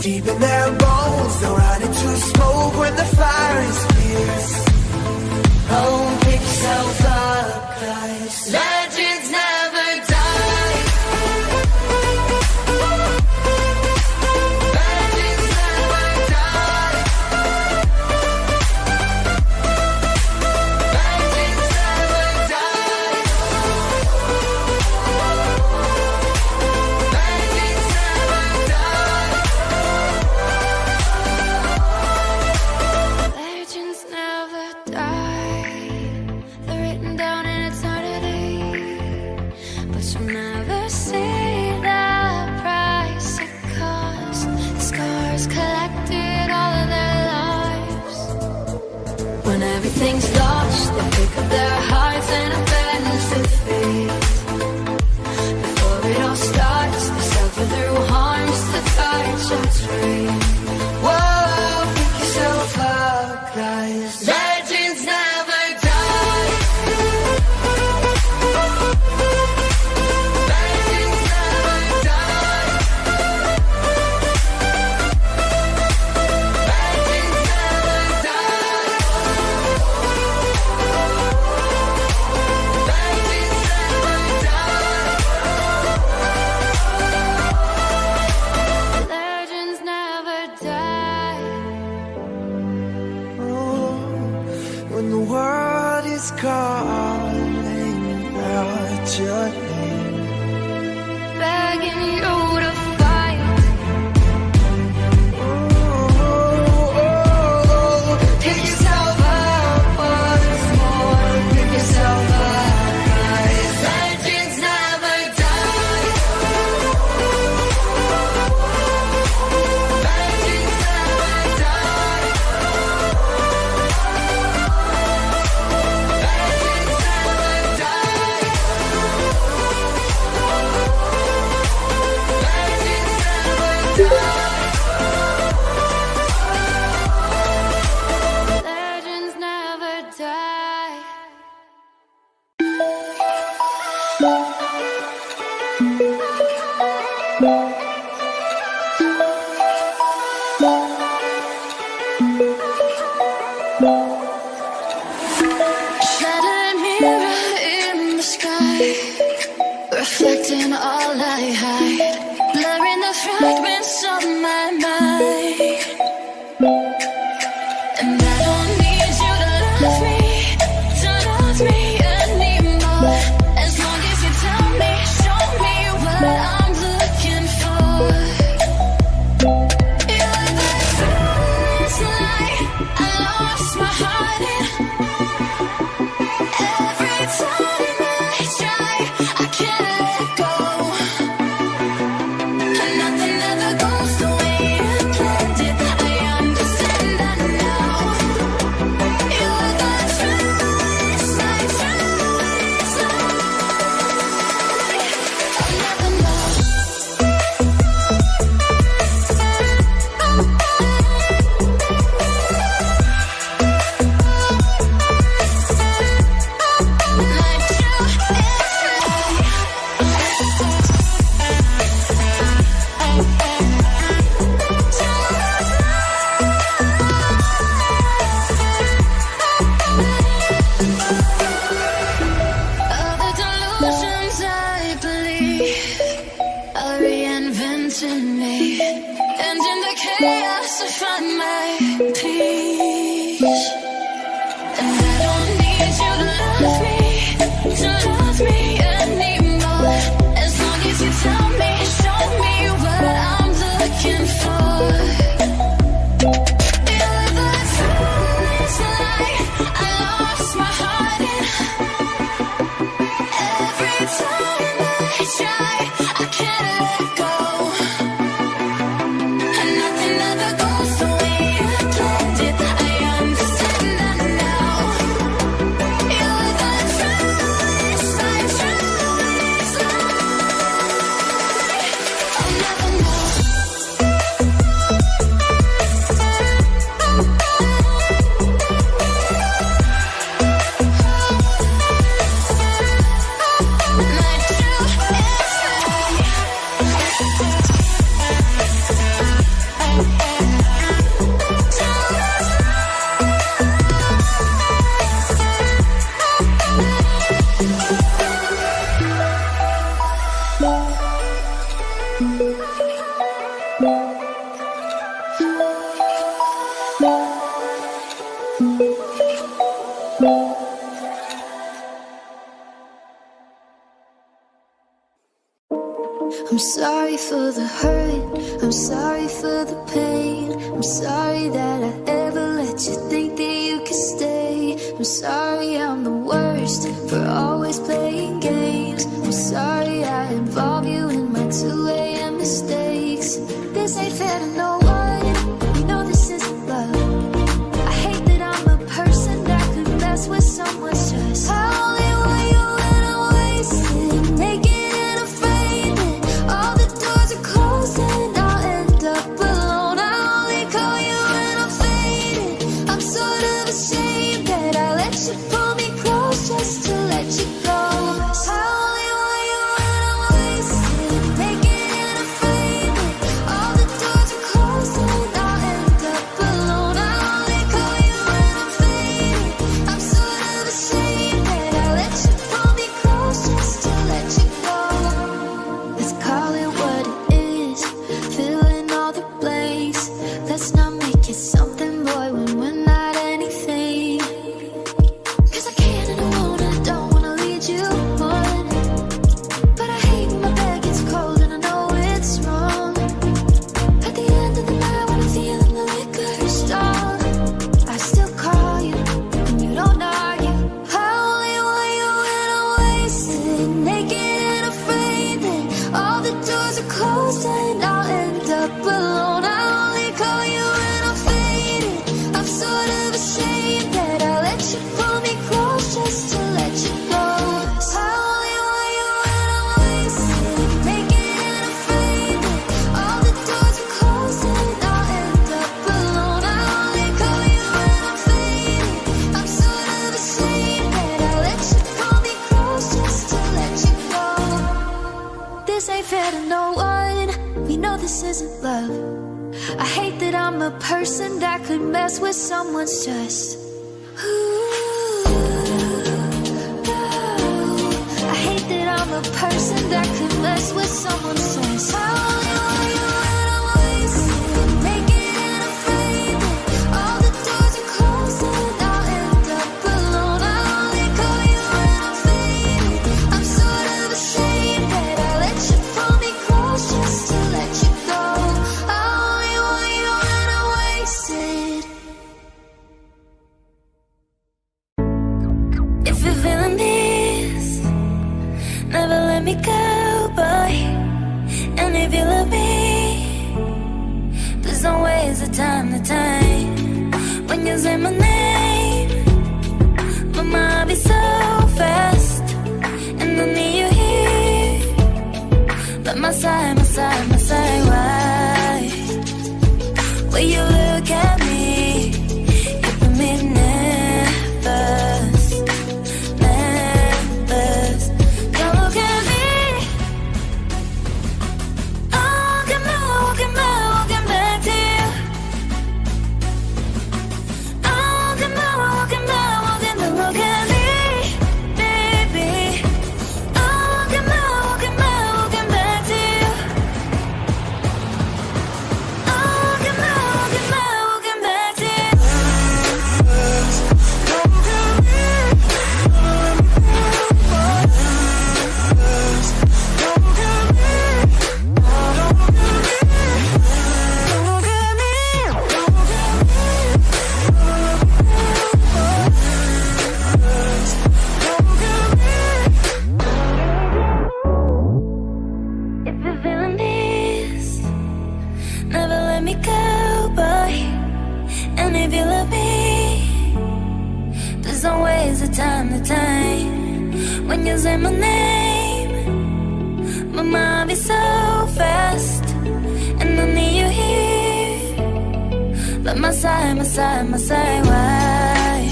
deep in their bones. They'll run into smoke when the fire is fierce. Oh, pick yourself up, 'cause legends never die. Legends never die. Legends never die. Legends never die. Legends never die. They're written down in eternity, but you'll never see the price it cost. Scars collected all of their lives. When everything's lost, they pick up their hearts and avenge defeat. Before it all starts, they suffer through harms to touch a tree. Whoa, pick yourself up, 'cause legends never die. Legends never die. Legends never die. Legends never die. Legends never die. When the world is calling out your name, Begging you to fight. pick yourself up once more. Pick yourself up, 'cause legends never die. Legends never die. Legends never die. Legends never die. Legends never die. Shattered mirror in the sky, reflecting all I hide, blurring the fragments of my mind. And I don't need you to love me anymore. As long as you tell me, show me what I'm looking for. You're the first light I lost my heart in. Every time I try, I can't let go. And nothing ever goes the way you planned it. I understand that now. You're the truest light, truest light. I'll never know. All the delusions I believe are reinventing me, and in the chaos I find my peace. And I don't need you to love me anymore. As long as you tell me, show me what I'm looking for. You're the first light I lost my heart in. Every time I try, I can't let go. And nothing ever goes the way you planned. I'm sorry for the hurt, I'm sorry for the pain. I'm sorry that I ever let you think that you could stay. I'm sorry I'm the worst for always playing games. I'm sorry I involve you in my 2 a.m. mistakes. This ain't fair to no one, you know this isn't love. I hate that I'm a person that could mess with someone's trust. I only want you when I'm wasted, naked and afraid that all the doors are closed and I'll end up alone. I only call you when I'm faded. I'm sort of ashamed that I let you pull me close just to let you go. I only want you when I'm wasted, naked and afraid that all the doors are closed and I'll end up alone. I only call you when I'm faded. I'm sort of ashamed that I let you pull me close just to let you go. Let's call it what it is, fill in all the blanks. Let's not make it something, boy, when we're not anything. Cause I can't and I won't, and I don't wanna lead you on. But I hate when my bed gets cold and I know it's wrong. At the end of the night when I'm feeling the liquor stall, I still call you and you don't argue. I only want you when I'm wasted, naked and afraid that all the doors are closed and I'll end up alone. I only call you when I'm faded. I'm sort of ashamed that I let you pull me close just to let you go. I only want you when I'm wasted, naked and afraid that all the doors are closed and I'll end up alone. I only call you when I'm faded. I'm sort of ashamed that I let you pull me close just to let you go. This ain't fair to no one, we know this isn't love. I hate that I'm a person that could mess with someone's trust. Ooh, I hate that I'm a person that could mess with someone's trust. I only want you when I'm wasted, naked and afraid that all the doors are closed and I'll end up alone. I only call you when I'm faded. I'm sort of ashamed that I let you pull me close just to let you go. I only want you when I'm wasted. If you're feeling this, never let me go, boy. And if you love me, please don't waste the time. When you say my name, my mind be so fast, and I need you here by my side, why? When you look at me, you put me nervous. Don't look at me. Walking back to you. Walking back, don't look at me, baby. Walking back to you. Walking back to you. If you're feeling this, never let me go, boy. And if you love me, please don't waste the time. When you say my name, my mind be so fast, and I need you here by my side, why?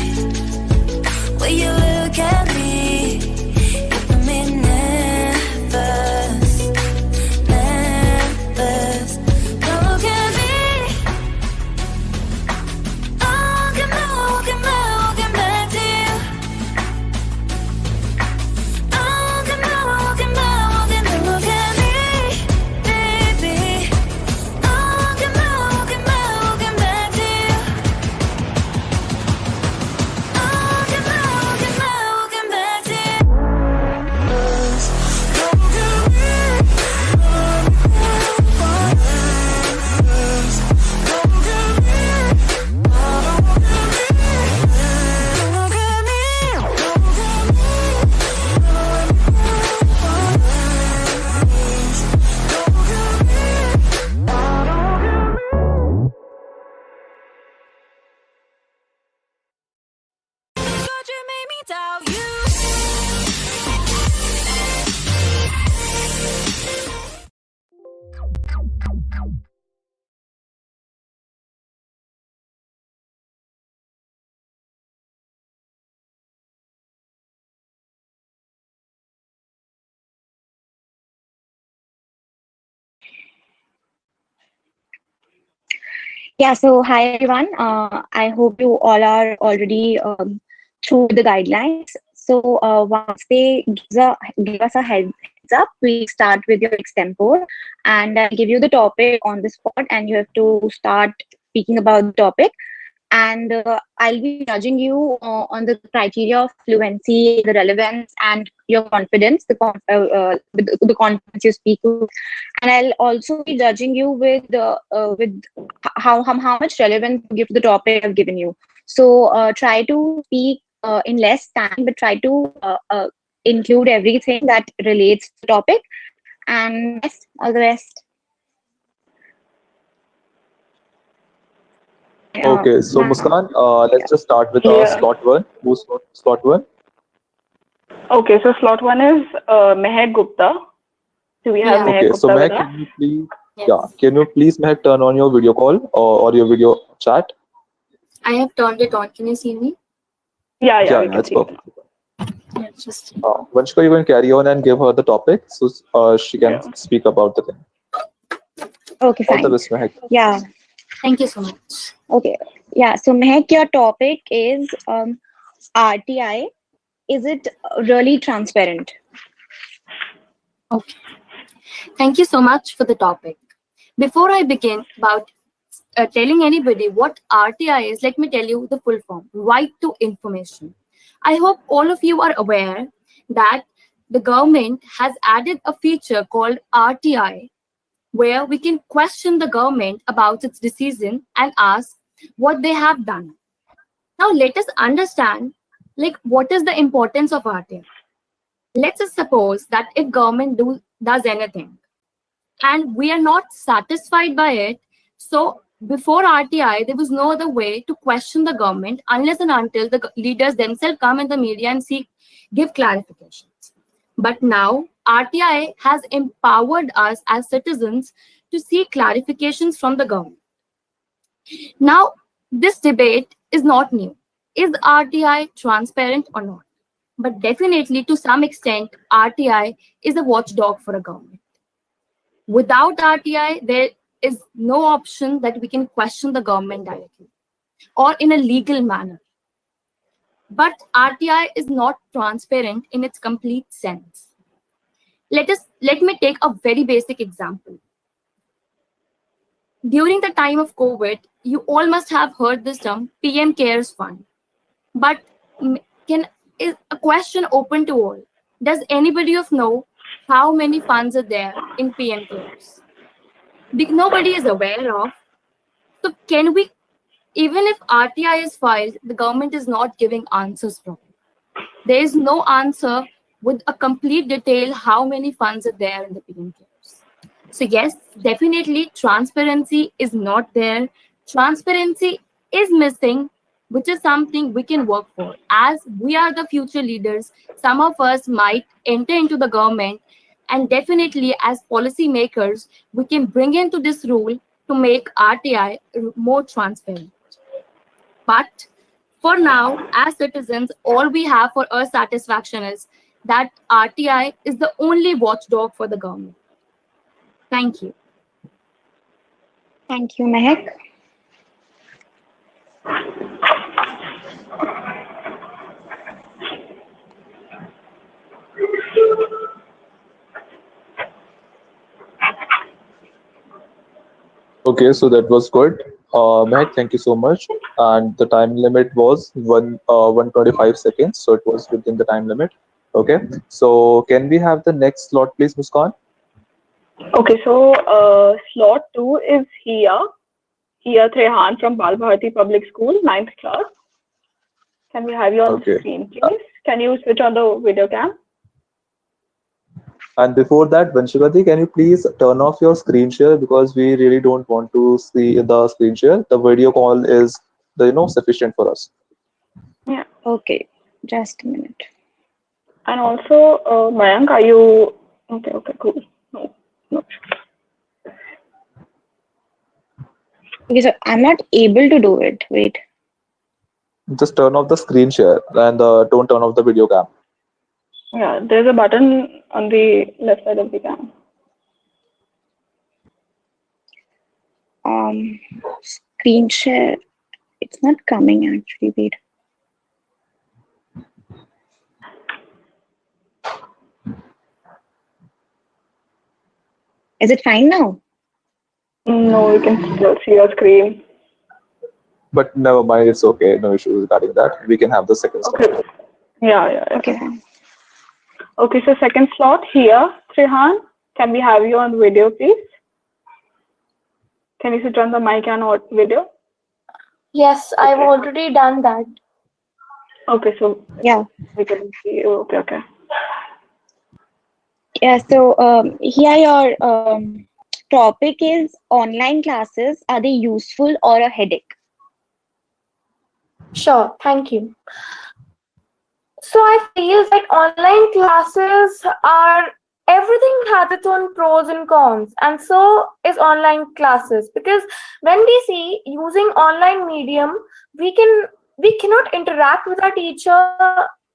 When you look at me, you put me nervous. Don't look at me. Walking back to you. Walking back, don't look at Yeah, so hi everyone. I hope you all are already through the guidelines. So once they give us a heads up, we start with your extempore, and I'll give you the topic on the spot, and you have to start speaking about the topic. And I'll be judging you on the criteria of fluency, the relevance, and your confidence, with the confidence you speak with. And I'll also be judging you with how much relevance you give to the topic I've given you. So try to speak in less time, but try to include everything that relates to the topic. And yes, all the best. Okay, so Ma'am. Muskan, let's just start with Yeah. slot one. Who's slot one? Okay, so slot one is Mehak Gupta. Do we have Yeah. Mehak Okay, so Gupta with Mehak, us? can you please, yeah, Yes. can you please, Mehak, turn on your video call or your video chat? I have turned it on. Can you see me? Yeah, Yeah, we yeah, can it's see you. perfect. Yeah, just Vanshika, you can carry on and give her the topic so she can Yeah. speak about the thing. Okay, All the fine. best, Mehak. Yeah. thank you so much. Okay. Yeah. So Mehak, your topic is RTI. Is it really transparent? Okay. Thank you so much for the topic. Before I begin about telling anybody what RTI is, let me tell you the full form: Right to Information. I hope all of you are aware that the government has added a feature called RTI, where we can question the government about its decision and ask what they have done. Now let us understand, like, what is the importance of RTI. Let's just suppose that if government does anything and we are not satisfied by it, so before RTI there was no other way to question the government unless and until the leaders themselves come in the media and give clarifications. But now RTI has empowered us as citizens to seek clarifications from the government. Now, this debate is not new. Is RTI transparent or not? But definitely, to some extent, RTI is a watchdog for a government. Without RTI, there is no option that we can question the government directly or in a legal manner. But RTI is not transparent in its complete sense. Let me take a very basic example. During the time of COVID, you all must have heard this term PM Cares Fund. But is a question open to all. Does anybody of know how many funds are there in PM Cares? Nobody is aware of. So can we, even if RTI is filed, the government is not giving answers properly. There is no answer with a complete detail how many funds are there in the PM Cares. So yes, definitely transparency is not there. Transparency is missing, which is something we can work for. As we are the future leaders, some of us might enter into the government, and definitely as policymakers, we can bring into this rule to make RTI more transparent. But for now, as citizens, all we have for our satisfaction is that RTI is the only watchdog for the government. Thank you. Thank you, Mehak. Okay, so that was good. Mehak, thank you so much. And the time limit was 125 seconds, so it was within the time limit. Okay, so can we have the next slot, please, Muskan? Okay, so slot two is Hia Trehan from Balbharti Public School, ninth class. Can we have you on the Okay. screen, please? Can you switch on the video cam? And before that, Vanshika, can you please turn off your screen share because we really don't want to see the screen share. The video call is sufficient for us. Yeah. Okay, just a minute. And also, Mayank, are you okay? Okay, cool. No. Okay, so I'm not able to do it. Wait. Just turn off the screen share and don't turn off the video cam. Yeah, there's a button on the left side of the cam. Screen share. It's not coming actually. Wait. Is it fine now? No, you can still see your screen. But never mind, it's okay. No issues regarding that. We can have the second slot. Okay. Yeah. Okay, fine. Okay, so second slot here, Chauhan. Can we have you on video, please? Can you switch on the mic and video? Yes, I've already done that. Okay, so Yeah. we can see you. Okay. Yeah, so here your topic is online classes. Are they useful or a headache? Sure, thank you. So I feel that online classes are, everything has its own pros and cons, and so is online classes, because when we see using online medium, we cannot interact with our teacher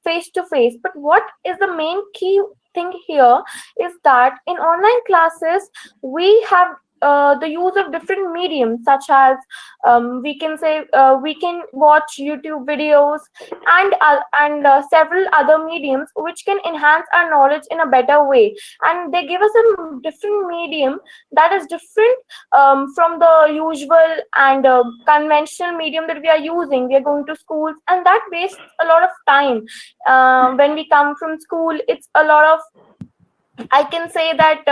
face to face. But what is the main key thing here is that in online classes we have the use of different mediums, such as we can say we can watch YouTube videos and several other mediums which can enhance our knowledge in a better way, and they give us a different medium that is different from the usual and conventional medium that we are using. We are going to schools, and that wastes a lot of time. When we come from school, it's a lot of, I can say that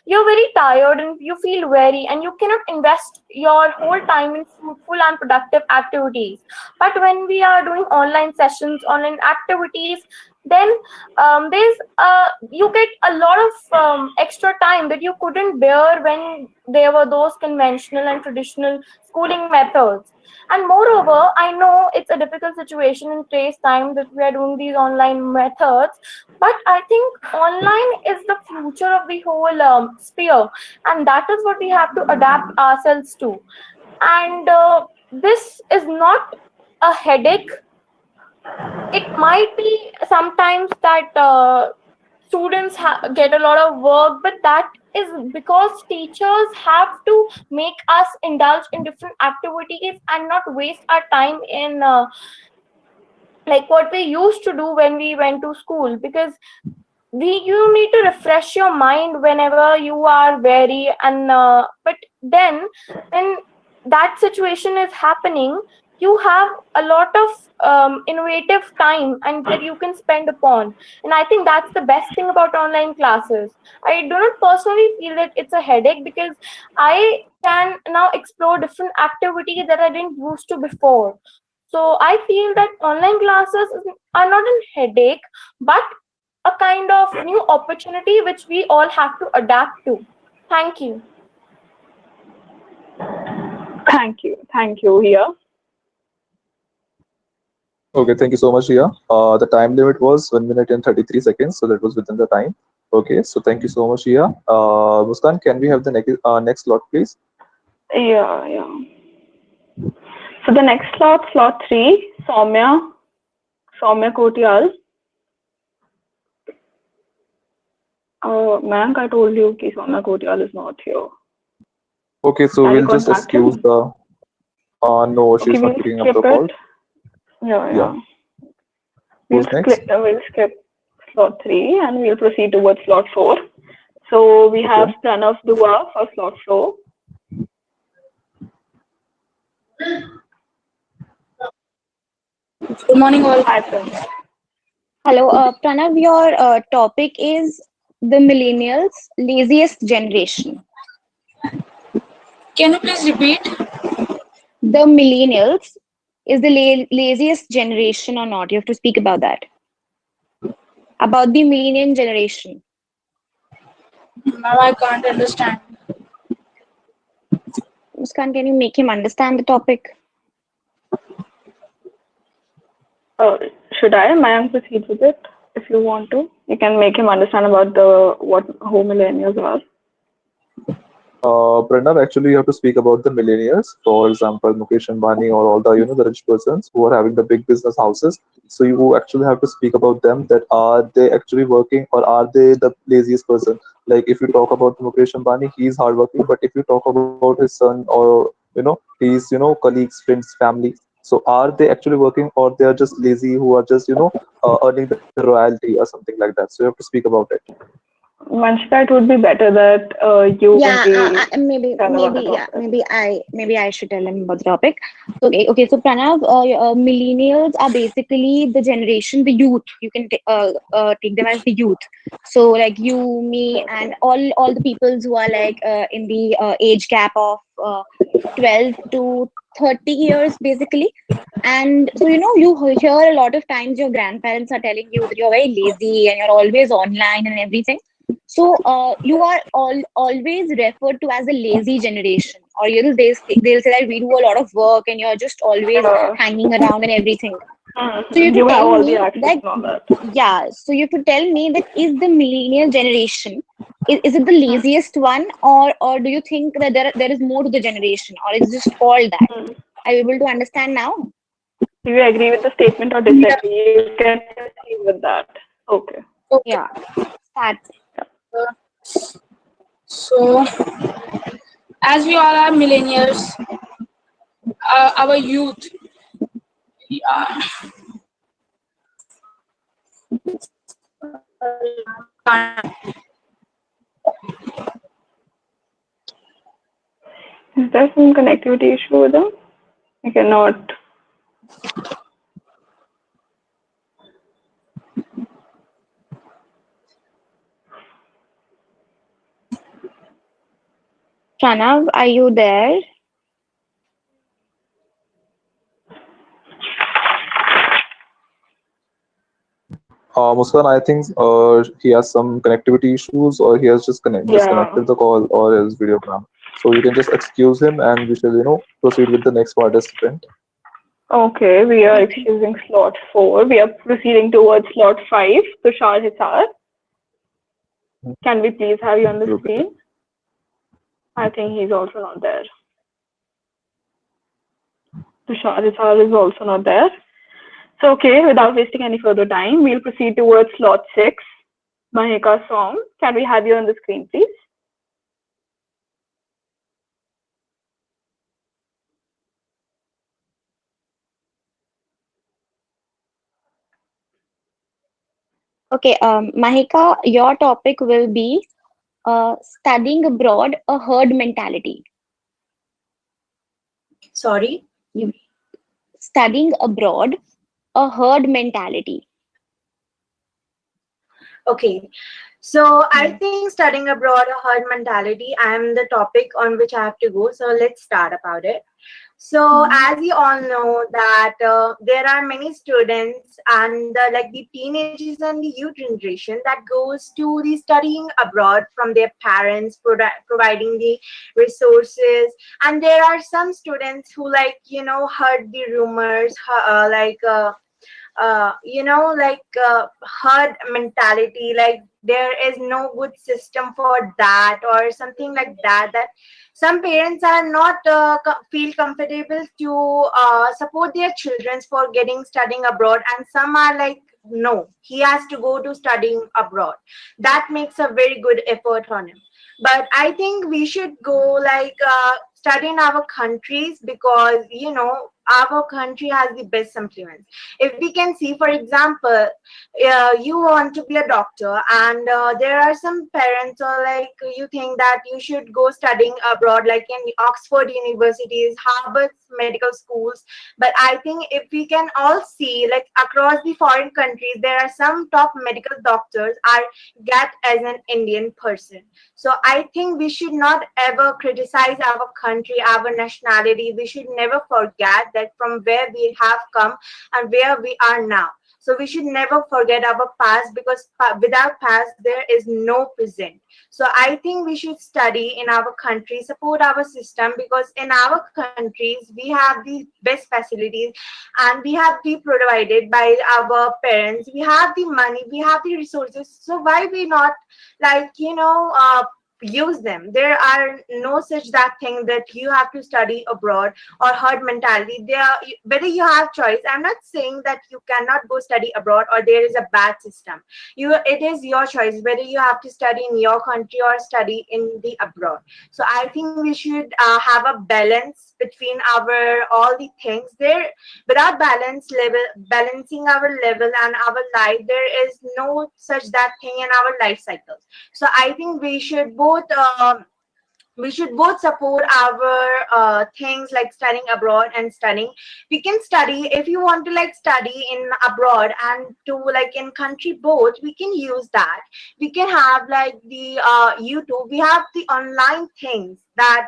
you're very tired and you feel weary, and you cannot invest your whole time in fruitful and productive activities. But when we are doing online sessions, online activities, then you get a lot of extra time that you couldn't bear when there were those conventional and traditional schooling methods. And moreover, I know it's a difficult situation in today's time that we are doing these online methods, but I think online is the future of the whole sphere, and that is what we have to adapt ourselves to. And this is not a headache. It might be sometimes that students get a lot of work, but that is because teachers have to make us indulge in different activities and not waste our time in like what we used to do when we went to school, because you need to refresh your mind whenever you are weary, and but then when that situation is happening, you have a lot of innovative time and that you can spend upon. And I think that's the best thing about online classes. I do not personally feel that it's a headache, because I can now explore different activities that I didn't used to before. So I feel that online classes are not a headache, but a kind of new opportunity which we all have to adapt to. Thank you. Thank you, Here. Okay, thank you so much, Ria. The time limit was 1 minute and 33 seconds, so that was within the time. Okay, so thank you so much, Ria. Muskan, can we have the next slot, please? Yeah. So the next slot 3, Soumya Kotial. Mayank, I told you that Soumya Kotial is not here. Okay, so we'll just excuse the. No, she's not picking up the call. Yeah. Who's next? We'll skip slot 3 and we'll proceed towards slot 4. So we have Pranav Dua for slot 4. Good morning, all. Hi, Pranav. Hello, Pranav, your topic is the millennials, laziest generation. Can you please repeat? The millennials is the laziest generation or not? You have to speak about that. About the millennial generation. Now I can't understand. Muskan, can you make him understand the topic? Should I? Mayank, proceed with it if you want to. You can make him understand about who millennials are. Pranav, actually, you have to speak about the millionaires. For example, Mukesh Ambani or all the the rich persons who are having the big business houses. So you actually have to speak about them. That are they actually working or are they the laziest person? Like if you talk about Mukesh Ambani, he is hardworking. But if you talk about his son or his colleagues, friends, family. So are they actually working or they are just lazy who are just earning the royalty or something like that? So you have to speak about it. Vanshika, it would be better that you Yeah, only tell about the yeah, topic. maybe I should tell him about the topic. So, okay. So Pranav, millennials are basically the generation, the youth. You can take them as the youth. So like you, me, and all the peoples who are like in the age gap of 12 to 30 years, basically. And so you hear a lot of times your grandparents are telling you that you're very lazy and you're always online and everything. So you are always referred to as a lazy generation, or they'll say that we do a lot of work and you're just always Uh, hanging around and everything. So you have to you have tell all the me access that and all that. yeah. So you have to tell me that is the millennial generation is it the laziest one, or do you think that there is more to the generation, or it's just all that? Are you able to understand now? Do you agree with the statement or Yeah. disagree? You can proceed with that. Okay. Okay. Yeah. Start. Uh, so, as we all are millennials, our youth, yeah, Is there some connectivity issue with them? I cannot. Pranav, are you there? Muskan, I think he has some connectivity issues, or he has just Yeah. disconnected the call or his video cam. So you can just excuse him, and we shall, proceed with the next participant. Okay, we are Okay. excusing slot 4. We are proceeding towards slot 5, Tushar Hisar. Can we please have you on the Okay. screen? I think he's also not there. Tushar Hisar is also not there. So, okay, without wasting any further time, we'll proceed towards slot 6, Mahika Song. Can we have you on the screen, please? Okay, Mahika, your topic will be studying abroad, a herd mentality. Sorry. You studying abroad, a herd mentality. Okay. So I Hmm. think studying abroad, a herd mentality, I am the topic on which I have to go. So let's start about it. So Hmm. as you all know that there are many students and like the teenagers and the youth generation that goes to the studying abroad from their parents providing the resources, and there are some students who like heard the rumors herd mentality, like there is no good system for that or something like that, that some parents are not feel comfortable to support their children for getting studying abroad, and some are like no, he has to go to studying abroad. That makes a very good effort on him. But I think we should go study in our countries, because our country has the best influence. If we can see, for example, you want to be a doctor, and there are some parents or like you think that you should go studying abroad, like in Oxford universities, Harvard medical schools. But I think if we can all see, like across the foreign countries, there are some top medical doctors are get as an Indian person. So I think we should not ever criticize our country, our nationality. We should never forget that from where we have come and where we are now. So we should never forget our past, because without past there is no present. So I think we should study in our country, support our system, because in our countries we have the best facilities and we have the provided by our parents. We have the money, we have the resources. So why we not like use them. There are no such that thing that you have to study abroad or herd mentality. There are, whether you have choice. I'm not saying that you cannot go study abroad or there is a bad system. It is your choice whether you have to study in your country or study in the abroad. So I think we should have a balance between our all the things there. Without balancing our level and our life, there is no such that thing in our life cycles. So I think we should both support our things like studying abroad and studying. We can study if you want to like study in abroad and to like in country both. We can use that. We can have like the YouTube. We have the online things that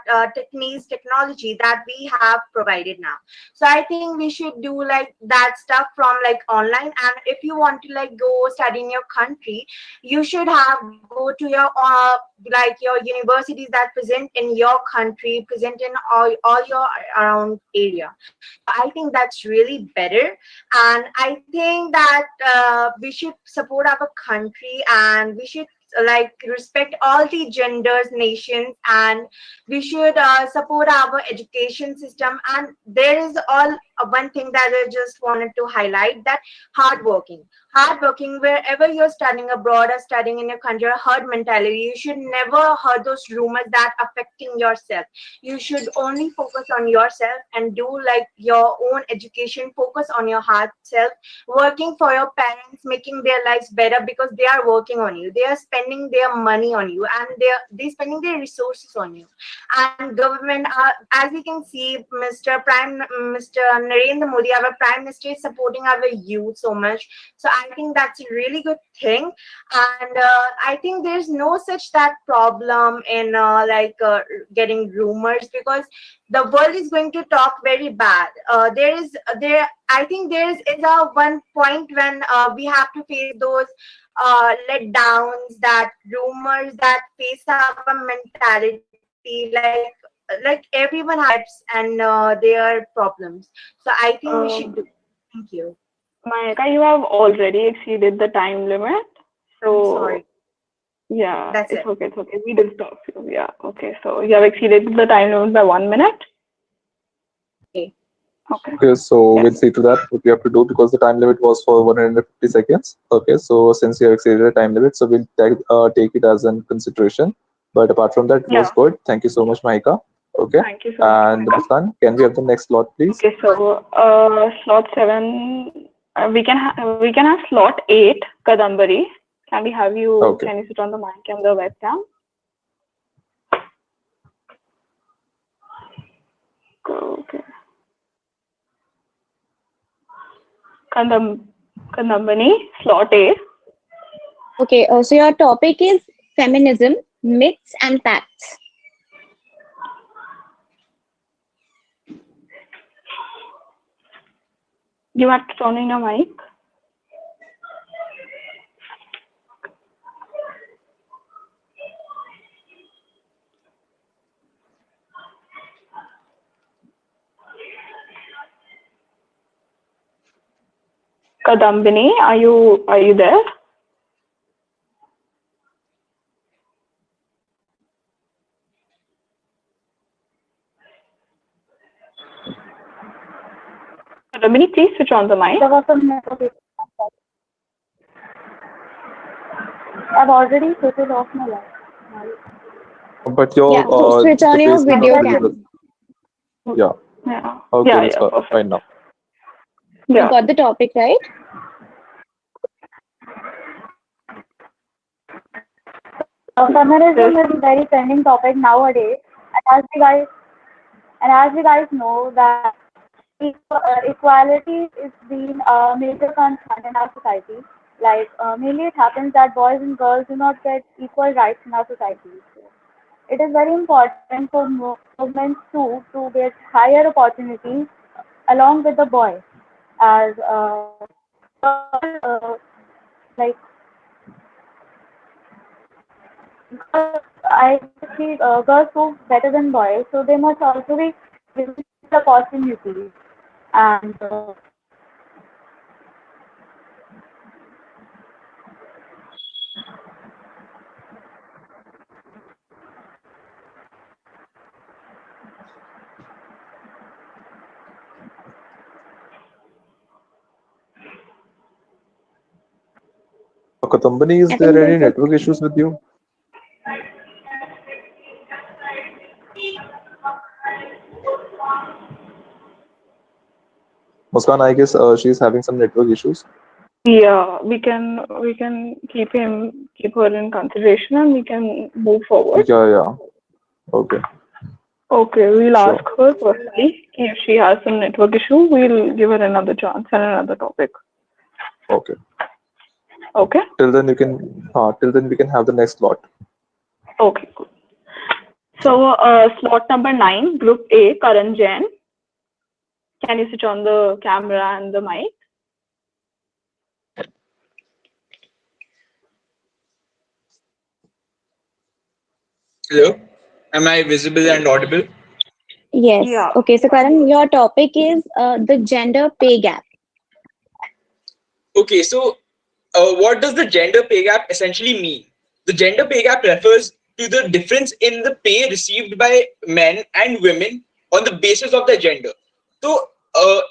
technology that we have provided now. So I think we should do like that stuff from like online. And if you want to like go study in your country, you should have go to your like your universities that present in your country, present in all your around area. So I think that's really better. And I think that we should support our country, and we should like respect all the genders, nations, and we should support our education system. And there is all one thing that I just wanted to highlight, that hardworking wherever you're studying abroad or studying in your country, or herd mentality. You should never heard those rumors that affecting yourself. You should only focus on yourself and do like your own education. Focus on your hard self, working for your parents, making their lives better, because they are working on you. They are spending their money on you, and they're spending their resources on you. And government, as we can see, Mr. Narendra Modi, our Prime Minister, is supporting our youth so much. So I think that's a really good thing. And I think there's no such that problem in getting rumors, because the world is going to talk very bad. I think is a one point when we have to face those letdowns, that rumors that face our mentality, like everyone has and their problems. So I think we should do. Thank you. Mayaka, you have already exceeded the time limit. So I'm sorry. Yeah, That's it's it. okay. It's okay. We did stop you. Yeah. Okay. So you have exceeded the time limit by 1 minute. Okay. Okay. Okay, so Yeah. we'll see to that what we have to do, because the time limit was for 150 seconds. Okay, so since you have exceeded the time limit, so we'll take it as in consideration. But apart from that, it was Yeah. good. Thank you so much, Mahika. Okay, Thank you so much, and Mayaka. Muskan, can we have the next slot, please? Okay. So slot 7. We can have slot 8. Kadambari. Can we have you? Okay. Can you sit on the mic and the webcam? Okay. Kadambari, slot 8. Okay, so your topic is feminism, myths and facts. You have to turn in your mic. Kadambini, are you there? Kadambini, please switch on the mic. I've already switched off my light. But your Yeah, so switch on the your face is not video visible. cam. Yeah. Yeah. Okay, Yeah. it's Yeah. Perfect. fine now. You Yeah. got the topic right? Feminism is a very trending topic nowadays, and as you guys know that equality is being a major concern in our society. Like mainly it happens that boys and girls do not get equal rights in our society. So it is very important for movements too to get higher opportunities along with the boys, as like I see girls do better than boys, so they must also be given the opportunities. And Katambani, is I there think any there's a network issues with you? Muskan, I guess she's having some network issues. Yeah, we can keep her in consideration, and we can move forward. Yeah, yeah. Okay, Okay, we'll ask sure. her personally if she has some network issue. We'll give her another chance and another topic. Okay. Okay. Till then we can have the next slot. Okay. Cool. So, slot number 9, Group A, Karan Jain. Can you switch on the camera and the mic? Hello, am I visible and audible? yes. Yeah. Okay, so Karan, your topic is the gender pay gap. Okay, so what does the gender pay gap essentially mean? The gender pay gap refers to the difference in the pay received by men and women on the basis of their gender. So,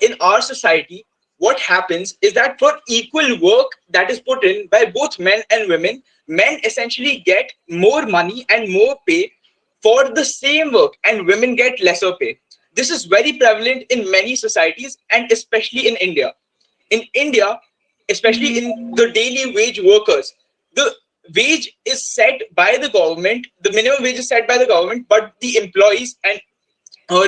in our society, what happens is that for equal work that is put in by both men and women, men essentially get more money and more pay for the same work, and women get lesser pay. This is very prevalent in many societies, and especially in India. In India, especially in the daily wage workers, the wage is set by the government, the minimum wage is set by the government, but the employees and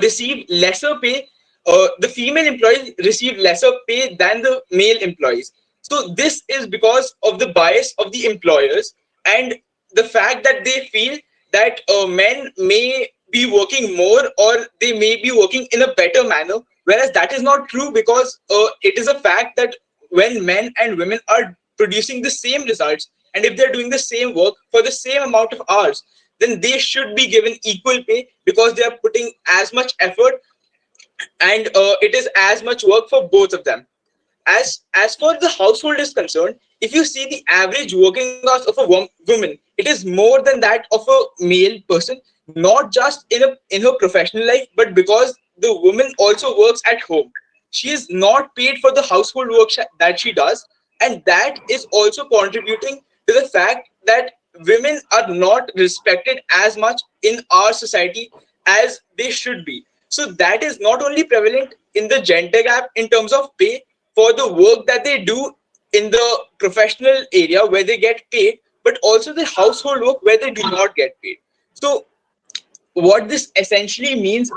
receive lesser pay. The female employees receive lesser pay than the male employees. So this is because of the bias of the employers and the fact that they feel that men may be working more or they may be working in a better manner, whereas that is not true, because it is a fact that when men and women are producing the same results, and if they're doing the same work for the same amount of hours, then they should be given equal pay, because they are putting as much effort, and it is as much work for both of them. As far as the household is concerned, if you see the average working hours of a woman, it is more than that of a male person, not just in her professional life, but because the woman also works at home. She is not paid for the household work that she does, and that is also contributing to the fact that women are not respected as much in our society as they should be. So that is not only prevalent in the gender gap in terms of pay for the work that they do in the professional area where they get paid, but also the household work where they do not get paid. So what this essentially means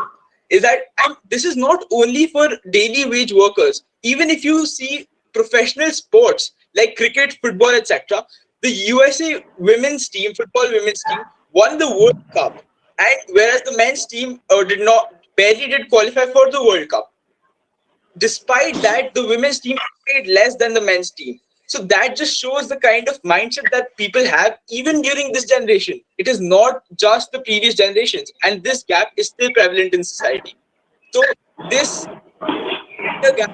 is that, and this is not only for daily wage workers, even if you see professional sports like cricket, football, etc., the USA women's team, football women's team, won the World Cup, and whereas the men's team did not, barely did qualify for the World Cup. Despite that, the women's team paid less than the men's team. So that just shows the kind of mindset that people have even during this generation. It is not just the previous generations, and this gap is still prevalent in society. So this gap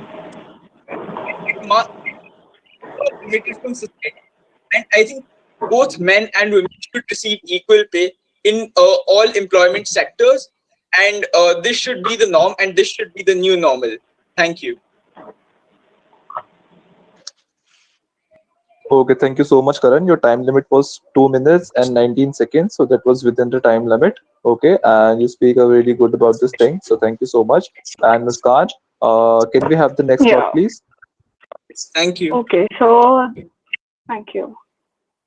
must be limited from society, and I think both men and women should receive equal pay in all employment sectors, and this should be the norm, and this should be the new normal. Thank you. Okay, thank you so much, Karan. Your time limit was 2 minutes and 19 seconds, so that was within the time limit. Okay, and you speak really good about this thing, so thank you so much. And Muskan, can we have the next slot, Yeah. please? Thank you. Okay. So, thank you.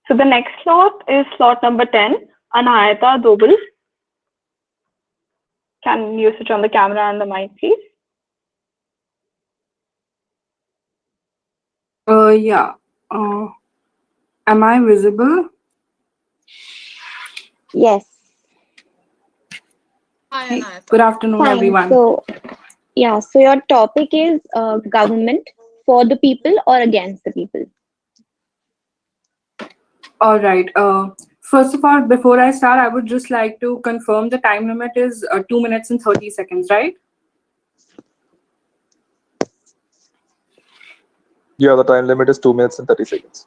So the next slot is slot number 10, Anayata Dobal. Can you switch on the camera and the mic, please? Yeah. Am I visible? Yes. Good afternoon, Fine. everyone. So, yeah, so your topic is government for the people or against the people? All right. First of all, before I start, I would just like to confirm the time limit is 2 minutes and 30 seconds, right? Yeah, the time limit is 2 minutes and 30 seconds.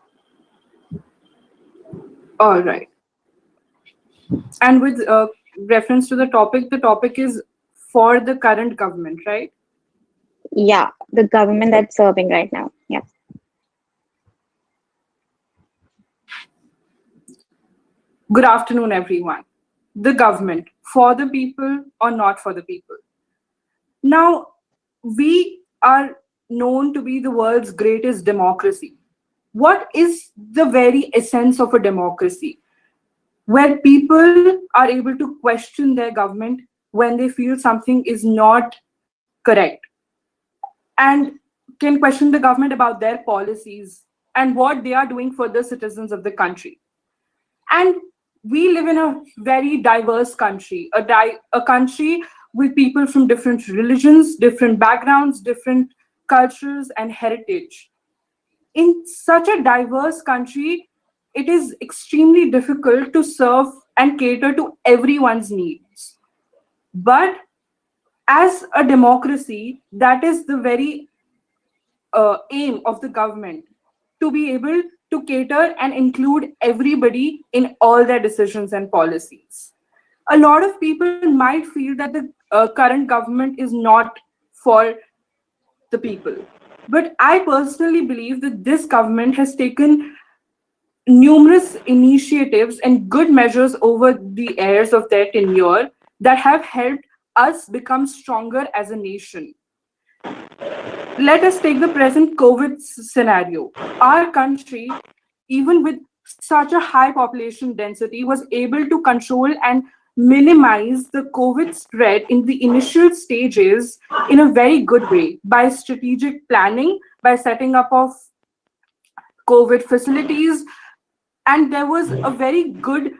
All right. And with reference to the topic is for the current government, right? Yeah, the government that's serving right now. Yeah. Good afternoon, everyone. The government, for the people or not for the people? Now, we are known to be the world's greatest democracy. What is the very essence of a democracy? Where people are able to question their government when they feel something is not correct, and can question the government about their policies and what they are doing for the citizens of the country. And we live in a very diverse country, a country with people from different religions, different backgrounds, different cultures and heritage. In such a diverse country, it is extremely difficult to serve and cater to everyone's needs. But as a democracy, that is the very aim of the government, to be able to cater and include everybody in all their decisions and policies. A lot of people might feel that the current government is not for the people. But I personally believe that this government has taken numerous initiatives and good measures over the years of their tenure that have helped us become stronger as a nation. Let us take the present COVID scenario. Our country, even with such a high population density, was able to control and minimize the COVID spread in the initial stages in a very good way by strategic planning, by setting up of COVID facilities, and there was a very good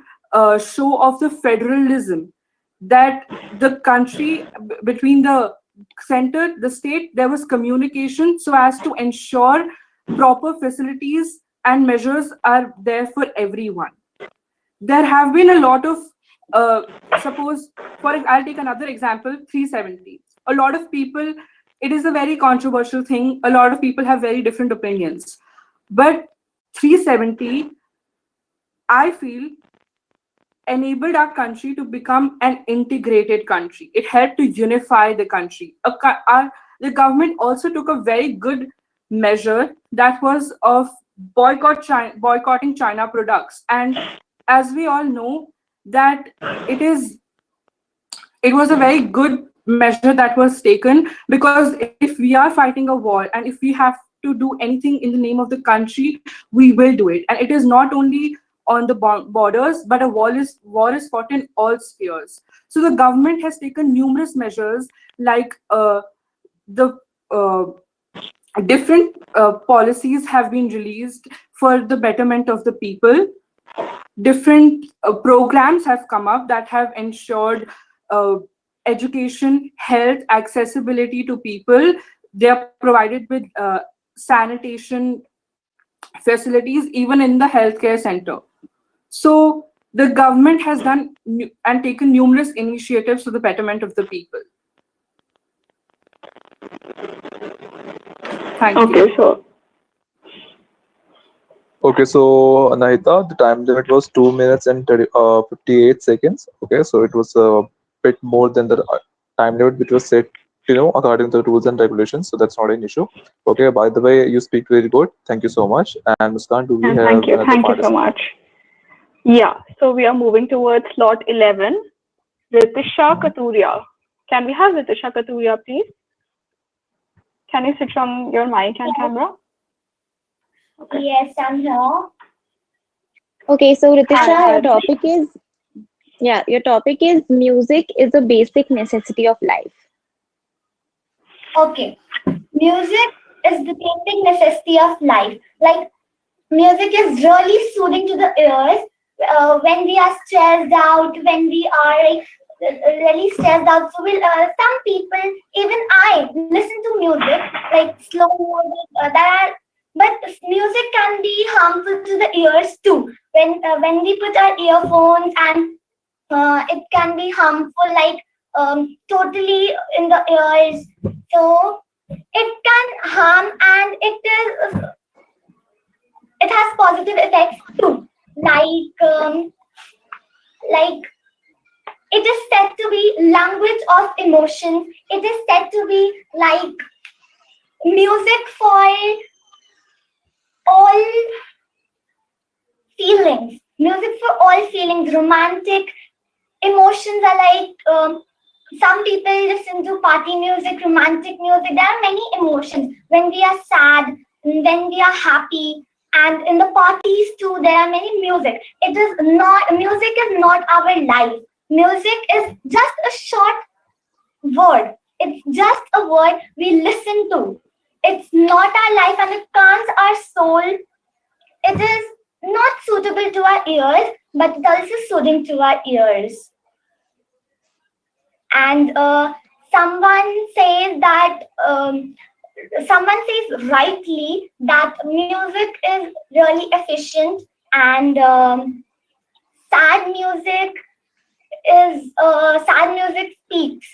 show of the federalism, that the country between the center, the state, there was communication so as to ensure proper facilities and measures are there for everyone. There have been a lot of suppose for I'll take another example, 370. A lot of people, it is a very controversial thing, a lot of people have very different opinions, but 370, I feel, enabled our country to become an integrated country. It helped to unify the country. The government also took a very good measure, that was of boycotting China products. And as we all know, that it was a very good measure that was taken, because if we are fighting a war and if we have to do anything in the name of the country, we will do it. And it is not only on the borders, but a war is fought in all spheres. So the government has taken numerous measures, like the different policies have been released for the betterment of the people. Different programs have come up that have ensured education, health, accessibility to people. They are provided with sanitation facilities, even in the healthcare center. So the government has done and taken numerous initiatives for the betterment of the people. Thank you. Okay, sure. Okay, so Anahita, the time limit was 2 minutes and 58 seconds. Okay, so it was a bit more than the time limit which was set, according to the rules and regulations. So that's not an issue. Okay, by the way, you speak very good. Thank you so much. And Muskan, do we And have thank you. another Thank you so participant? much. Yeah, so we are moving towards slot 11. Ritisha Katuria. Can we have Ritisha Katuria, please? Can you switch on your mic and camera? Okay. Yes, I'm here. Okay, so Ritisha, Hi. your topic is music is a basic necessity of life. Okay. Music is the basic necessity of life. Like, music is really soothing to the ears when we are stressed out, when we are like, really stressed out. So some people, even I, listen to music, like slow music, but music can be harmful to the ears too. When we put our earphones, and it can be harmful, like totally in the ears. So it can harm, and it has positive effects too. Like it is said to be language of emotions. It is said to be like music for all feelings. music for all feelings, romantic emotions are like some people listen to party music, romantic music. There are many emotions. When we are sad, when we are happy, and in the parties too, there are many music. It is not music is not our life. Music is just a short word. It's just a word we listen to. It's not our life and it calms our soul. It is not suitable to our ears, but it's also soothing to our ears. And someone says that someone says rightly that music is really efficient, and sad music is sad music speaks.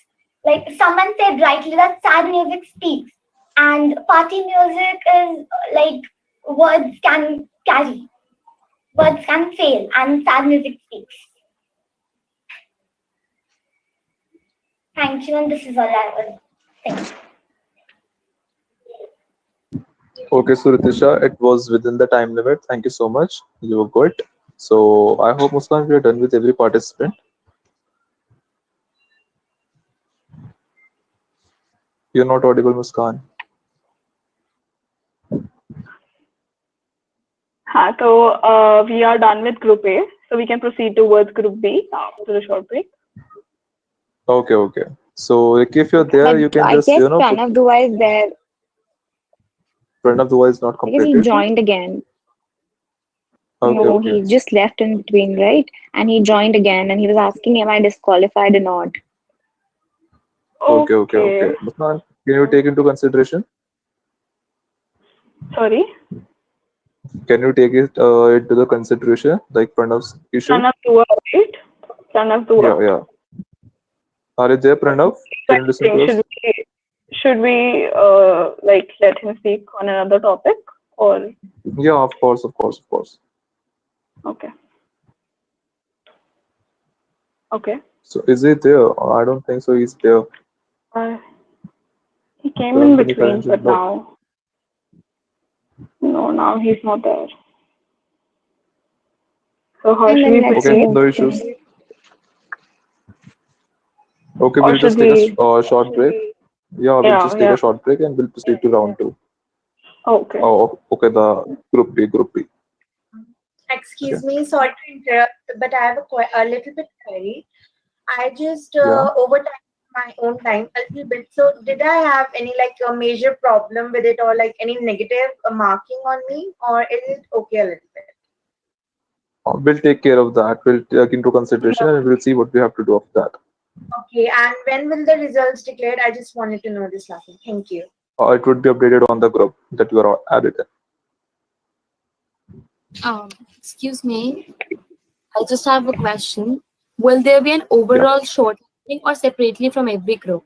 Like someone said rightly that sad music speaks, and party music is like words can carry, words can fail, and sad music speaks. Thank you, and this is all I was saying. Okay, so Ritisha, it was within the time limit. Thank you so much. You were good. So I hope, Muskan, we are done with every participant. You're not audible, Muskan. So we are done with Group A. So we can proceed towards Group B after the short break. Okay, okay. So Ricky, if you're there, you can I just, guess you know, Pranav Dua is there Pranav Dua is not because he completed. joined again. Okay, No, okay. he just left in between, right? And he joined again and he was asking, am I disqualified or not? Okay, okay, okay. Muskan, can you take into consideration? Sorry? Can you take it into the consideration, like Pranav's issue? Pranav Dua, right? Pranav Dua. Yeah, yeah. Are you there, Pranav? Can you listen to us? Should we like let him speak on another topic, or? Yeah, of course, of course, of course. Okay. Okay. So is he there? I don't think so. He's there. He came in Currently, between, but no. now he's not there. So how And should then we let's proceed? Okay, move no to- issues. Okay, Or we'll just should take a short break. Yeah, we'll just take yeah. a short break and we'll proceed to round 2. Okay. Oh, okay, the group B, group B. Excuse me, sorry to interrupt, but I have a little bit query. I just Yeah. overtime my own time a little bit. So did I have any like a major problem with it, or like any negative marking on me, or is it okay a little bit? We'll take care of that. We'll take into consideration and we'll see what we have to do after that. Okay, and when will the results declared? I just wanted to know this last thing. Thank you. It would be updated on the group that you are added in. Excuse me, I just have a question. Will there be an overall shortlisting or separately from every group?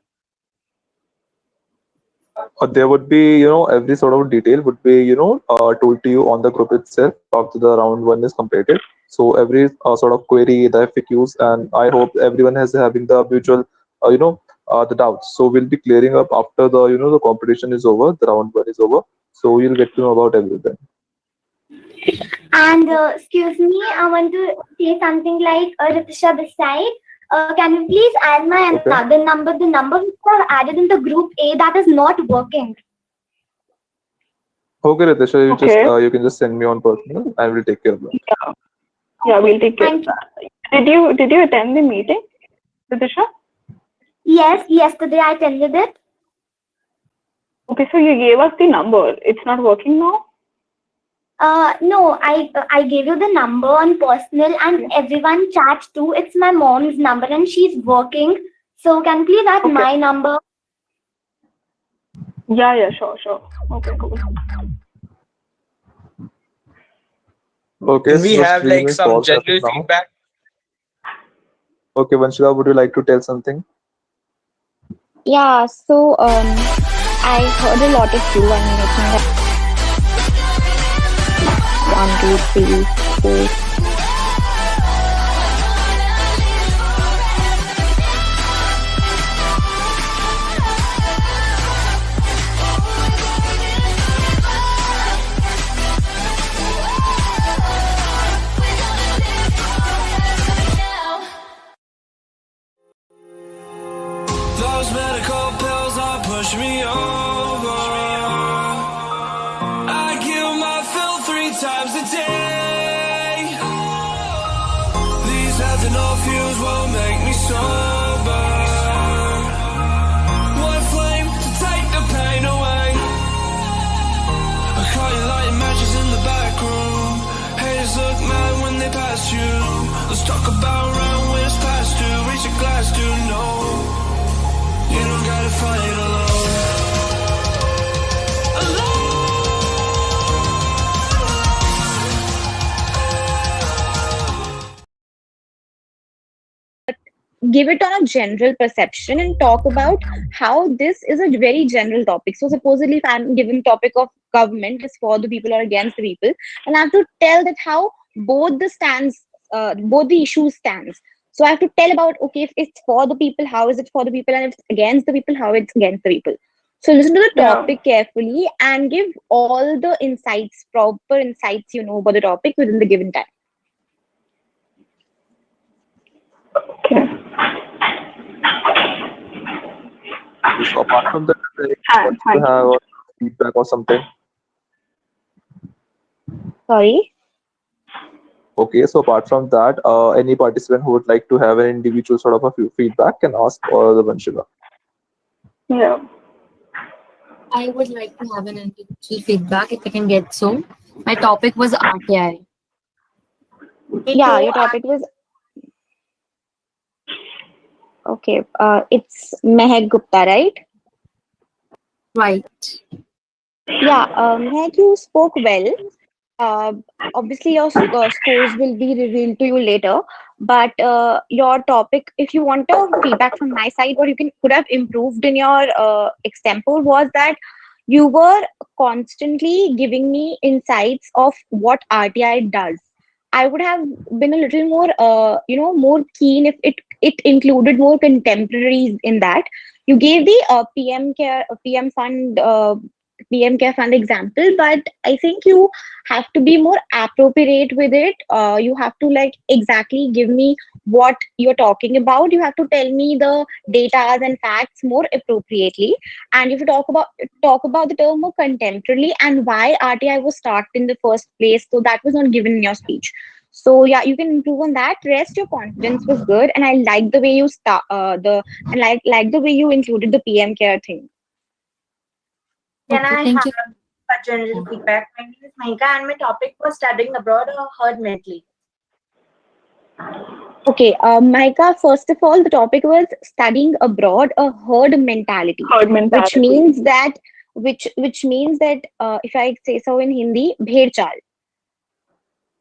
There would be, every sort of detail would be, told to you on the group itself after the round 1 is completed. So every sort of query, the FAQs, and I hope everyone has having the mutual, the doubts. So we'll be clearing up after the, the competition is over, the round 1 is over. So you'll get to know about everything. And excuse me, I want to say something like Ritisha beside. Can you please add my another number? The number which I added in the group A that is not working. Okay, Ritisha, you can just send me on personal and we'll take care of that. Yeah, we'll take care of that. Did you attend the meeting, Ritisha? Yes, yesterday I attended it. Okay, so you gave us the number. It's not working now? No, I gave you the number on personal and everyone chats too. It's my mom's number and she's working. So can you please add my number? Yeah, sure. Okay, cool. Okay, Do we so have like stream is some paused as of general now. feedback? Okay, Vanshika, would you like to tell something? Yeah, so I heard a lot of you. I mean, it's not like 1, 2, 3, 4. Those medical pills are push me over. I kill my fill 3 times a day. These ethanol fumes won't make me sober. One flame to take the pain away. I caught you lighting matches in the back room. Haters look mad when they pass you. Let's talk about round when it's past due. Reach a glass, do no. You don't gotta fight alone. Give it on a general perception and talk about how this is a very general topic. So supposedly if I'm given topic of government is for the people or against the people, and I have to tell that how both both the issues stands. So I have to tell about, okay, if it's for the people, how is it for the people, and if it's against the people, how it's against the people. So listen to the topic carefully and give all the insights, proper insights about the topic within the given time. Okay. So apart from that, do Thank you you. have feedback or something? Sorry. Okay, so apart from that, any participant who would like to have an individual sort of a feedback can ask the Vanshika. Yeah. I would like to have an individual feedback if I can get so. My topic was RTI. Yeah, your topic was okay. It's Mehak Gupta, right? Right. Yeah, Mehak, you spoke well. Obviously, your scores will be revealed to you later. But your topic, if you want a feedback from my side, what you could have improved in your extempore was that you were constantly giving me insights of what RTI does. I would have been a little more, more keen if it included more contemporaries in that. You gave the PM Care Fund example, but I think you have to be more appropriate with it. You have to exactly give me what you're talking about. You have to tell me the data and facts more appropriately, and if you talk about the term more contemporarily and why RTI was started in the first place. So that was not given in your speech. So yeah, you can improve on that. Rest, your confidence was good, and I like the way you like the way you included the PM Care thing. Can Okay, I thank have you. a general feedback? My name is Mayank and my topic was studying abroad or heard mentally. Okay, Micah, first of all, the topic was studying abroad, a herd mentality, Herd mentality. which means that if I say so in Hindi, bhed chal.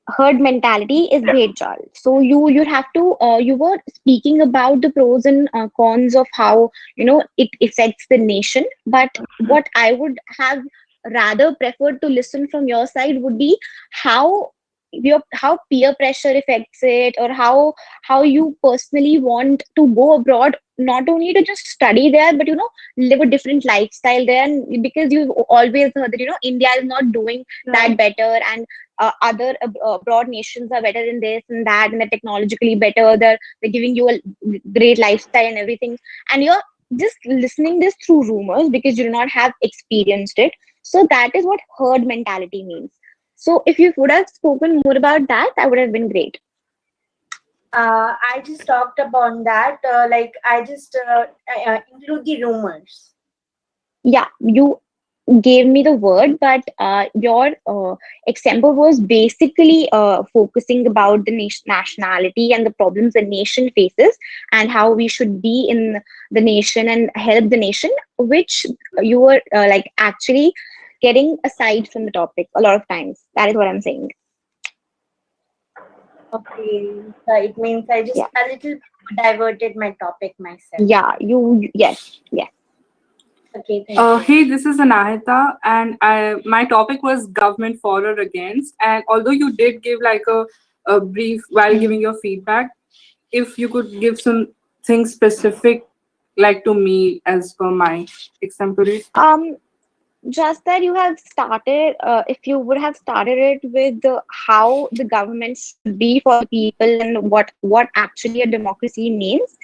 Herd mentality is bhed chal. So you have to you were speaking about the pros and cons of how it affects the nation, but what I would have rather preferred to listen from your side would be how how peer pressure affects it, or how you personally want to go abroad, not only to just study there, but live a different lifestyle there. And because you've always heard that India is not doing that better, and other abroad nations are better in this and that, and they're technologically better, they're giving you a great lifestyle and everything, and you're just listening this through rumors because you do not have experienced it. So that is what herd mentality means. So if you would have spoken more about that, that would have been great. I just talked about that. I just include the rumors. Yeah, you gave me the word, but your example was basically focusing about the nationality and the problems the nation faces, and how we should be in the nation and help the nation, which you were actually getting aside from the topic a lot of times. That is what I'm saying. Okay, so it means I just a little diverted my topic myself. Yeah, yes. Okay, thank you. Hey, this is Anahita, and my topic was government for or against. And although you did give a brief while giving your feedback, if you could give something specific, like to me as per my extempore. Just that you have started, if you would have started it with how the government should be for the people and what actually a democracy means,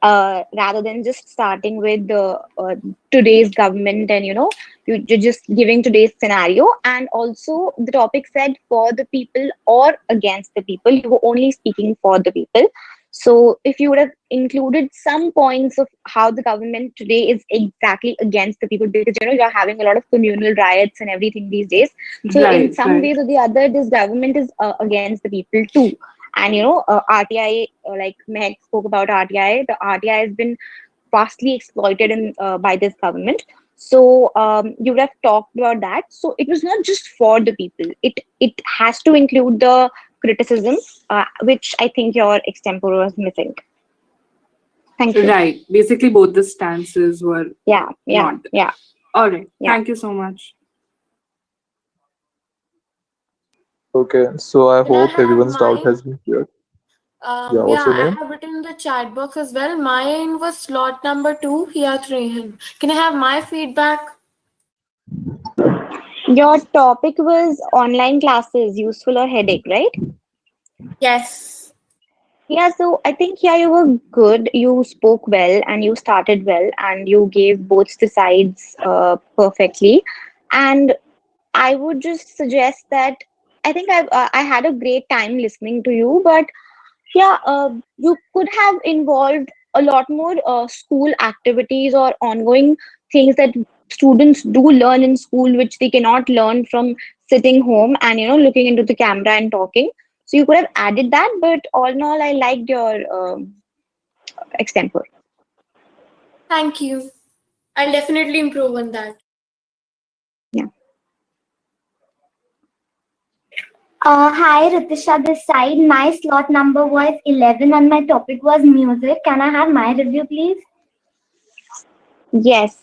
rather than just starting with today's government and you're just giving today's scenario. And also the topic said for the people or against the people. You were only speaking for the people. So if you would have included some points of how the government today is exactly against the people, because you're having a lot of communal riots and everything these days. So in some ways or the other, this government is against the people too. And RTI, like Mayank spoke about RTI, the RTI has been vastly exploited by this government. So you would have talked about that. So it was not just for the people. It has to include the criticism, which I think your extempore was missing. Thank you. Right. Basically, both the stances were Yeah. All right. Yeah. Thank you so much. Okay, so I Can I hope have everyone's doubt mine? has been cleared. Yeah, what's your I name? have written in the chat box as well. Mine was slot number 2. Here, Trehan. Can I have my feedback? Your topic was online classes, useful or headache, right? Yes. Yeah, so I think you were good. You spoke well and you started well and you gave both the sides perfectly. And I would just suggest that I think I had a great time listening to you, but you could have involved a lot more school activities or ongoing things that students do learn in school, which they cannot learn from sitting home and looking into the camera and talking. So you could have added that, but all in all, I liked your extempore. Thank you. I'll definitely improve on that. Yeah. Hi, Ritisha this side. My slot number was 11 and my topic was music. Can I have my review, please? Yes.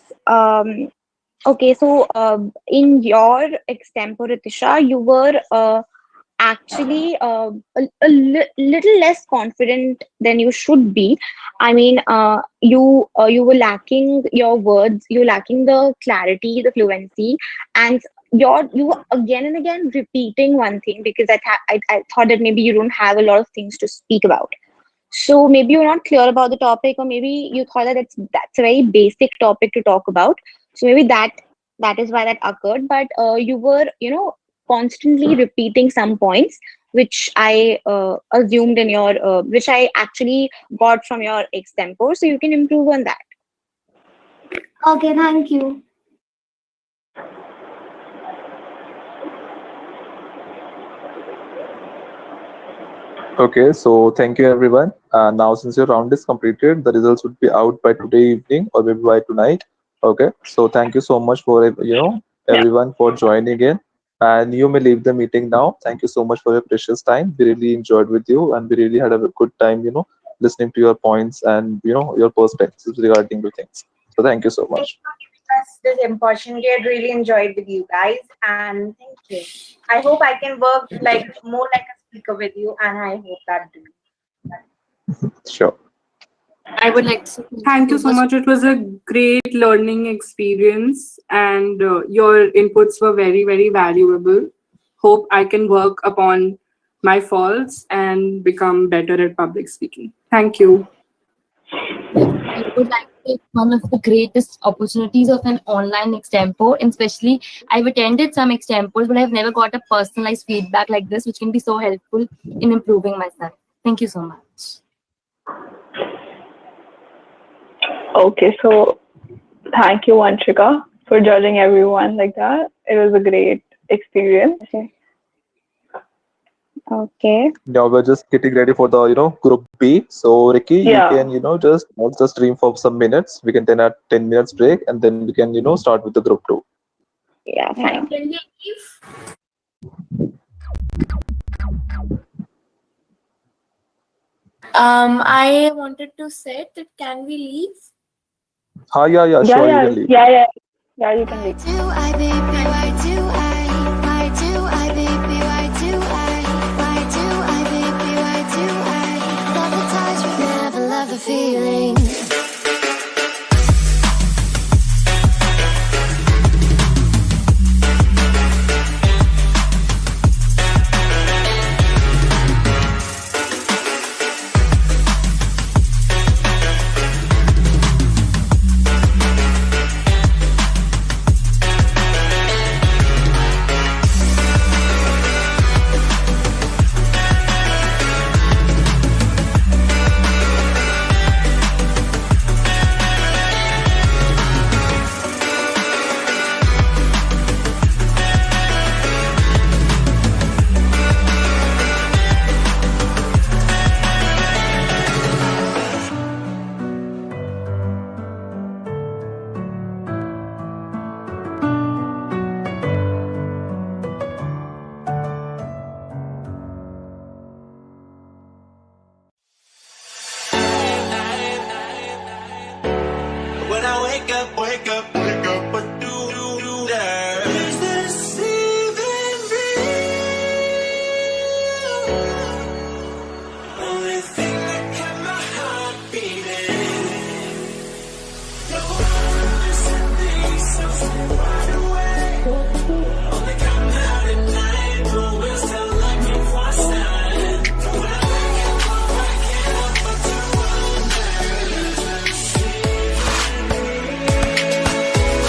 Okay, so in your extempore, Ritisha, you were actually little less confident than you should be. I mean, you were lacking your words, you were lacking the clarity, the fluency, and you were again and again repeating one thing because I thought that maybe you don't have a lot of things to speak about. So maybe you're not clear about the topic, or maybe you thought that that's a very basic topic to talk about. So maybe that is why that occurred. But you were constantly repeating some points, which I assumed in your, which I actually got from your extempore. So you can improve on that. Okay, thank you. Okay, so thank you everyone. Now since your round is completed, the results would be out by today evening or maybe by tonight. Okay, so thank you so much for everyone for joining in, and you may leave the meeting now. Thank you so much for your precious time. We really enjoyed with you, and we really had a good time, listening to your points and your perspectives regarding the things. So thank you so much. This opportunity. I really enjoyed with you guys, and thank you. I hope I can work more like a speaker with you, and I hope that do. Sure. I would like to Thank you so much. It was a great learning experience, and your inputs were very, very valuable. Hope I can work upon my faults and become better at public speaking. Thank you. I would like to take one of the greatest opportunities of an online extempore, and especially I've attended some extempores, but I've never got a personalized feedback like this, which can be so helpful in improving myself. Thank you so much. Okay, so thank you, Vanshika, for judging everyone like that. It was a great experience. Okay. Now we're just getting ready for the group B. So Ricky, Yeah. you can just hold the stream for some minutes. We can then have 10 minutes break, and then we can start with the group 2. Yeah, fine. Can we leave? I wanted to say that can we leave? Yeah, sure, you can leave. Yeah, you can leave. Do I, baby? Why do I? Why do I, baby? Why do I? Why do I, baby? Why do I? Love the touch, but never love the feeling. wake up, wake up, wake up, but do that. Is this even real? Only thing that kept my heart beating. No one listen me, so stay wide awake. Only come out at night, but we're still looking for a sign. When I wake up, I can't help but to wonder. Is this even real?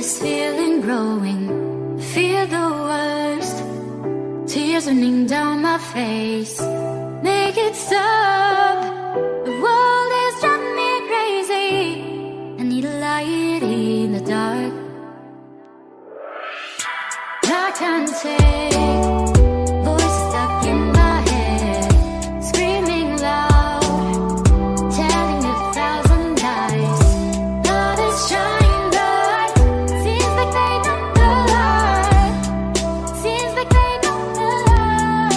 this feeling growing. Feel the worst. Tears running down my face. Make it stop. The world is driving me crazy. I need a light in the dark. I can't take voices stuck in my head, screaming loud, telling 1,000 lies. Others shine bright. Seems like they know the light. Seems like they know the light.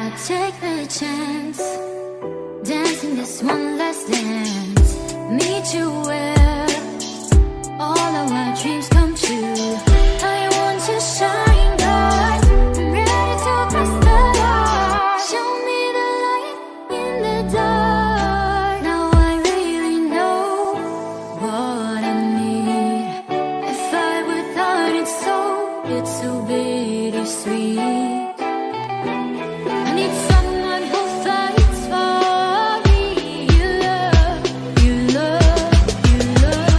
I take the chance, dancing this one last dance. Meet you where all of our dreams come true. I want to shine bright. I'm ready to cross the line. Show me the light in the dark. Now I really know what I need. If I without it, so it's so bittersweet. I need someone who fights for me. You love, you love, you love,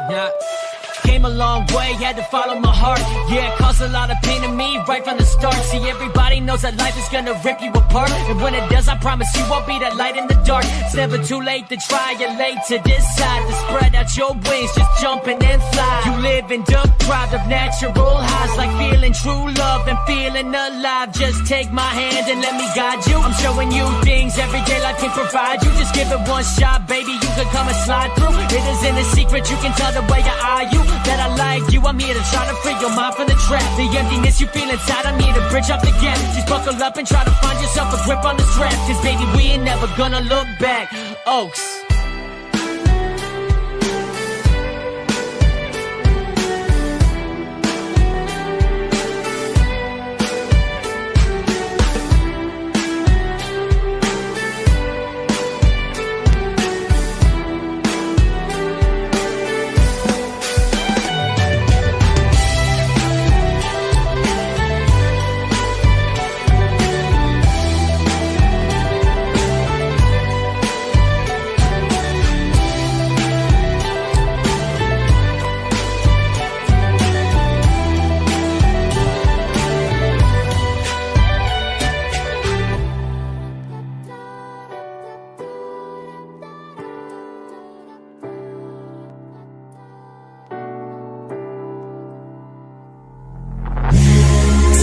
Yeah. Came a long way, had to follow my heart. Yeah, it caused a lot of pain to me right from the start. See, everybody knows that life is gonna rip you apart. And when it does, I promise you I'll be that light in the dark. It's never too late to try, you're late to decide to spread out your wings, just jumping and fly. You live in deprived of natural highs, like feeling true love and feeling alive. Just take my hand and let me guide you. I'm showing you things every day life can provide you. Just give it one shot, baby, you can come and slide through. It isn't a secret, you can tell the way I eye you that I like you. I'm here to try to free your mind from the trap. The emptiness you feel inside, I'm here to bridge up the gap. Just buckle up and try to find yourself a grip on the strap. Cause baby, we ain't never gonna look back. Oaks.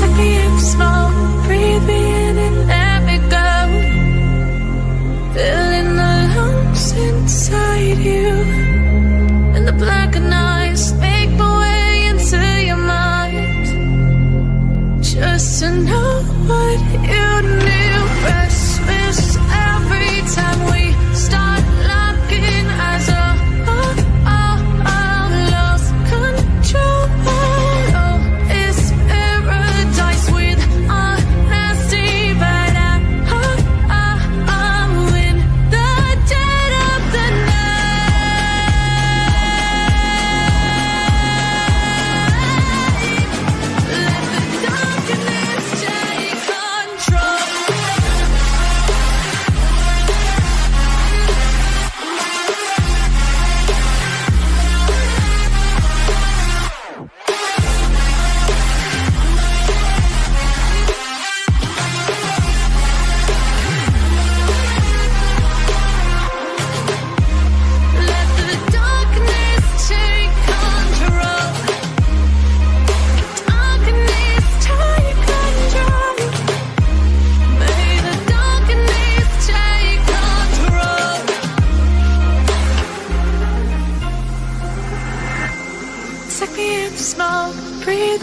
Take me in slow, breathe me in and let me go. Feeling the lumps inside you, and the blackened eyes make my way into your mind. Just to know what you knew. Restless every time we start locking eyes. Lost control. Oh, it's paradise with honesty, but I'm in the dead of the night. Let the darkness take control.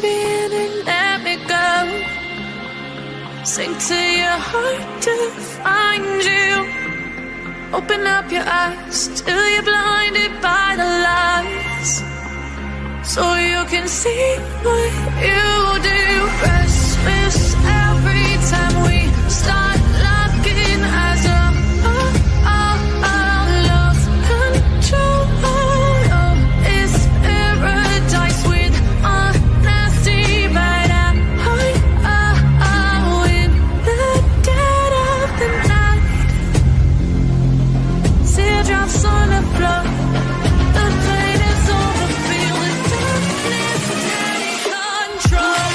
in and let me go. Sink to your heart to find you. Open up your eyes till you're blinded by the lies, so you can see what you do. Restless every time we start locking eyes. Love control. Oh, it's paradise with honesty, but in the dead of the night, teardrops on the floor. The pain is over, feeling darkness take control.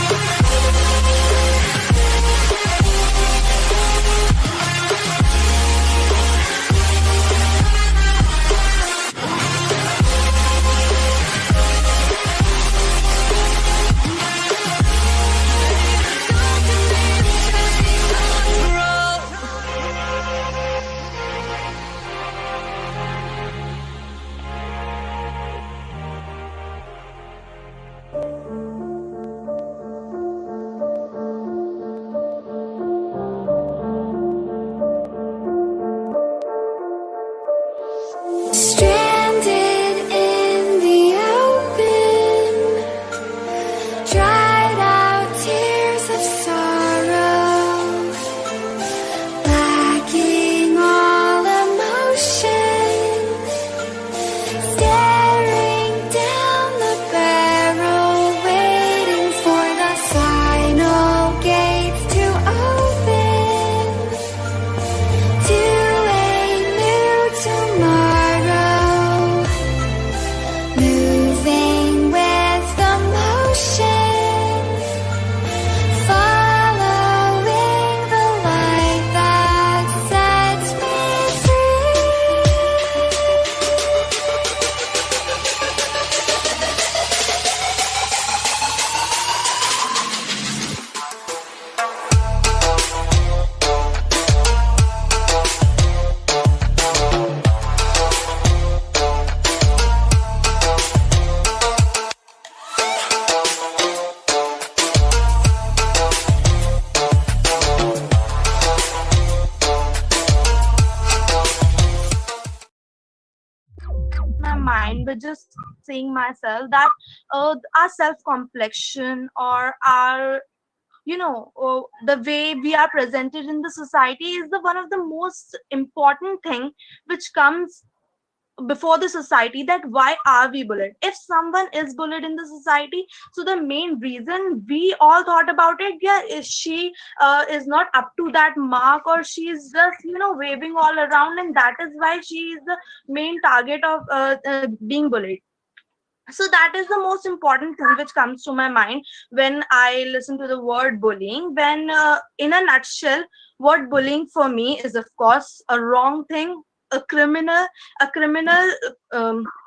Stranded in the open, dried out tears of sorrow, lacking all emotion, staring down the barrel, waiting for the final gates to open to a new tomorrow, moving with the motion, following the light that sets me free. My mind, but just saying myself that our self complexion or our, the way we are presented in the society is the one of the most important thing which comes before the society. That why are we bullied? If someone is bullied in the society, so the main reason we all thought about it, yeah, is she is not up to that mark, or she is just waving all around, and that is why she is the main target of being bullied. So that is the most important thing which comes to my mind when I listen to the word bullying. When in a nutshell, what bullying for me is, of course, a wrong thing, a criminal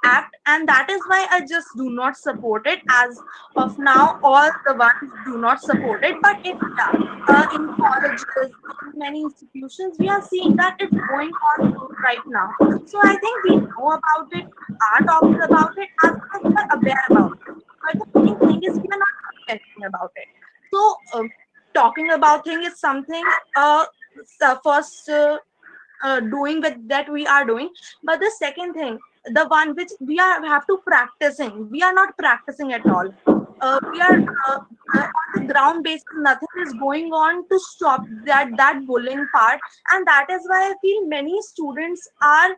act, and that is why I just do not support it. As of now, all the ones do not support it, but if in colleges, in many institutions, we are seeing that it's going on right now. So I think we know about it, are talking about it, as well as we are aware about it. But the main thing is we are not doing anything about it. So talking about thing is something first doing with that we are doing, but the second thing, the one which we have to practicing, we are not practicing at all. We are on the ground basis, nothing is going on to stop that bullying part, and that is why I feel many students are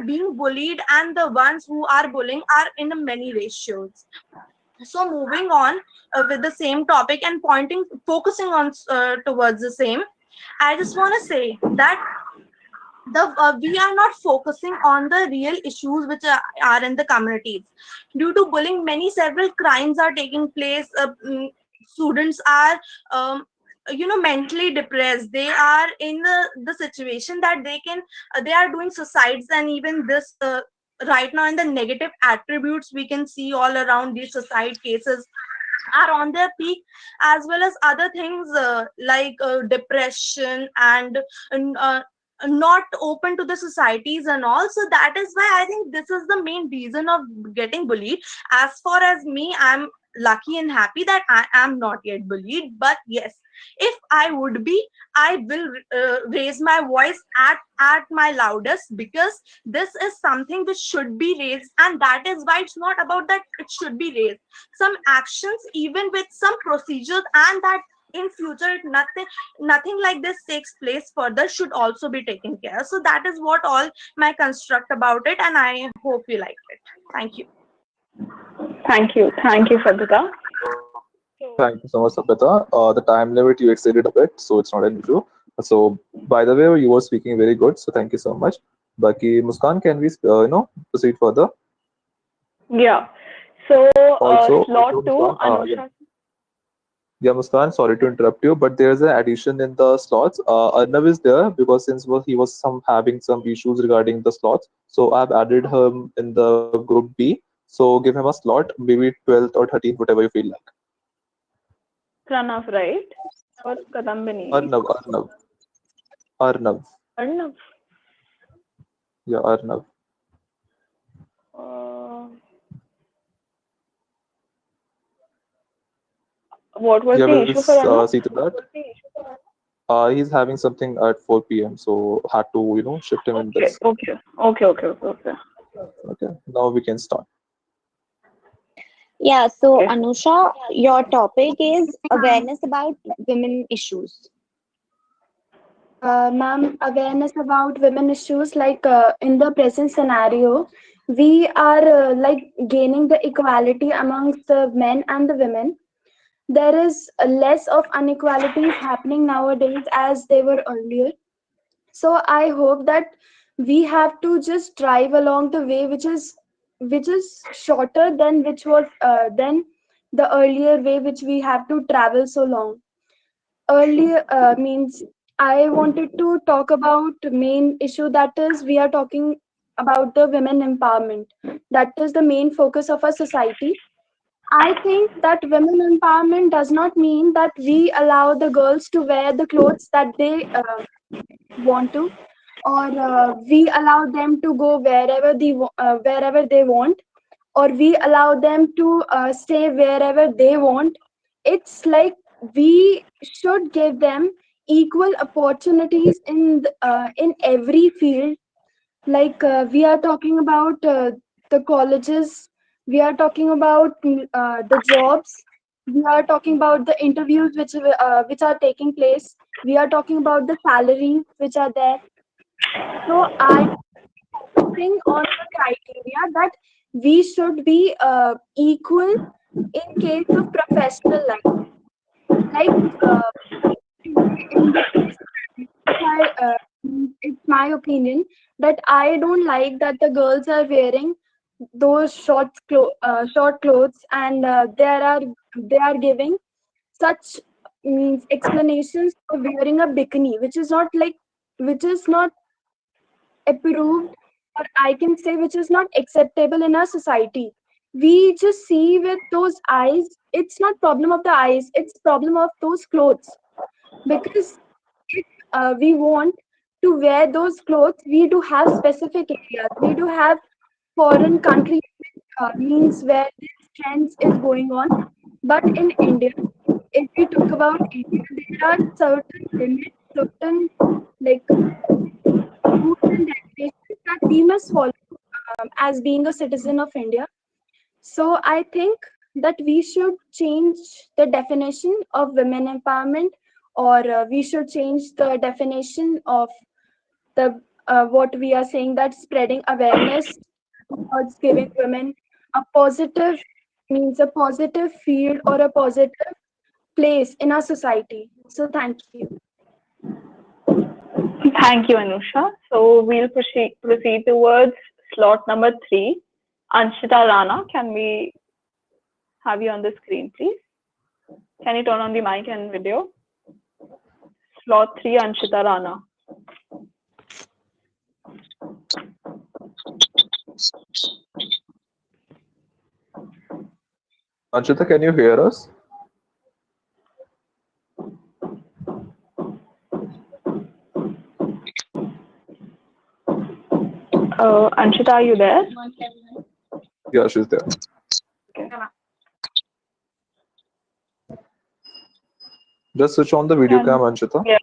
being bullied, and the ones who are bullying are in many ratios. So moving on with the same topic and focusing on towards the same, I just want to say that we are not focusing on the real issues which are in the communities. Due to bullying, several crimes are taking place. Students are mentally depressed. They are in the situation that they are doing suicides, and even this right now in the negative attributes we can see all around, these suicide cases are on their peak, as well as other things like depression and not open to the societies and all. So that is why I think this is the main reason of getting bullied. As far as me, I'm lucky and happy that I am not yet bullied. But yes, if I would be, I will raise my voice at my loudest, because this is something which should be raised, and that is why it's not about that it should be raised. Some actions, even with some procedures, and that in future nothing like this takes place further, should also be taken care. So that is what all my construct about it, and I hope you liked it. Thank you. Thank you, Sabita. Thank you so much, Sabita. The time limit you exceeded a bit, so it's not an issue. So, by the way, you were speaking very good, so thank you so much. Baki Muskan, can we, proceed further? Yeah. So Also, slot two, Muskan, Anusha. yeah, Muskan, sorry to interrupt you, but there's an addition in the slots. Arnav is there because since he was having some issues regarding the slots, so I've added him in the group B. So give him a slot, maybe 12th or 13th, whatever you feel like. Pranav, right? Or Kadambini? Arnav. Arnav. Yeah, Arnav. What was Yeah, the we'll issue for Arnav? see to that. He's having something at 4 p.m., so had to, shift him in this. Okay. Okay, now we can start. Yeah, so Okay. Anusha, your topic is awareness about women issues. Ma'am, awareness about women issues, like in the present scenario, we are like gaining the equality amongst the men and the women. There is less of inequalities happening nowadays as they were earlier. So I hope that we have to just drive along the way which is shorter than which was than the earlier way which we have to travel so long. Earlier means I wanted to talk about main issue, that is we are talking about the women empowerment. That is the main focus of our society. I think that women empowerment does not mean that we allow the girls to wear the clothes that they want to, or we allow them to go wherever they want, or we allow them to stay wherever they want. It's like we should give them equal opportunities in every field. Like we are talking about the colleges, we are talking about the jobs, we are talking about the interviews which are taking place, we are talking about the salaries which are there. So I focusing on the criteria that we should be equal in case of professional life. Like in the case, it's my opinion that I don't like that the girls are wearing those short clothes, and they are giving such means explanations for wearing a bikini, which is not approved, or I can say which is not acceptable in our society. We just see with those eyes. It's not problem of the eyes. It's problem of those clothes. Because if we want to wear those clothes, we do have specific areas. We do have foreign countries, means where this trends is going on. But in India, if we talk about India, there are certain limits, certain like rules and regulations that we must follow as being a citizen of India. So I think that we should change the definition of women empowerment, or we should change the definition of the what we are saying, that spreading awareness towards giving women a positive means a positive field or a positive place in our society. So thank you. Thank you, Anusha. So we'll proceed towards slot number 3. Anshita Rana, can we have you on the screen, please? Can you turn on the mic and video? Slot 3, Anshita Rana. Anshita, can you hear us? Anshita, are you there? Yeah, she's there. Okay. Just switch on the video cam, Anshita. Yeah.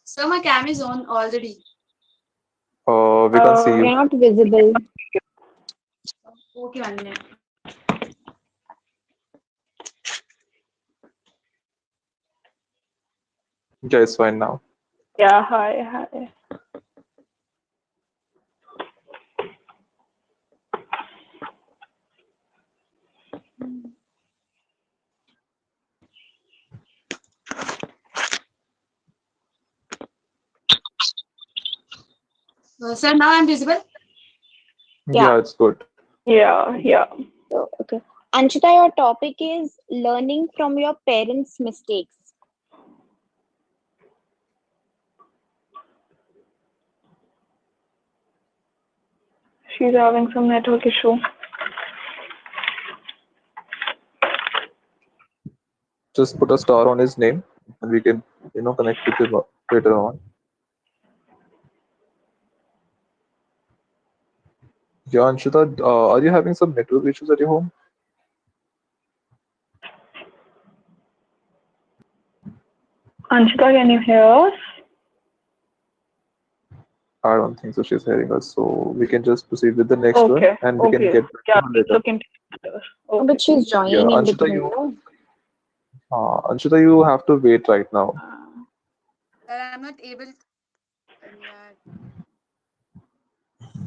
So my cam is on already. We can't see You're you. not visible. Okay, 1 minute. Yeah, it's fine now. Yeah, hi. Sir, now I'm visible. Yeah, it's good. Yeah. So, okay. Anshita, your topic is learning from your parents' mistakes. She's having some network issue. Just put a star on his name, and we can, connect with him later on. Yeah, Anshita, are you having some network issues at your home? Anshita, can you hear us? I don't think so. She's hearing us, so we can just proceed with the next one, and we can Okay. get back to Yeah, her please later. look into it. Okay. But she's Yeah, joining in Anshita, between, you, no? Anshita, you have to wait right now. Sir, I'm not able. Yeah.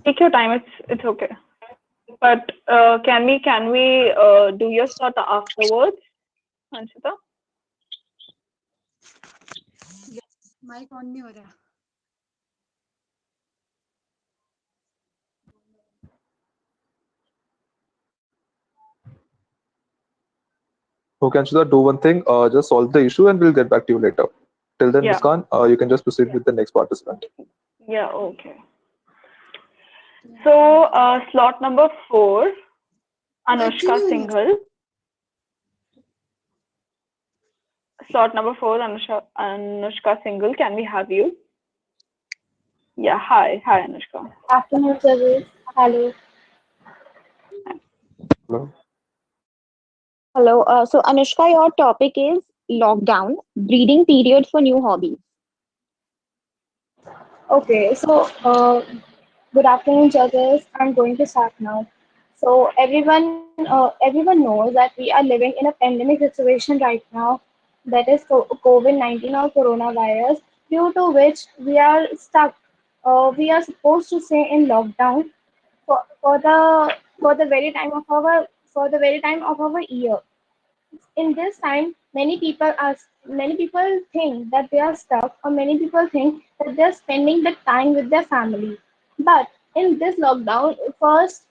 Take your time. It's okay. But can we do your slot afterwards, Anshita? Mic on नहीं हो रहा. Okay, Anshita, do one thing. Just solve the issue, and we'll get back to you later. Till then, Yeah. Muskan, you can just proceed with the next participant. Yeah. Okay. So slot number 4, Anushka Singhal. Slot number 4, Anushka Singhal. Can we have you? Yeah. Hi, Anushka. Afternoon, service. Hello. Hello. Hello. So, Anushka, your topic is lockdown, breeding period for new hobbies. Okay, so good afternoon, judges. I'm going to start now. So everyone knows that we are living in a pandemic situation right now, that is COVID-19 or coronavirus, due to which we are stuck. We are supposed to stay in lockdown for the very time of our year. In this time, many people think that they are stuck, or many people think that they're spending the time with their family. But in this lockdown, first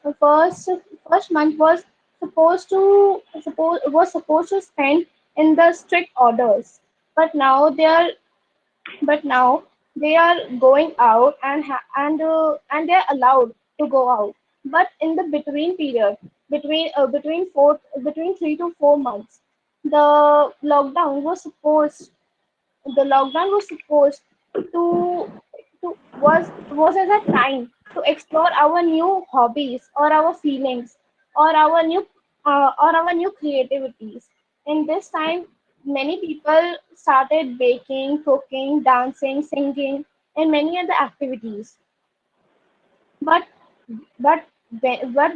month was supposed to spend in the strict orders, but now they are going out and they're allowed to go out. But in the between period, between 3 to 4 months, the lockdown was supposed the lockdown was supposed to was as a time to explore our new hobbies, or our feelings, or our new creativities. In this time, many people started baking, cooking, dancing, singing, and many other activities. But but but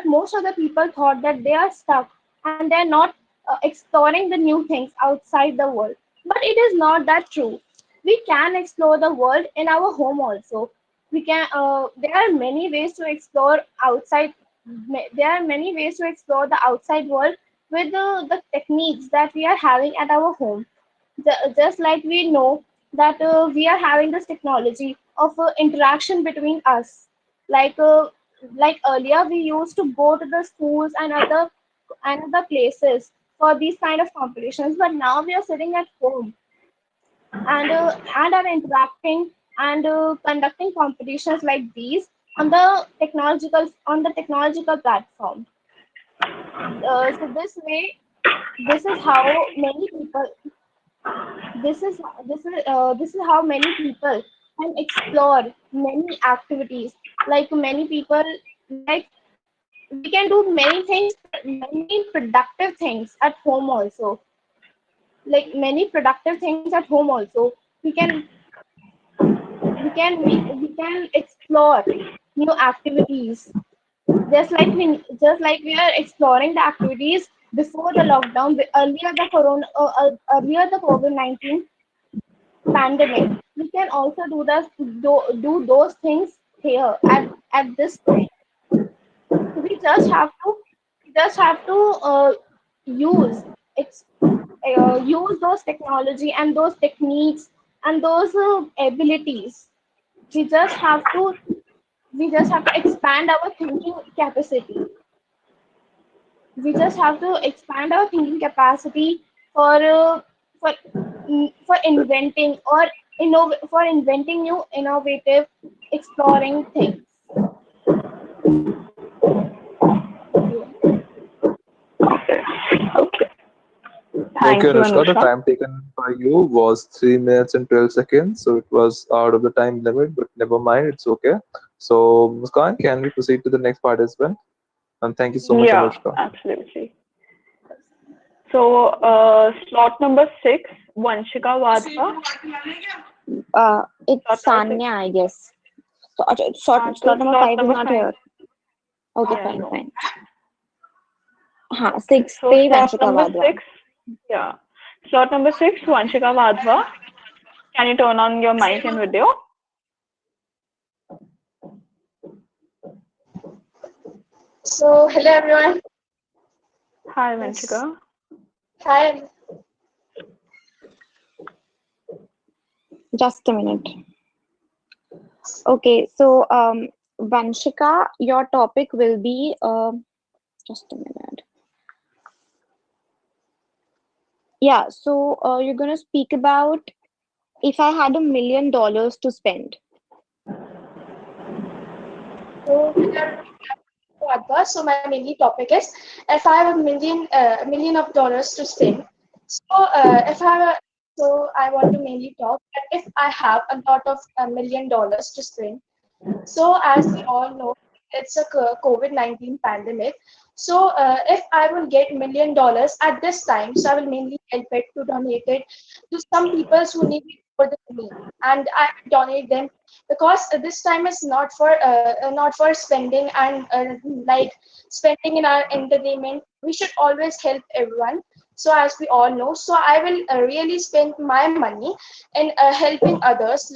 most of the people thought that they are stuck and they're not exploring the new things outside the world. But it is not that true. We can explore the world in our home also. We can there are many ways to explore outside. There are many ways to explore the outside world with the techniques that we are having at our home. Just like we know that we are having this technology of interaction between us, like earlier we used to go to the schools and other places for these kind of competitions, but now we are sitting at home and are interacting and conducting competitions like these on the technological platform. So this way, this is how many people this is how many people and explore many activities. Like many people, like we can do many things, many productive things at home also. Like many productive things at home also. We can we can explore new activities. Just like we are exploring the activities before the lockdown, earlier the COVID-19 pandemic. We can also do those things here at this time. We just have to use ex, use those technology and those techniques and those abilities. We just have to we just have to expand our thinking capacity. We just have to expand our thinking capacity for uh, for for inventing or for inventing new innovative exploring things. Thank Okay, you, Anushka, the Anushka. time taken by you was 3 minutes and 12 seconds, so it was out of the time limit, but never mind, it's okay. So, Muskan, can we proceed to the next participant? And thank you so much, Yeah, Anushka. absolutely. So, slot number 6, Vanshika Vadva. It's Slot number 6. Sanya, I guess. So Slot number slot 5 is number not 5. here. Okay, Yeah, fine, no. fine. Okay. 6 So पे slot Vanshika number Vadva. 6. Yeah. Slot number 6, Vanshika Vadva. Can you turn on your mic and video? So, hello everyone. Hi, Yes. Vanshika. Hi. Just a minute. Okay, so Vanshika, your topic will be just a minute. Yeah, so you're gonna speak about if I had $1 million to spend. So, so my mainly topic is if I have a million of dollars to spend. So, if I have a, so I want to mainly talk that if I have a lot of $1 million to spend. So, as we all know, it's a COVID-19 pandemic. So, if I will get $1 million at this time, so I will mainly help it to donate it to some people who need it more than me, and I will donate them because this time is not for spending and like spending in our entertainment. We should always help everyone. So, as we all know, so I will really spend my money in helping others.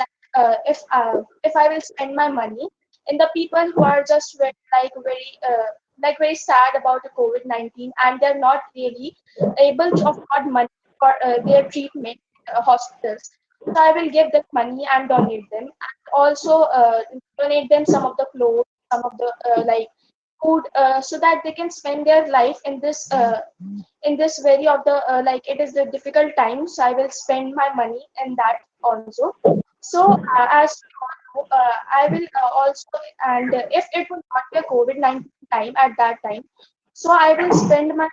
If I will spend my money in the people who are just like very sad about the COVID-19 and they're not really able to afford money for their treatment hospitals. So I will give them money and donate them, and also donate them some of the clothes, some of the like food, so that they can spend their life in this very of the like it is the difficult time. So I will spend my money in that also. So, as I will also, and if it would not be a COVID-19 time at that time, so I will spend my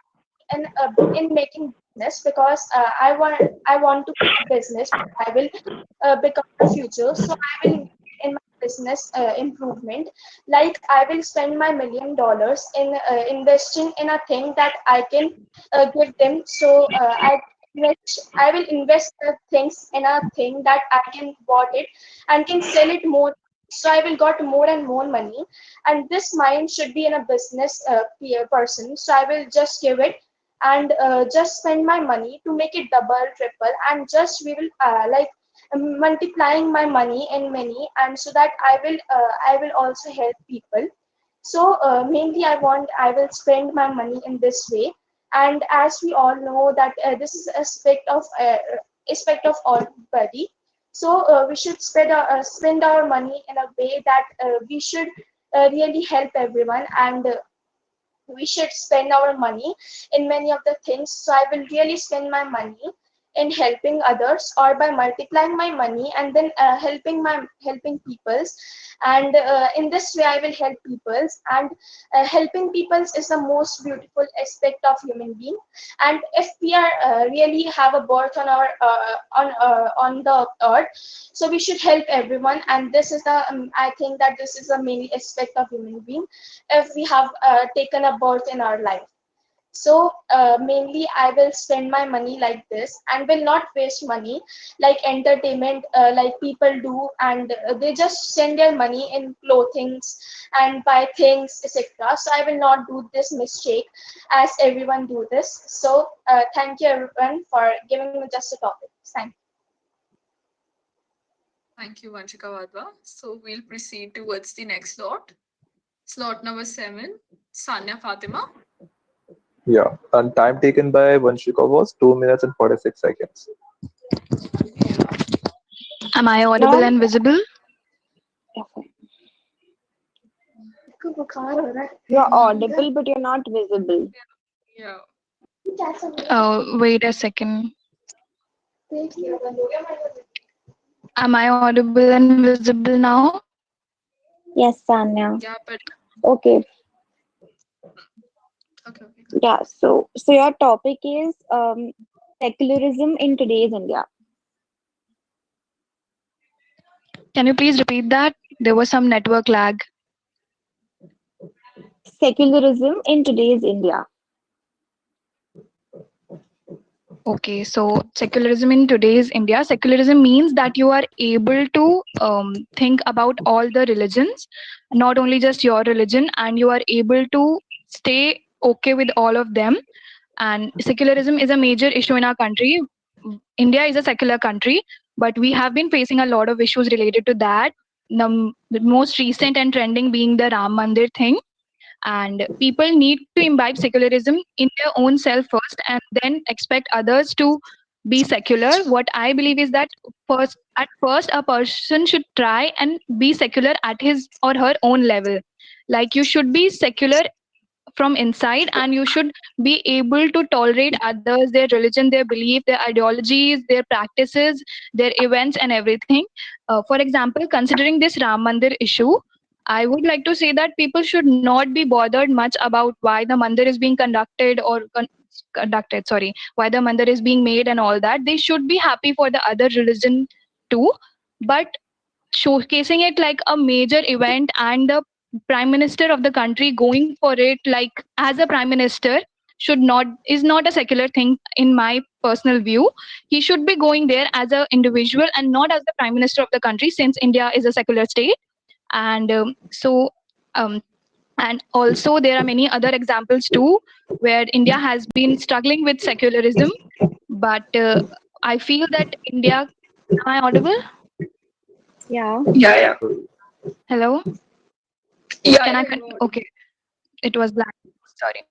in making business because I want to make a business. I will become the future. So I will in my business improvement. Like I will spend my $1 million in investing in a thing that I can give them. So I will invest the things in a thing that I can bought it and can sell it more. So I will got more and more money, and this mind should be in a business person. So I will just give it and just spend my money to make it double, triple, and just we will like multiplying my money in many, and so that I will also help people. So mainly I will spend my money in this way. And as we all know that this is aspect of everybody. So we should spend our money in a way that we should really help everyone, and we should spend our money in many of the things. So I will really spend my money in helping others, or by multiplying my money and then helping peoples. And in this way I will help peoples. And helping peoples is the most beautiful aspect of human being. And if we are really have a birth on our on the earth, so we should help everyone. And this is the I think that this is the main aspect of human being if we have taken a birth in our life. So mainly I will spend my money like this and will not waste money like entertainment like people do. And they just send their money in clothings and buy things, etc. So I will not do this mistake as everyone do this. So thank you everyone for giving me just a topic. Thank you. Thank you, Vanshika Wadhwa. So we'll proceed towards the next slot. Slot number 7, Sanya Fatima. Yeah, and time taken by Vanshika was 2 minutes and 46 seconds. Am I audible and visible? You're audible, but you're not visible. Yeah. Oh, wait a second. Am I audible and visible now? Yes, Sanya. Yeah, but Okay. okay. Yeah. So your topic is secularism in today's India. Can you please repeat that? There was some network lag. Secularism in today's India. Okay, so secularism in today's India. Secularism means that you are able to think about all the religions, not only just your religion, and you are able to stay okay with all of them. And secularism is a major issue in our country. India is a secular country, but we have been facing a lot of issues related to that. The most recent and trending being the Ram Mandir thing. And people need to imbibe secularism in their own self first and then expect others to be secular. What I believe is that at first a person should try and be secular at his or her own level. Like you should be secular from inside, and you should be able to tolerate others, their religion, their belief, their ideologies, their practices, their events and everything. For example, considering this Ram Mandir issue, I would like to say that people should not be bothered much about why the mandir is being why the mandir is being made and all that. They should be happy for the other religion too, but showcasing it like a major event and the prime minister of the country going for it like as a prime minister is not a secular thing in my personal view. He should be going there as an individual and not as the prime minister of the country, since India is a secular state. And um, and also there are many other examples too where India has been struggling with secularism, but I feel that India. Am I audible? Yeah. Yeah. Hello? Yeah. Can I? Okay. It was black. Sorry.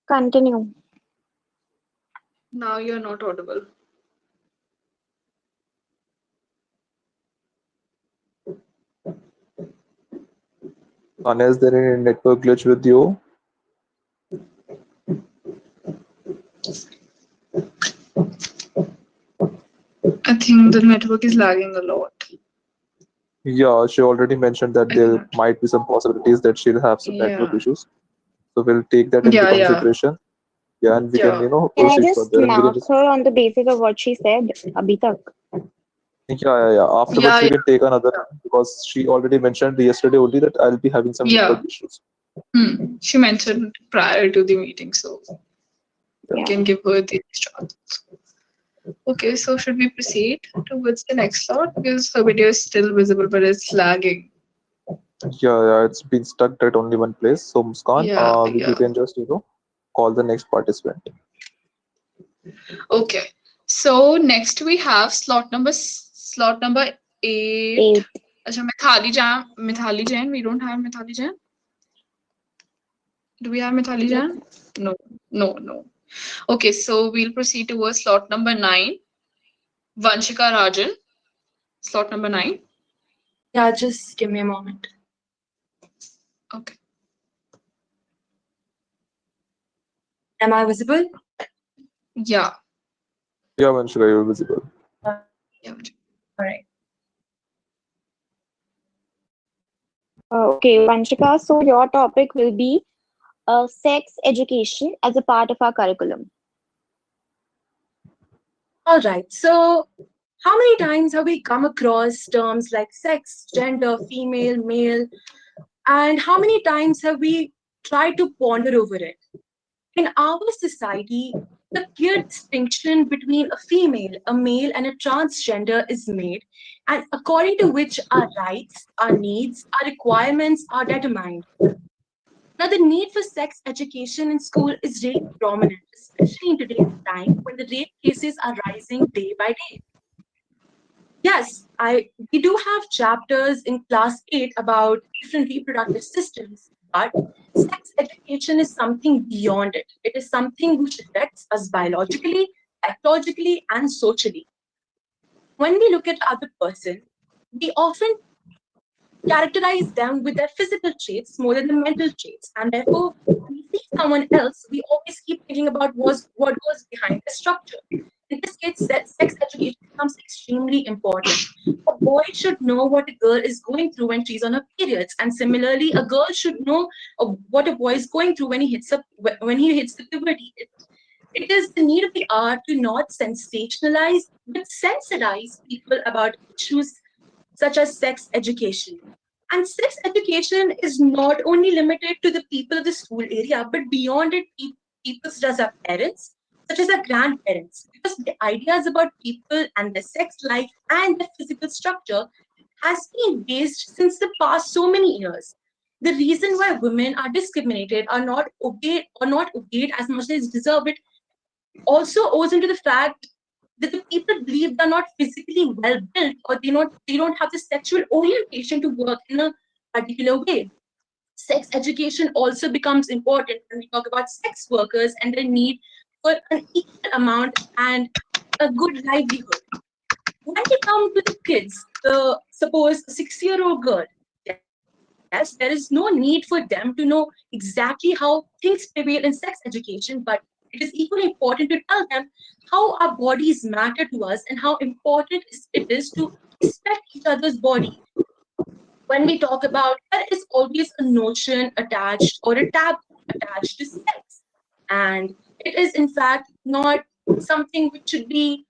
Continue. Now you're not audible. Sanya, is there any network glitch with you? I think the network is lagging a lot. Yeah, she already mentioned that there might be some possibilities that she'll have some network issues. So we'll take that into consideration. Yeah, and we can, Can I proceed just further. And we can mark just, her on the basis of what she said? Abhi tak. yeah. Afterwards, we can take another because she already mentioned yesterday only that I'll be having some network issues. She mentioned prior to the meeting, so we can give her the chance. Okay, so should we proceed towards the next slot because her video is still visible but it's lagging. Yeah, it's been stuck at only one place. So Muskan, you can just call the next participant. Okay, so next we have slot number 8. Achha, Mithali Jain. We don't have Mithali Jain. Do we have Mithali Jain? No. Okay, so we'll proceed towards slot number 9. Vanshika Rajan. Slot number 9. Yeah, just give me a moment. Okay. Am I visible? Yeah. Yeah, Vanshika, you're visible. Yeah. All right. Okay, Vanshika, so your topic will be sex education as a part of our curriculum. All right. So, how many times have we come across terms like sex, gender, female, male, and how many times have we tried to ponder over it? In our society, the clear distinction between a female, a male, and a transgender is made, and according to which our rights, our needs, our requirements are determined. Now, the need for sex education in school is really prominent, especially in today's time when the rape cases are rising day by day. Yes, we do have chapters in class 8 about different reproductive systems, but sex education is something beyond it. It is something which affects us biologically, psychologically, and socially. When we look at other person, we often characterize them with their physical traits more than the mental traits. And therefore, when we see someone else, we always keep thinking about what goes behind the structure. In this case, sex education becomes extremely important. A boy should know what a girl is going through when she's on her periods. And similarly, a girl should know what a boy is going through when he hits the puberty. It is the need of the hour to not sensationalize, but sensitize people about issues such as sex education. And sex education is not only limited to the people of the school area, but beyond it, people such as our parents, such as our grandparents. Because the ideas about people and their sex life and their physical structure has been based since the past so many years. The reason why women are discriminated, are not obeyed as much as deserve it, also owes into the fact that the people believe they're not physically well built, or they don't have the sexual orientation to work in a particular way. Sex education also becomes important when we talk about sex workers and their need for an equal amount and a good livelihood. When we come to the kids, suppose a 6-year-old girl, yes, there is no need for them to know exactly how things prevail in sex education, but it is equally important to tell them how our bodies matter to us and how important it is to respect each other's body. When we talk about, there is always a notion attached or a taboo attached to sex. And it is, in fact, not something which should be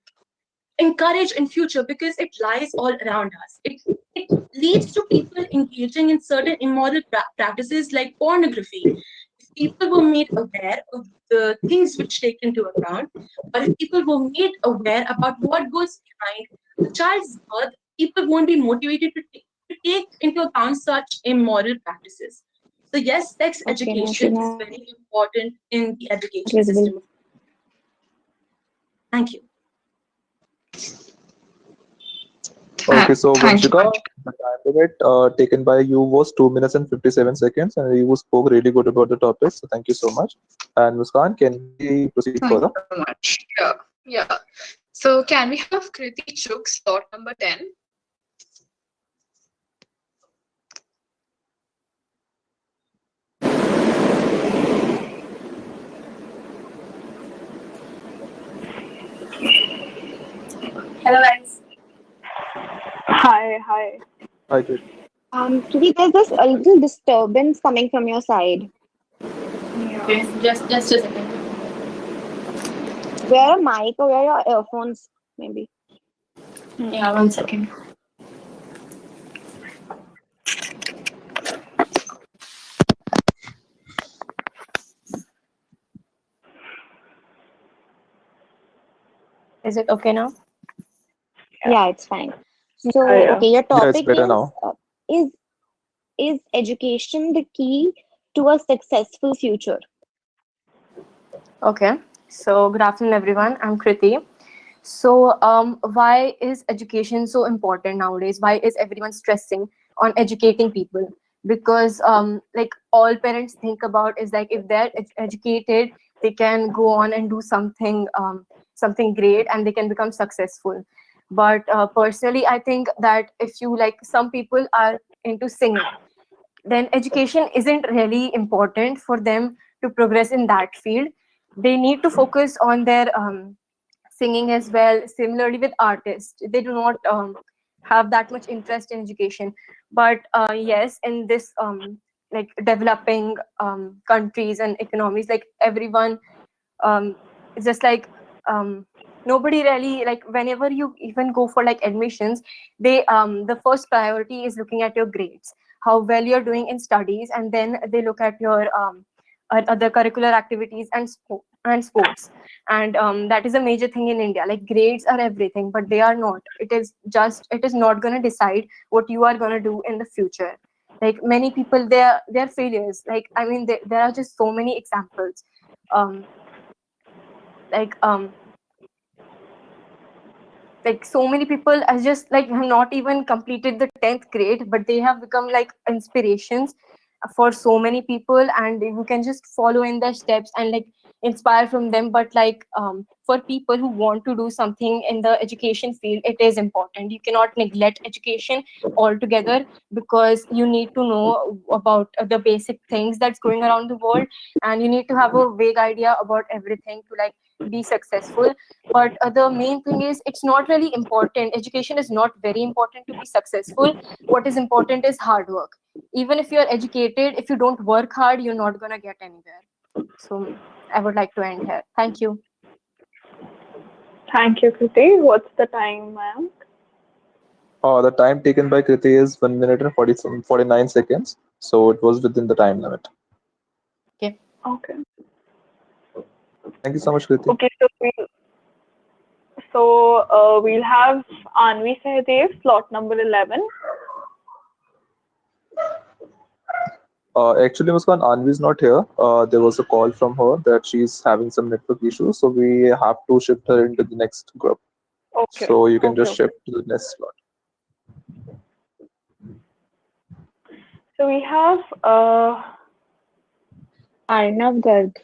encouraged in future because it lies all around us. It leads to people engaging in certain immoral practices like pornography. If people were made aware of the things which take into account, or if people were made aware about what goes behind a child's birth, people won't be motivated to take into account such immoral practices. So yes, sex Okay, education is Vanshika, very important in the education visible. system. Thank you. Okay, so Thank you. Vanshika, the time limit taken by you was 2 minutes and 57 seconds, and you spoke really good about the topic. So thank you so much. And Muskan, can we proceed Thank further? you so much. Yeah. Yeah. So can we have Kriti Chuk, slot number 10? Hello guys. Hi, hi. Hi, Kriti. Kiri, there's this a little disturbance coming from your side. Okay, just a second. Wear a mic or wear your earphones, maybe. Yeah, 1 second. Is it okay now? Yeah, it's fine. So, Yeah. okay, your Yeah, it's topic better now. is is education the key to a successful future? Okay, so good afternoon, everyone. I'm Kriti. So, why is education so important nowadays? Why is everyone stressing on educating people? Because, like all parents think about is like if they're educated, they can go on and do something great, and they can become successful. But personally, I think that if you like, some people are into singing, then education isn't really important for them to progress in that field. they need to focus on their singing as well. Similarly with artists, they do not have that much interest in education. But yes, in this like developing countries and economies, like everyone, it's just like nobody really, like whenever you even go for like admissions, they the first priority is looking at your grades, how well you're doing in studies, and then they look at your other curricular activities and sports. And that is a major thing in India. Like grades are everything, but they are not. It is not going to decide what you are going to do in the future. Like many people, they're failures. Like I mean, there are just so many examples. um like um like so many people are just like have not even completed the 10th grade, but they have become like inspirations for so many people, and you can just follow in their steps and like inspire from them. But like for people who want to do something in the education field, it is important. You cannot neglect education altogether, because you need to know about the basic things that's going around the world, and you need to have a vague idea about everything to like be successful. But the main thing is, it's not really important. Education is not very important to be successful. What is important is hard work. Even if you're educated, if you don't work hard, you're not going to get anywhere. So I would like to end here. Thank you. Thank you, Kriti. What's the time, ma'am? The time taken by Kriti is 1 minute and 49 seconds. So it was within the time limit. Okay. Okay. Thank you so much, Kriti. Okay, we'll have Anvi Sahdev, slot number 11. Actually, Muskan, Anvi is not here. There was a call from her that she's having some network issues, so we have to shift her into the next group. Okay. So you can Okay, just shift to the next slot. So we have Arnav Garg.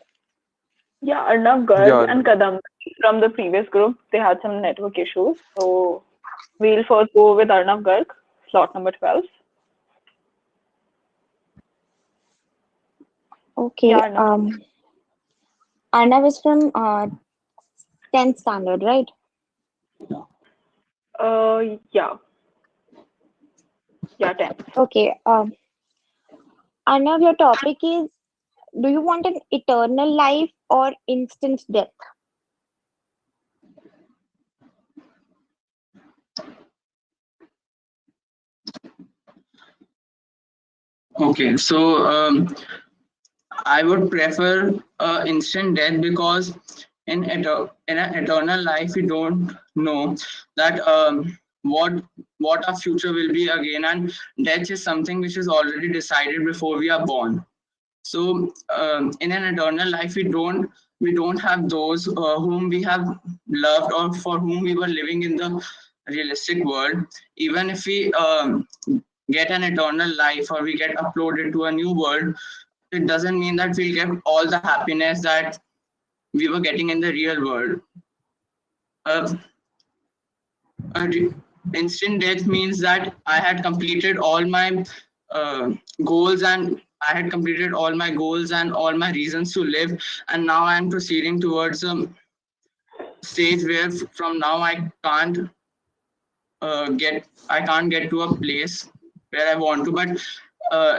Arnav Garg Yeah. and Kadam from the previous group. They had some network issues. So we'll first go with Arnav Garg, slot number 12. Okay. Arnav is from 10th standard, right? Yeah. Yeah, 10. Okay. Arnav, your topic is, do you want an eternal life or instant death? Okay, so I would prefer instant death, because in an eternal life we don't know that what our future will be again, and death is something which is already decided before we are born. So in an eternal life we don't have those whom we have loved or for whom we were living in the realistic world. Even if we get an eternal life or we get uploaded to a new world, it doesn't mean that we'll get all the happiness that we were getting in the real world. Instant death means that I had completed all my goals, and I had completed all my goals and all my reasons to live, and now I am proceeding towards a stage where from now I can't get to a place where I want to. But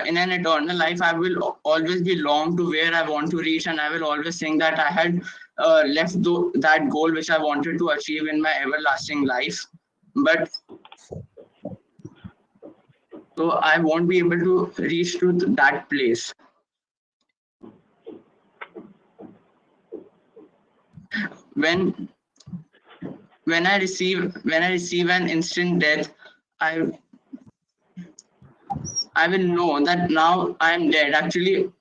in an eternal life, I will always belong to where I want to reach, and I will always think that I had left that goal which I wanted to achieve in my everlasting life. But so I won't be able to reach to that place. When I receive an instant death, I will know that now I am dead. Actually,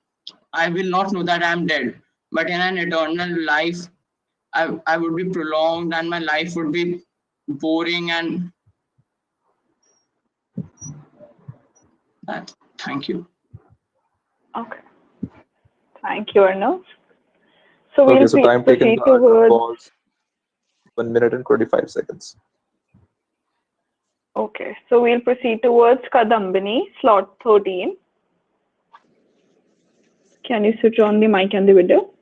I will not know that I am dead. But in an eternal life, I would be prolonged, and my life would be boring, and that. Thank you. Okay. Thank you, Arnav. So Okay, we'll so time taken proceed by Arnav towards. was 1 minute and 25 seconds. Okay, so we'll proceed towards Kadambini, slot 13. Can you switch on the mic and the video?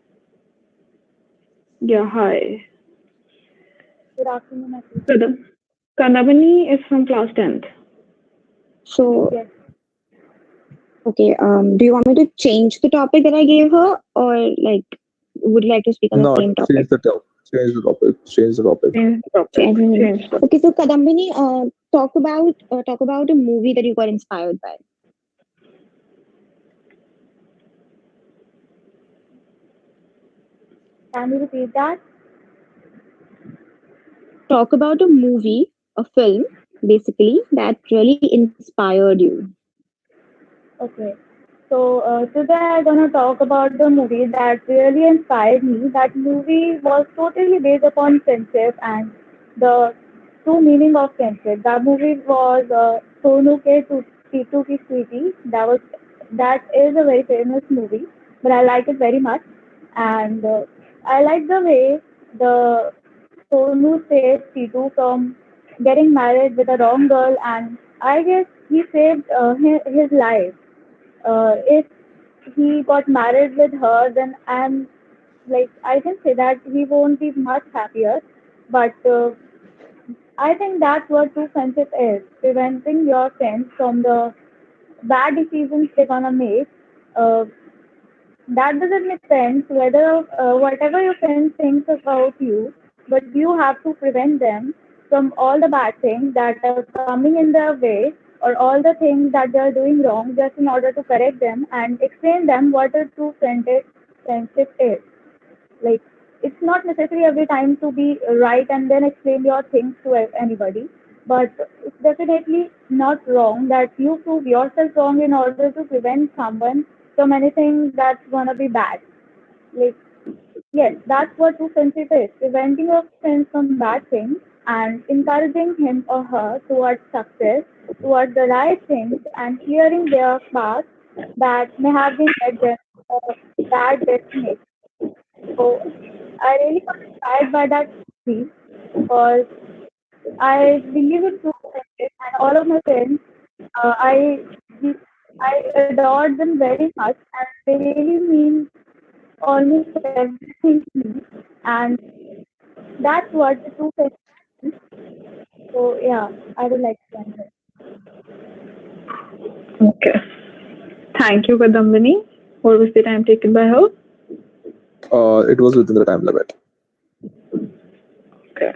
Yeah, hi. Good afternoon, everyone. Kadamini is from class 10th. So, Yes. okay, do you want me to change the topic that I gave her, or like, would you like to speak on the No, same change topic? the topic. Change the topic. Change the topic. Change the topic. Changing it. Change the Okay, so Kadambini, talk about a movie that you got inspired by. Can you repeat that? Talk about a movie, a film, basically, that really inspired you. Okay. So today I'm gonna talk about the movie that really inspired me. That movie was totally based upon friendship and the true meaning of friendship. That movie was Sonu Ke Titu Ki Sweetie. That is a very famous movie, but I like it very much, and I like the way the Sonu saved Titu from getting married with a wrong girl, and I guess he saved his life. If he got married with her, then I can say that he won't be much happier. But I think that's what true friendship is: preventing your friends from the bad decisions they're gonna make. Uh, that doesn't make sense whether whatever your friends think about you, but you have to prevent them from all the bad things that are coming in their way, or all the things that they are doing wrong, just in order to correct them and explain them what a true friendship is. Like, it's not necessary every time to be right and then explain your things to anybody, but it's definitely not wrong that you prove yourself wrong in order to prevent someone from anything that's gonna be bad. Like, yes, that's what true friendship is: preventing your friends from bad things and encouraging him or her towards success, towards the right things, and clearing their path that may have been led them a bad destination. So I really got inspired by that movie because I believe in true friendship, and all of my friends, uh, I I adored them very much, and they really mean almost everything to me, and that's what the true friendship is. So yeah, I would like to end it. Okay. Thank you, Kadambini. What was the time taken by her? It was within the time limit. Okay.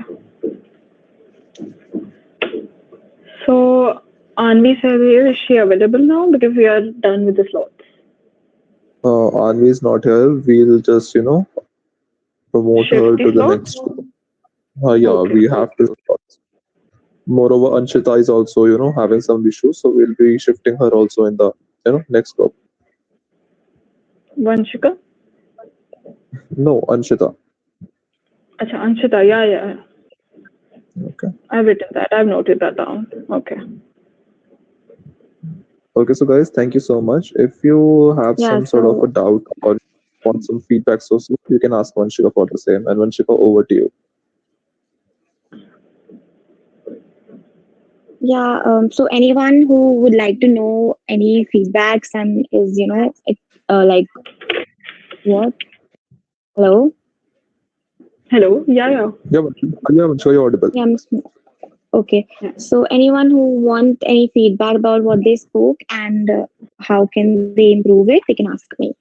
So, Anvi Sadir, is she available now? Because we are done with the slots. Anvi is not here. We'll just, promote Shift her the to the slots? next group. Yeah, Okay. we have to. Moreover, Anshita is also, having some issues, so we'll be shifting her also in the, next group. Vanshika? No, Anshita. Acha, Anshita, yeah. Okay. I've written that. I've noted that down. Okay. Okay, so guys, thank you so much. If you have Yeah, some sort of a so doubt or want some feedback, so you can ask Vanshika for the same. And Vanshika, over to you. yeah, so anyone who would like to know any feedbacks and is, like what? Hello? Hello? Yeah. Yeah, Vanshika, you're audible. Yeah, okay. So anyone who want any feedback about what they spoke and how can they improve it, they can ask me.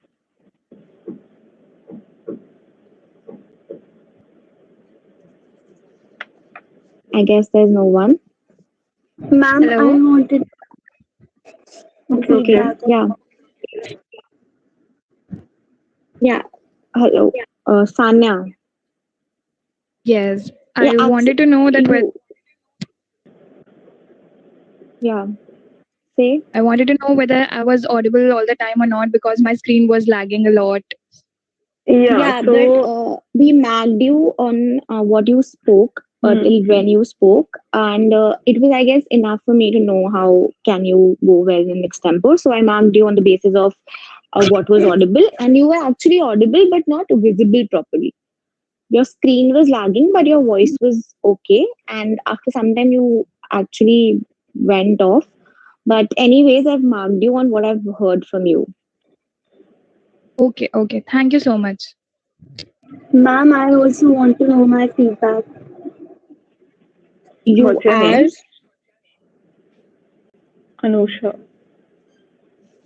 I guess there's no one. Ma'am, I Hello? wanted Okay. feedback. Yeah, yeah. Hello, Sanya. Yes. Yeah, I wanted actually, to know that you. Yeah. Say. I wanted to know whether I was audible all the time or not because my screen was lagging a lot. Yeah, Yeah, but so we marked you on what you spoke till when you spoke, and it was, I guess, enough for me to know how can you go well in extempore. So I marked you on the basis of what was audible, and you were actually audible but not visible properly. Your screen was lagging, but your voice was okay. And after some time, you actually went off. But anyways, I've marked you on what I've heard from you. Okay. Thank you so much. Ma'am, I also want to know my feedback. You What's your are name? Anusha.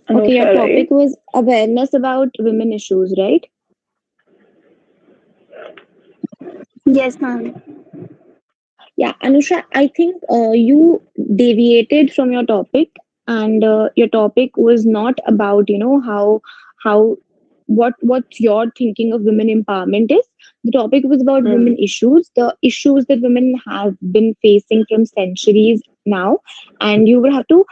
okay. Your Anusha, topic right? was awareness about women issues, right? Yes, ma'am. Yeah, Anusha, I think you deviated from your topic, and your topic was not about how what your thinking of women empowerment is. The topic was about women issues, the issues that women have been facing from centuries now, and you will have to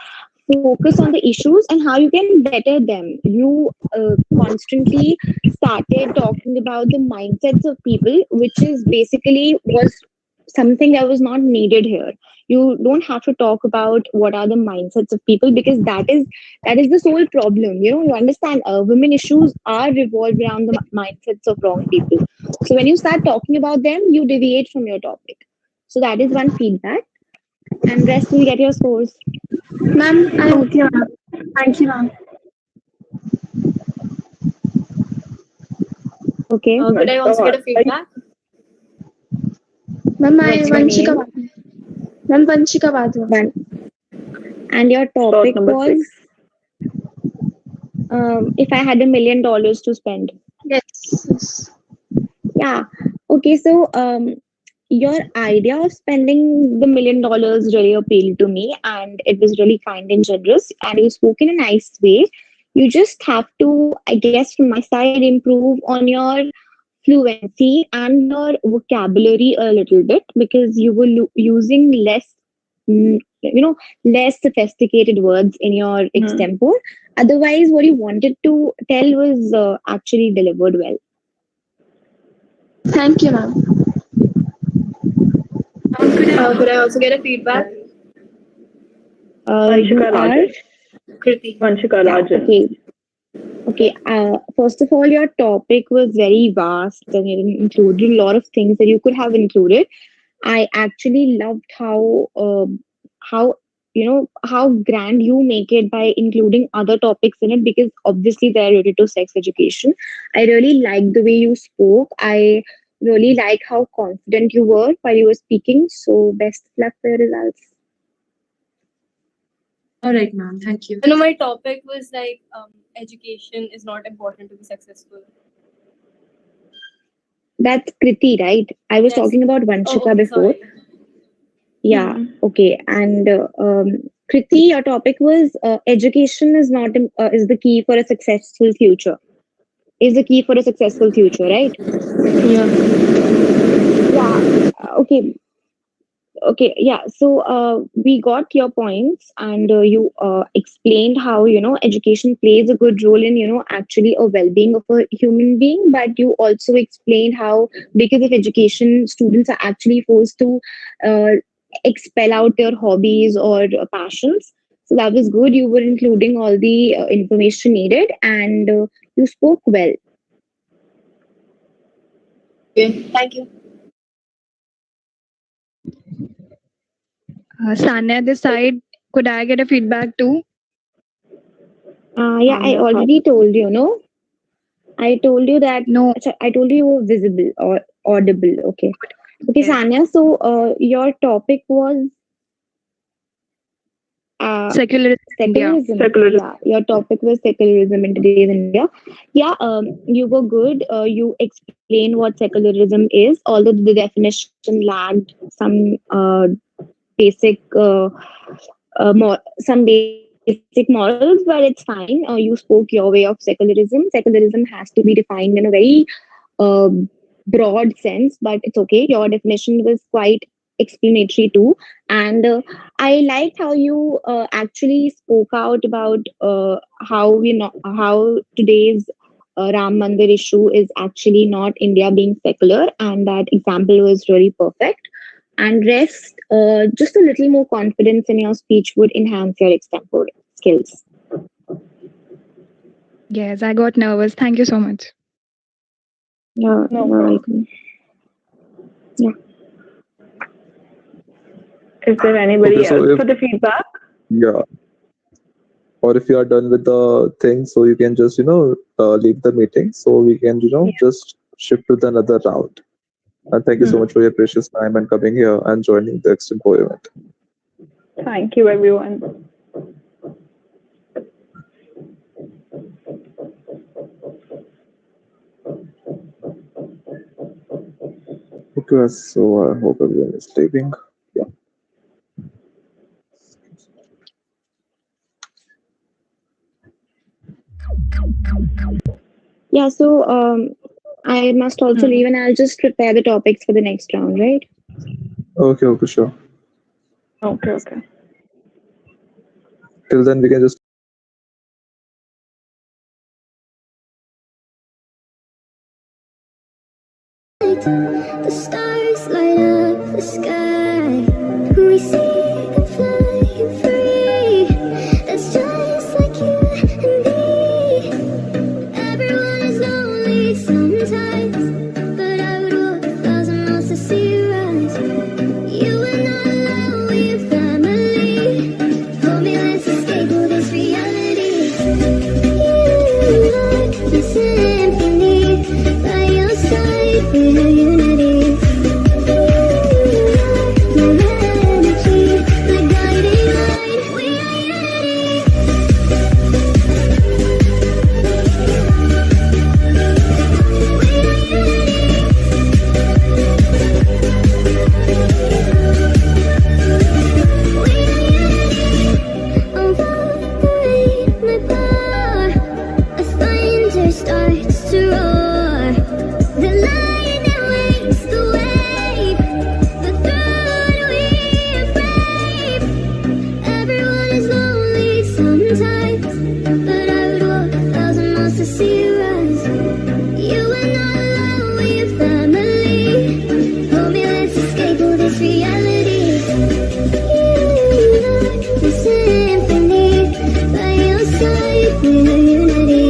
focus on the issues and how you can better them. You constantly started talking about the mindsets of people, which is basically was something that was not needed here. You don't have to talk about what are the mindsets of people, because that is the sole problem. You understand, women issues are revolved around the mindsets of wrong people. So when you start talking about them, you deviate from your topic. So that is one feedback, and rest will get your scores. Ma'am, okay, ma'am. Thank you, ma'am. Okay. Could I also get a feedback? Ma'am, I What's your Vanshika. name? Ma'am, Vanshika Vadhwa. And your Slot topic number 6. was, if I had $1 million to spend. Yes. Yeah. Okay. So, your idea of spending the $1 million really appealed to me, and it was really kind and generous, and you spoke in a nice way. You just have to, I guess, from my side, improve on your fluency and your vocabulary a little bit, because you were using less sophisticated words in your extempore. Otherwise, what you wanted to tell was actually delivered well. Thank you, ma'am. Could I also get a feedback? You Vanshika are, Rajan. Kriti. Vanshika yeah, Rajan. okay. Okay. First of all, your topic was very vast and it included a lot of things that you could have included. I actually loved how how grand you make it by including other topics in it, because obviously they're related to sex education. I really liked the way you spoke. I really like how confident you were while you were speaking. So best of luck for your results. All right, ma'am. Thank you. My topic was like education is not important to be successful. That's Kriti, right? I was Yes. talking about Vanshika before. Sorry. Yeah, okay. And Kriti, your topic was education is not is the key for a successful future. Is the key for a successful future, right? Yeah. Yeah. Okay. Okay, yeah. So we got your points, and you explained how education plays a good role in actually a well-being of a human being. But you also explained how, because of education, students are actually forced to uh, expel out their hobbies or passions. So that was good. You were including all the information needed, and you spoke well. Okay. Thank you. Sanya, this side, could I get a feedback too? Yeah, I already told you. No. I told you that. No. I told you were visible or audible. Okay. Okay, Sanya. So, your topic was Secularism in India. secularism. Yeah, your topic was secularism in today's India. Yeah, you were good. You explained what secularism is, although the definition lagged some basic some basic morals, but it's fine. You spoke your way of secularism. Secularism has to be defined in a very uh, broad sense, but it's okay. Your definition was quite explanatory too, and I liked how you actually spoke out about how today's Ram Mandir issue is actually not India being secular, and that example was really perfect. And rest, just a little more confidence in your speech would enhance your extempore skills. Yes, I got nervous. Thank you so much. You're welcome. Yeah. Is there anybody Okay, so else if for the feedback? yeah, or if you are done with the thing, so you can just leave the meeting, so we can just shift to the another round. And thank you so much for your precious time and coming here and joining the Extempore event. Thank you, everyone. Okay, so I hope everyone is sleeping. Yeah. Yeah, so I must also leave and I'll just prepare the topics for the next round, right? Okay, sure. Okay. Till then, we can just The stars light up the sky. We see them flying free. That's just like you and me. Everyone is lonely sometimes, but I would walk 1,000 miles to see you rise. You are not alone, we're family. Hold me, let's escape all this reality. You are the symphony. By your side, we're unity. Starts to roar. The lion that wakes the wave, but through we are brave. Everyone is lonely sometimes, but I would walk 1,000 miles to see you rise. You are not alone, we're family. Hold me, let's escape all this reality. You are the symphony. By your side, we're unity.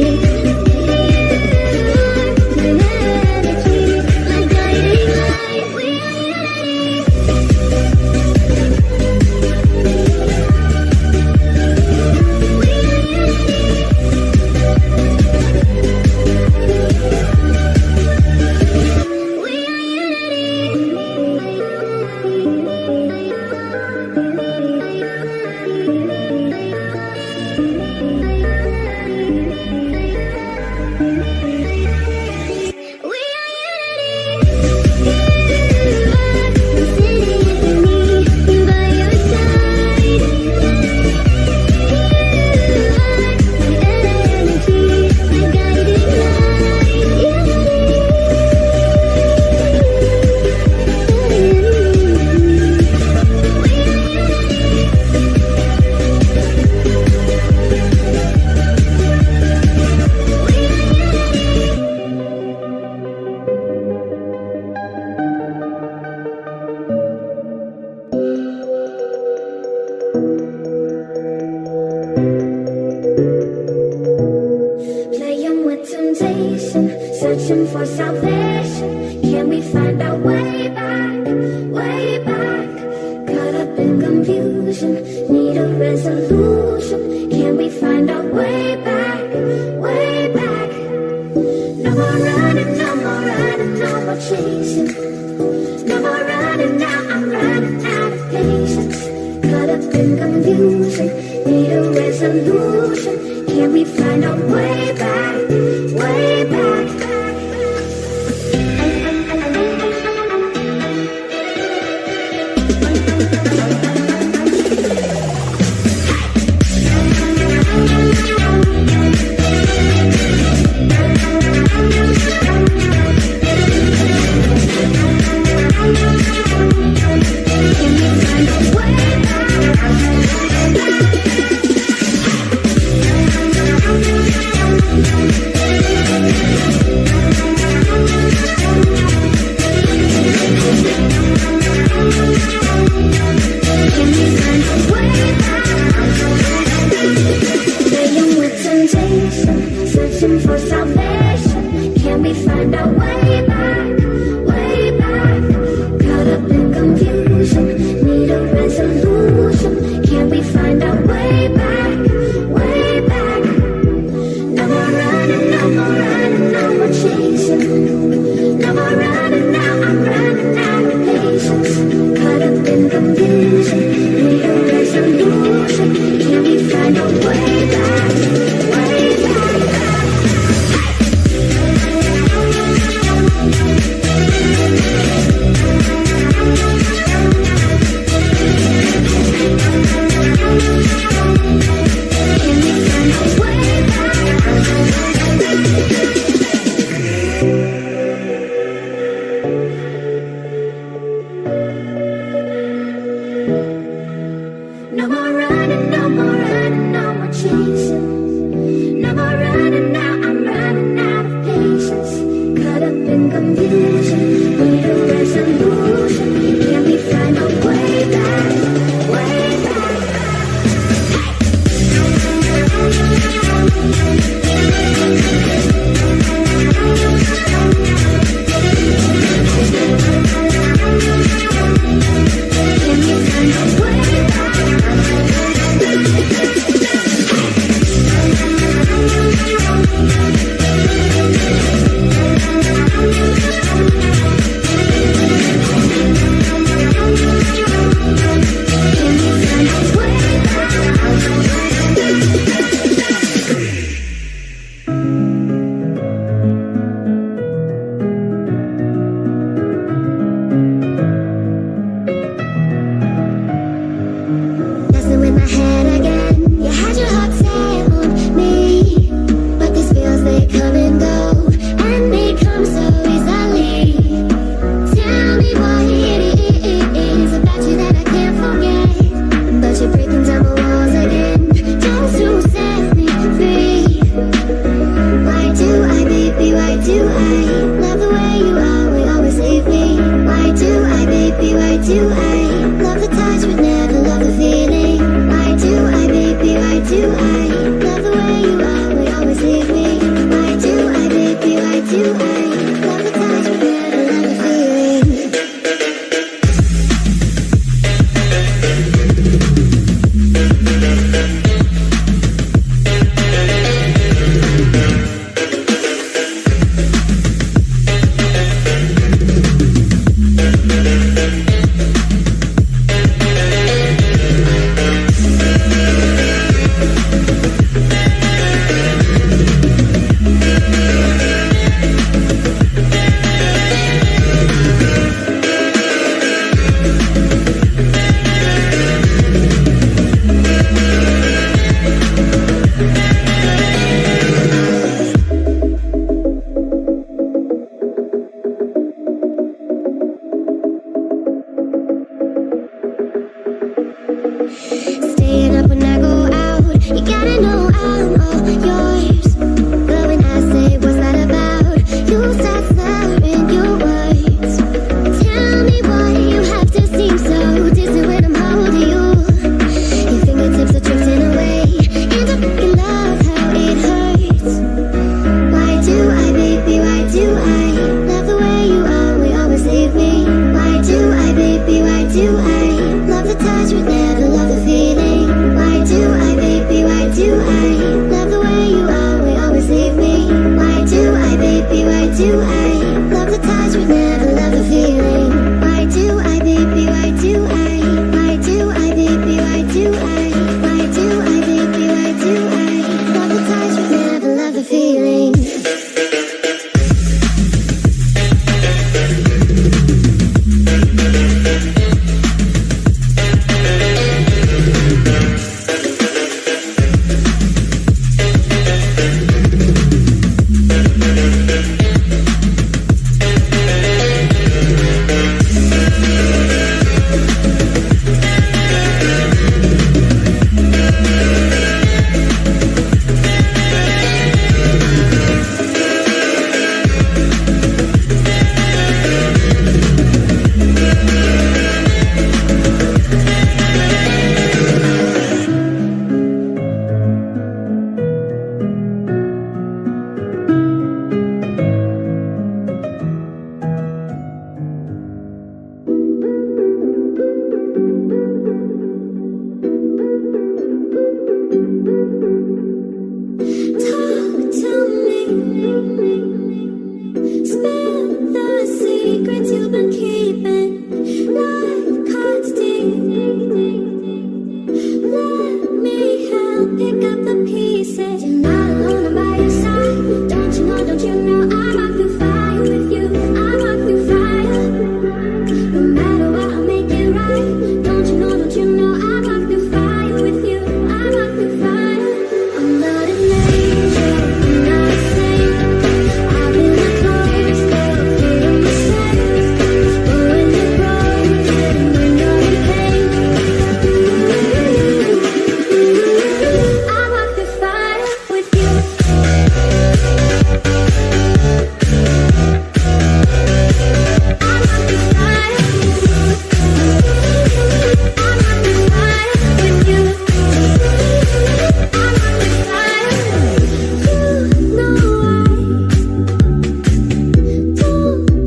Playing with temptation, searching for salvation. Can we find our way back, way back? Caught up in confusion, need a resolution. Can we find our way back, way back? No more running, no more running, no more chasing. No more running now, I'm running out of patience. Caught up in confusion, need a resolution. Can we find our way back, way back? find a way back, way back. Can we find a way No more running, no more running, no more chasing. No more running now, I'm running out of patience. Caught up in confusion, need a resolution. Can we find a way back, way back? Can we find a way Messing with my head again. You had your heart set on me, but these feels they come and go, and they come so easily. Tell me what it is about you that I can't forget, but you're breaking down the walls again, just to set me free. Why do I, baby? Why do I love the way you are? We always leave me. Why do I, baby? Why do I love the touch but never love the feeling? Why do I, baby? Why do I love the way you are? We always leave me. Why do I, baby? Why do I love the touch but never love the feeling? Staying up when I go out, you gotta know I'm all yours. But when I say what's that about, you start slurring your words. Tell me why you have to seem so distant when I'm holding you. Your fingertips are drifting away, and I fucking love how it hurts. Why do I, baby, why do I love the way you are? We always leave me. Why do I, baby, why do I love the touch but never love the feeling? Why do I, baby, why do I love the way you are? We always leave me. Why do I, baby, why do I love the touch but never love the feeling? Why do I, baby, why do I? Why do I, baby, why do I? Why do I, baby, why do I love the touch but never love the feeling? help pick up the pieces. You're not alone, I'm by your side. Don't you know, I walk through fire with you. I walk through fire. No matter what, I'll make it right. Don't you know, I walk through fire with you. I walk through fire. I'm not an angel, I'm not a saint. I've been a close girl, full of mistakes. But when you're broken, when you're in pain, I walk through fire with you.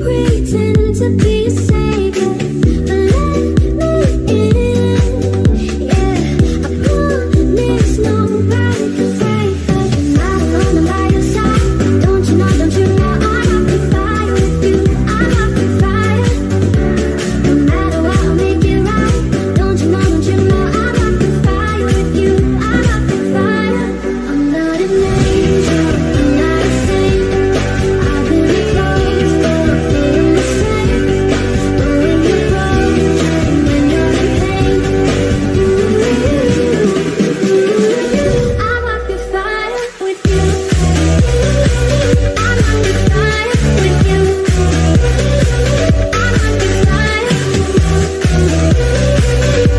Pretend to be a savior, but let me in. Yeah, I promise nobody can break us. You're not alone, I'm by your side. Don't you know, I walk through fire with you. I walk through fire. No matter what, I'll make it right. Don't you know, I walk through fire with you. I walk through fire. I'm not an angel, I'm not a saint. I've been a close girl, full of mistakes. But when you're broken, when you're in pain, I walk through fire with you. I walk through fire with you. I walk through fire.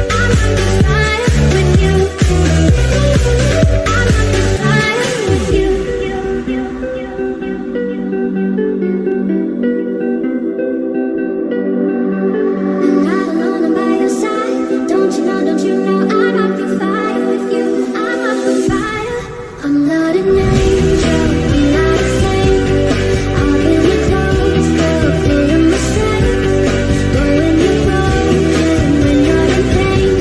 I walk through fire with you. I walk through fire with you. You're not alone, I'm by your side. Don't you know, I walk through fire with you. I walk through fire. I'm not an angel, I'm not a saint. I've been a close girl, full of mistakes. But when you're broken, when you're in pain,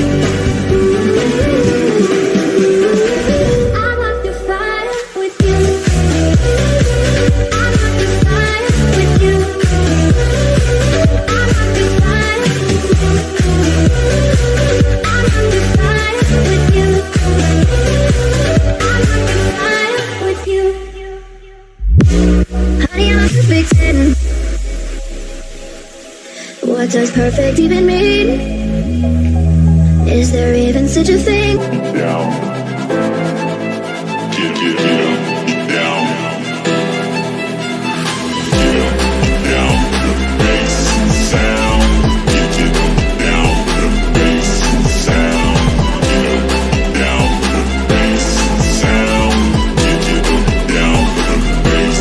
I walk through fire with you. I walk through fire with you. I walk through fire. I walk through fire with you. I walk through fire with you. Honey, I'm a perfect 10. What does perfect even mean? Is there even such a thing? Down. Get up, down. Get up, down. The bass sound. Get it down. The bass sound. Get up, down. The bass sound. Get it down. The bass sound.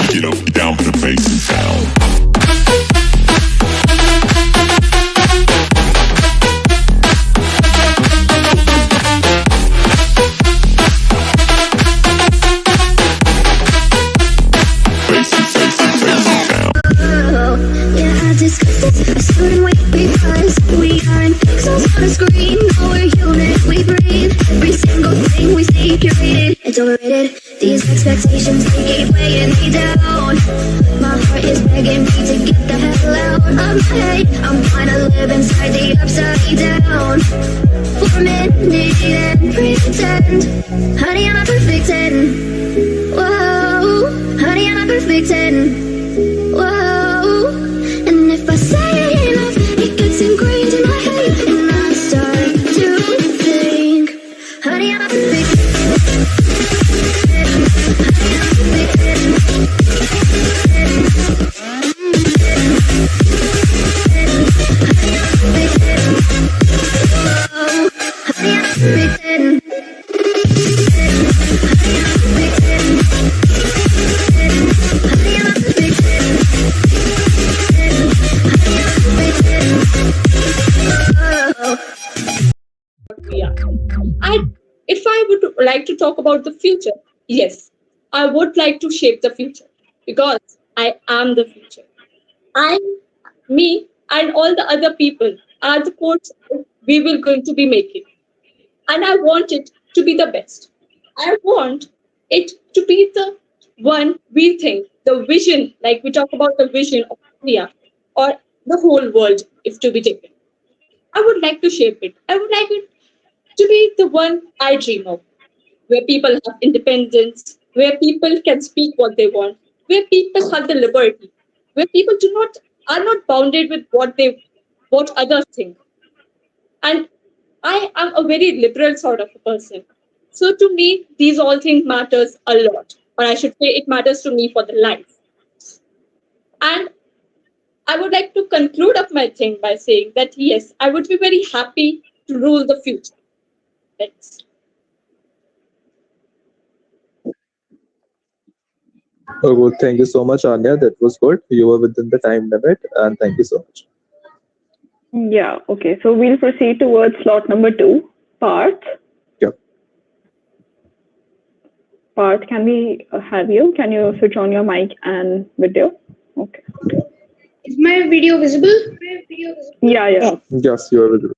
Get up, down for the bass and sound. Oh, yeah, I discussed this. I stood and wait because we aren't pixels on a screen. No, we're human, we breathe. Every single thing we see curated. It's overrated. These expectations, they keep weighing me down. My heart is begging me to get the hell out of my head. I'm trying to live inside the upside down. For a minute and pretend. Honey, I'm a perfect 10. Whoa, honey, I'm a perfect 10. Whoa, and if I say enough, it gets ingrained in my head, and I start to think, honey, I'm a perfect 10. Honey, I'm a perfect 10. Honey, I'm a perfect 10. Whoa, honey, I'm a perfect 10. Honey, like to talk about the future, yes, I would like to shape the future because I am the future. I, me, and all the other people are the course we will going to be making, and I want it to be the best. I want it to be the one we think, the vision, like we talk about the vision of India or the whole world, if to be taken. I would like to shape it. I would like it to be the one I dream of, where people have independence, where people can speak what they want, where people have the liberty, where people do not are not bounded with what others think. And I am a very liberal sort of a person. So to me, these all things matters a lot. Or I should say it matters to me for the life. And I would like to conclude up my thing by saying that yes, I would be very happy to rule the future. Thanks. Oh, good. Thank you so much, Anya. That was good. You were within the time limit, and thank you so much. Yeah, okay. So we'll proceed towards slot number 2, Parth. Yep. Parth, can we have you? Can you switch on your mic and video? Okay. Is my video visible? Yeah. Yes, you are visible.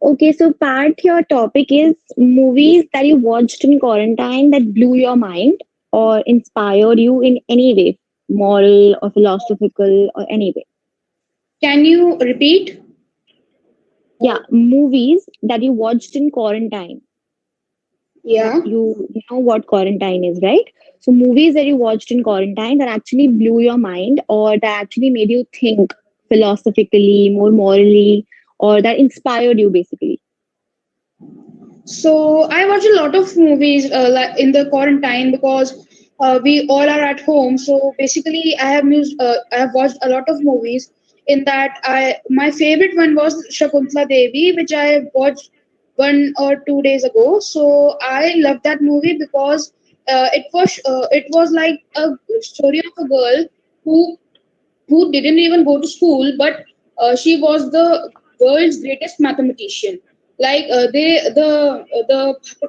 Okay, so Pat, your topic is movies that you watched in quarantine that blew your mind or inspired you in any way, moral or philosophical or any way. Can you repeat? Yeah, movies that you watched in quarantine. Yeah. You know what quarantine is, right? So movies that you watched in quarantine that actually blew your mind or that actually made you think philosophically, more morally, or that inspired you basically. So I watch a lot of movies like in the quarantine because we all are at home. So basically, I have watched a lot of movies. In that, my favorite one was Shakuntala Devi, which I watched 1 or 2 days ago. So I love that movie because it was like a story of a girl who didn't even go to school, but she was the world's greatest mathematician. Like the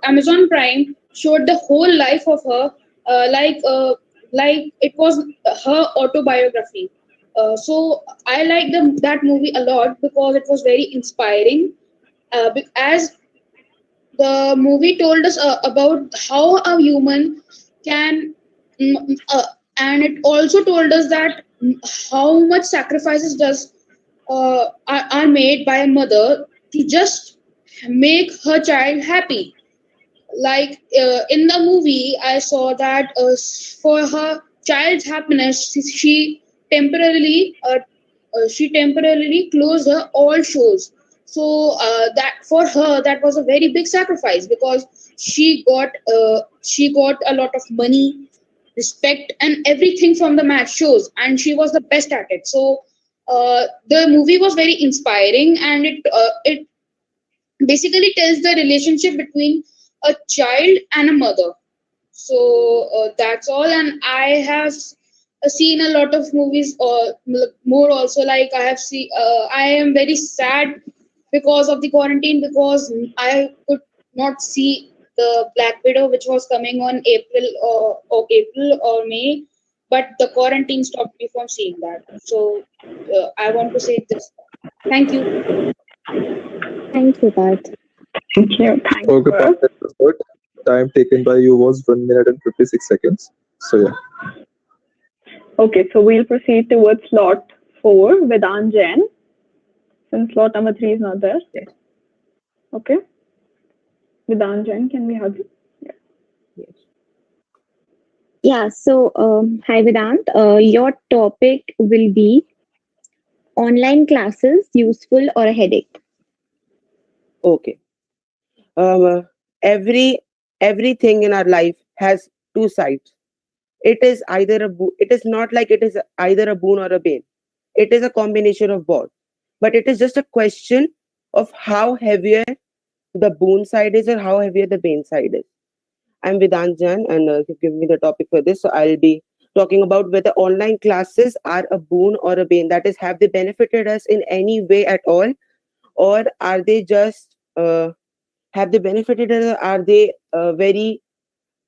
Amazon Prime showed the whole life of her, like it was her autobiography. So I like that movie a lot because it was very inspiring. As the movie told us about how a human can and it also told us that how much sacrifices are made by a mother to just make her child happy. Like in the movie I saw that for her child's happiness she temporarily closed her all shows. So that for her that was a very big sacrifice because she got a lot of money, respect, and everything from the match shows, and she was the best at it. So the movie was very inspiring, and it basically tells the relationship between a child and a mother. So that's all, and I have seen a lot of movies or more also. Like I have seen I am very sad because of the quarantine because I could not see the Black Widow, which was coming on April or May, but the quarantine stopped me from seeing that. So I want to say this. Thank you. Thanks, Pat. Thank you. Thanks. Okay, Pat, that was good. Time taken by you was 1 minute and 56 seconds. So yeah. Okay, so we'll proceed towards slot 4, Vedant Jain. Since slot number 3 is not there. Okay. Vedant Jain, can we have you? Yeah, so hi Vedant. Your topic will be online classes useful or a headache? Okay. Everything in our life has two sides. It is it is not like it is either a boon or a bane. It is a combination of both. But it is just a question of how heavier the boon side is or how heavier the bane side is. I'm Vedant Jan, and you've given me the topic for this. So I'll be talking about whether online classes are a boon or a bane. That is, have they benefited us in any way at all, or are they just Have they benefited us, or are they very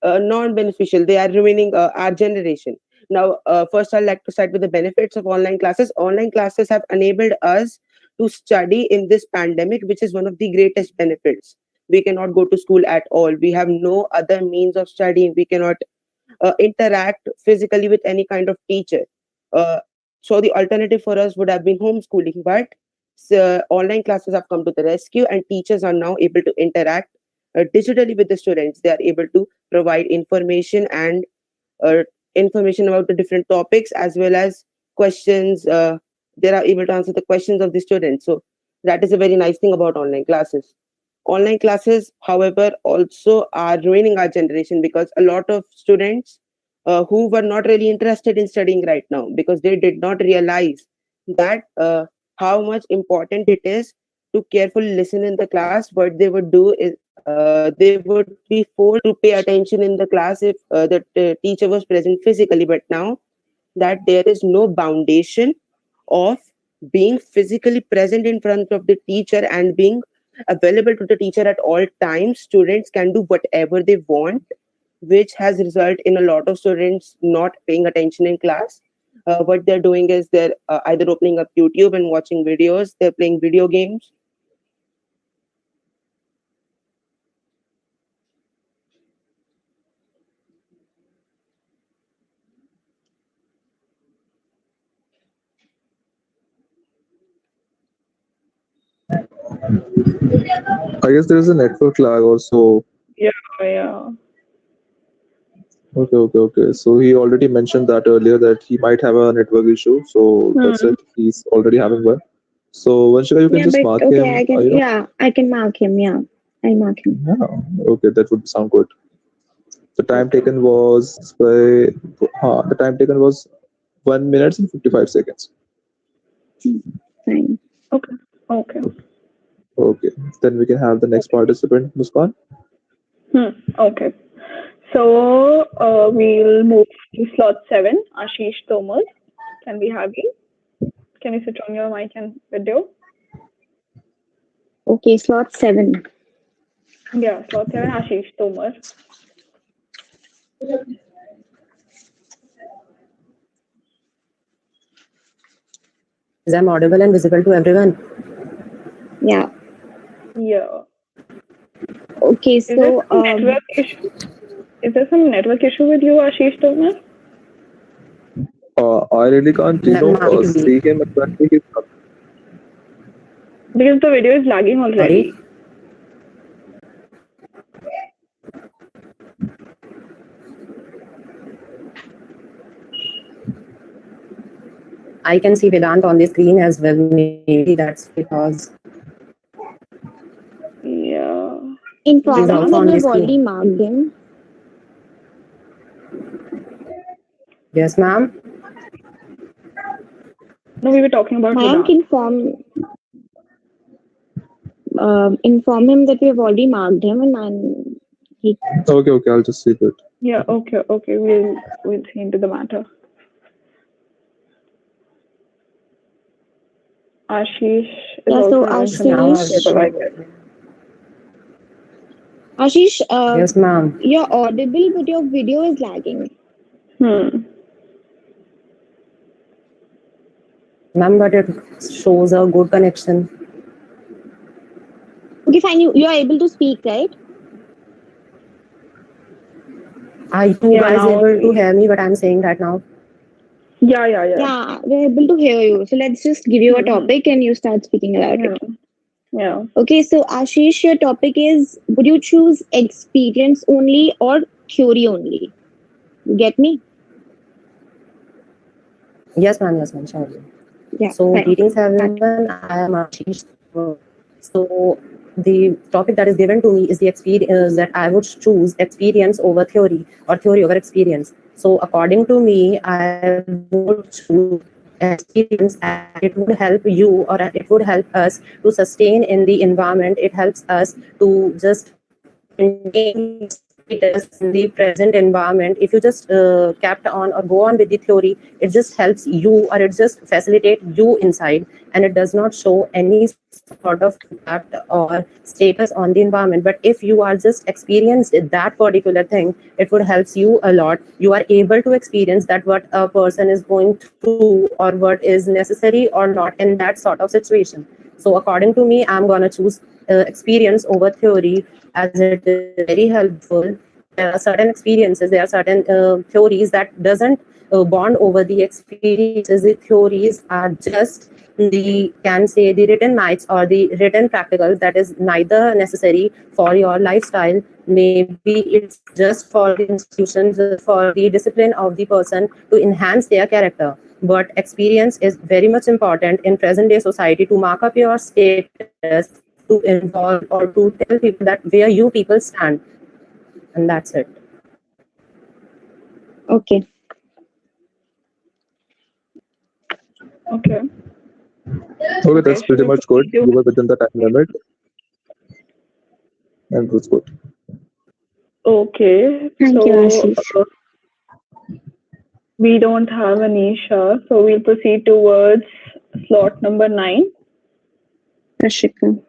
non-beneficial? They are ruining our generation. Now, first I'd like to start with the benefits of online classes. Online classes have enabled us to study in this pandemic, which is one of the greatest benefits. We cannot go to school at all. We have no other means of studying. We cannot interact physically with any kind of teacher. Uh, so the alternative for us would have been homeschooling, but online classes have come to the rescue, and teachers are now able to interact digitally with the students. They are able to provide information and uh, information about the different topics, as well as questions. They are able to answer the questions of the students. So that is a very nice thing about online classes. Online classes, however, also are ruining our generation, because a lot of students who were not really interested in studying right now, because they did not realize that how much important it is to carefully listen in the class. What they would do is they would be forced to pay attention in the class if the teacher was present physically. But now that there is no foundation of being physically present in front of the teacher and being available to the teacher at all times, students can do whatever they want, which has resulted in a lot of students not paying attention in class. What they're doing is they're either opening up YouTube and watching videos, they're playing video games. I guess there is a network lag also. Yeah, yeah. Okay. So he already mentioned that earlier that he might have a network issue. So that's Hmm. it. He's already having one. So Vanshika, you can Yeah, just but mark okay, him. I can mark him. Yeah, I'll mark him. Yeah. Okay, that would sound good. The time taken was the time taken was 1 minute and 55 seconds. Fine. Okay. Okay. Okay. Then we can have the next participant, Muskan. Okay. So we'll move to slot 7, Ashish Tomar. Can we have you? Can you switch on your mic and video? Okay, slot 7. Yeah, slot 7, Ashish Tomar. Is I'm audible and visible to everyone? Yeah. Yeah. Okay, Is there so some network issue? Is there some network issue with you, Ashish Tomar? I really can't, see him exactly. Because the video is lagging already. I can see Vedant on the screen as well. Maybe that's because Yeah. inform he's him also that on the we've already screen. marked him. Yes, ma'am. No, we were talking about Mayank, Vedant. inform him that we've already marked him, and he. Okay, I'll just see that. Yeah, okay. We'll see into the matter. Ashish is Yeah, also so mentioned in the paper, I guess. Ashish, Yes, ma'am. you're audible, but your video is lagging. Ma'am, but it shows a good connection. Okay, fine. You are able to speak, right? Are you Yeah, guys now able to hear me? But I'm saying that now. Yeah. Yeah, we're able to hear you. So let's just give you a topic and you start speaking about it. Yeah. Okay, so Ashish, your topic is, would you choose experience only or theory only? You get me? Yes, ma'am. Sure. Yeah. So, fine. greetings everyone. I am Ashish. So, the topic that is given to me is the experience that I would choose experience over theory or theory over experience. So, according to me, I would choose experience, and it would help you, or it would help us to sustain in the environment. It helps us to just maintain status in the present environment, if you just kept on or go on with the theory, it just helps you or it just facilitate you inside, and it does not show any sort of impact or status on the environment. But if you are just experienced that particular thing, it would help you a lot. You are able to experience that what a person is going through or what is necessary or not in that sort of situation. So according to me, I'm gonna choose experience over theory, as it is very helpful. There are certain experiences, there are certain theories that doesn't bond over the experiences. The theories are just the, can say, the written nights or the written practical that is neither necessary for your lifestyle. Maybe it's just for the institutions, for the discipline of the person to enhance their character. But experience is very much important in present day society to mark up your status, to involve or to tell people that where you people stand. And that's it. Okay. Okay. Okay, that's pretty much good. You were within the time limit, and it was good. Okay. Thank you, So Ashish. we don't have Anisha, so we'll proceed towards slot number 9. Kashika.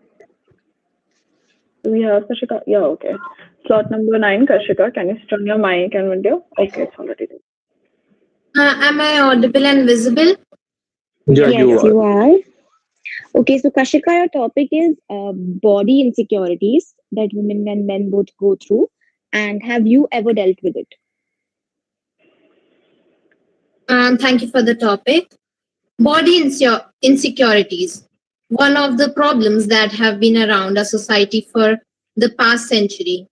Do we have Kashika? Yeah, okay. Slot number 9, Kashika. Can you turn your mic and video? Okay, it's already there. Am I audible and visible? Yeah, Yes, you are. Okay, so Kashika, your topic is body insecurities that women and men both go through. And have you ever dealt with it? Thank you for the topic. Body insecurities. One of the problems that have been around our society for the past century.